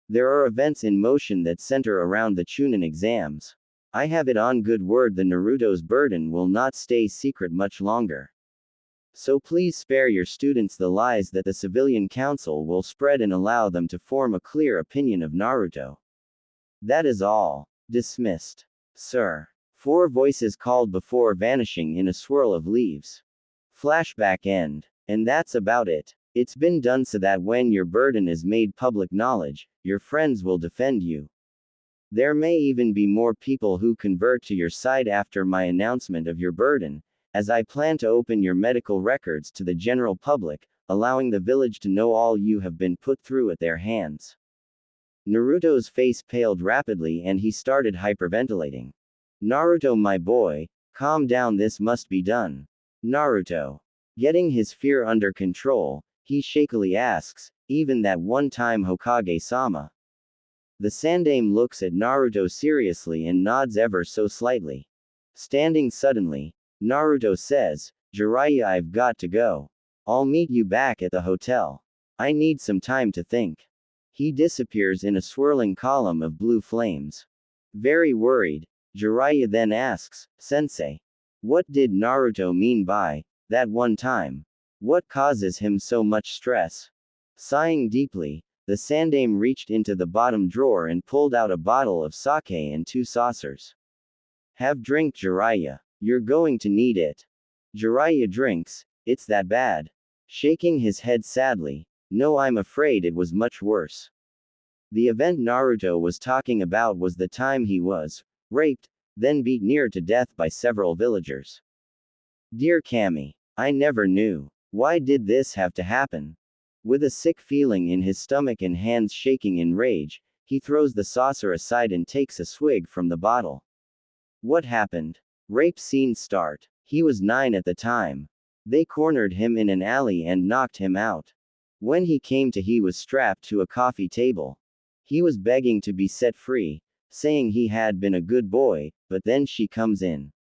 There are events in motion that center around the Chunin exams. I have it on good word the Naruto's burden will not stay secret much longer. So please spare your students the lies that the civilian council will spread and allow them to form a clear opinion of Naruto. That is all. Dismissed. Sir. 4 voices called before vanishing in a swirl of leaves. Flashback end. And that's about it. It's been done so that when your burden is made public knowledge, your friends will defend you. There may even be more people who convert to your side after my announcement of your burden, as I plan to open your medical records to the general public, allowing the village to know all you have been put through at their hands. Naruto's face paled rapidly and he started hyperventilating. Naruto, my boy, calm down, this must be done. Naruto. Getting his fear under control, he shakily asks, even that one time Hokage-sama? The Sandaime looks at Naruto seriously and nods ever so slightly. Standing suddenly, Naruto says, Jiraiya, I've got to go. I'll meet you back at the hotel. I need some time to think. He disappears in a swirling column of blue flames. Very worried, Jiraiya then asks, Sensei. What did Naruto mean by that one time? What causes him so much stress? Sighing deeply, the Sandaime reached into the bottom drawer and pulled out a bottle of sake and 2 saucers. Have drink, Jiraiya. You're going to need it. Jiraiya drinks. It's that bad. Shaking his head sadly. No, I'm afraid it was much worse. The event Naruto was talking about was the time he was raped, then beat near to death by several villagers. Dear Kami, I never knew. Why did this have to happen? With a sick feeling in his stomach and hands shaking in rage, he throws the saucer aside and takes a swig from the bottle. What happened? Rape scene start. He was 9 at the time. They cornered him in an alley and knocked him out. When he came to, he was strapped to a coffee table. He was begging to be set free, saying he had been a good boy, but then she comes in.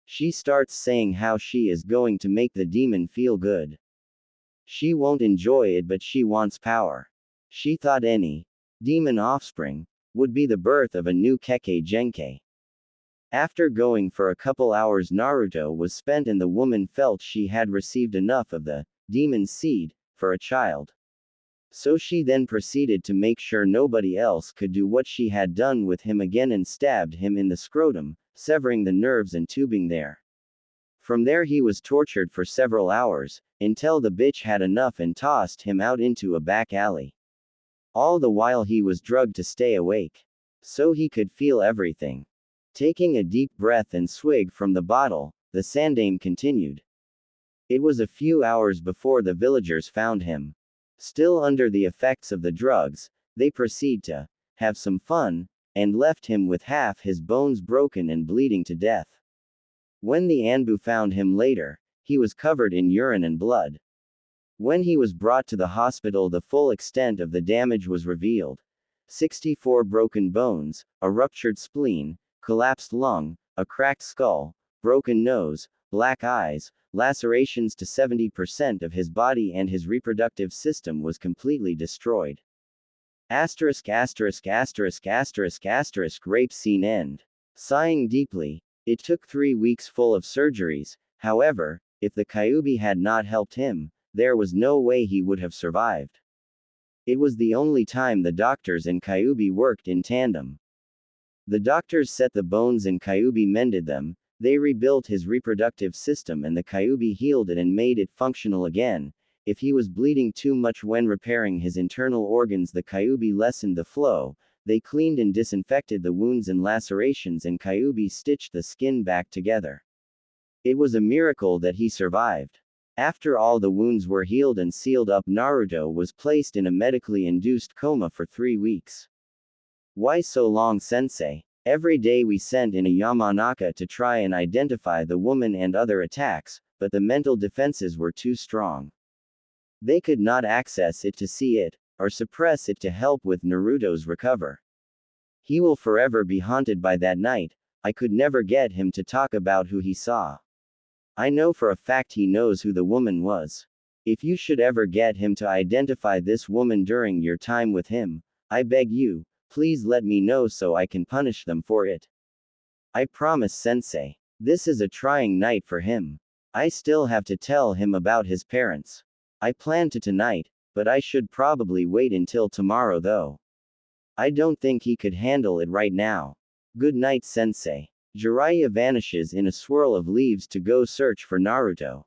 She starts saying how she is going to make the demon feel good. She won't enjoy it, but she wants power. She thought any demon offspring would be the birth of a new Kekkei Genkai. After going for a couple hours, Naruto was spent and the woman felt she had received enough of the demon seed for a child. So she then proceeded to make sure nobody else could do what she had done with him again and stabbed him in the scrotum, severing the nerves and tubing there. From there he was tortured for several hours, until the bitch had enough and tossed him out into a back alley. All the while he was drugged to stay awake. So he could feel everything. Taking a deep breath and swig from the bottle, the Sandaime continued. It was a few hours before the villagers found him. Still under the effects of the drugs, they proceed to have some fun, and left him with half his bones broken and bleeding to death. When the Anbu found him later, he was covered in urine and blood. When he was brought to the hospital, the full extent of the damage was revealed. 64 broken bones, a ruptured spleen, collapsed lung, a cracked skull, broken nose, black eyes, lacerations to 70% of his body, and his reproductive system was completely destroyed. Asterisk asterisk asterisk asterisk asterisk rape scene end. Sighing deeply, it took 3 weeks full of surgeries. However, if the Kyuubi had not helped him, there was no way he would have survived. It was the only time the doctors and Kyuubi worked in tandem. The doctors set the bones and Kyuubi mended them, They rebuilt his reproductive system and the Kyuubi healed it and made it functional again. If he was bleeding too much when repairing his internal organs, the Kyuubi lessened the flow. They cleaned and disinfected the wounds and lacerations, and Kyuubi stitched the skin back together. It was a miracle that he survived. After all the wounds were healed and sealed up, Naruto was placed in a medically induced coma for 3 weeks. Why so long, sensei? Every day we sent in a Yamanaka to try and identify the woman and other attacks, but the mental defenses were too strong. They could not access it to see it, or suppress it to help with Naruto's recover. He will forever be haunted by that night. I could never get him to talk about who he saw. I know for a fact he knows who the woman was. If you should ever get him to identify this woman during your time with him, I beg you, please let me know so I can punish them for it. I promise, sensei. This is a trying night for him. I still have to tell him about his parents. I plan to tonight, but I should probably wait until tomorrow though. I don't think he could handle it right now. Good night, sensei. Jiraiya vanishes in a swirl of leaves to go search for Naruto.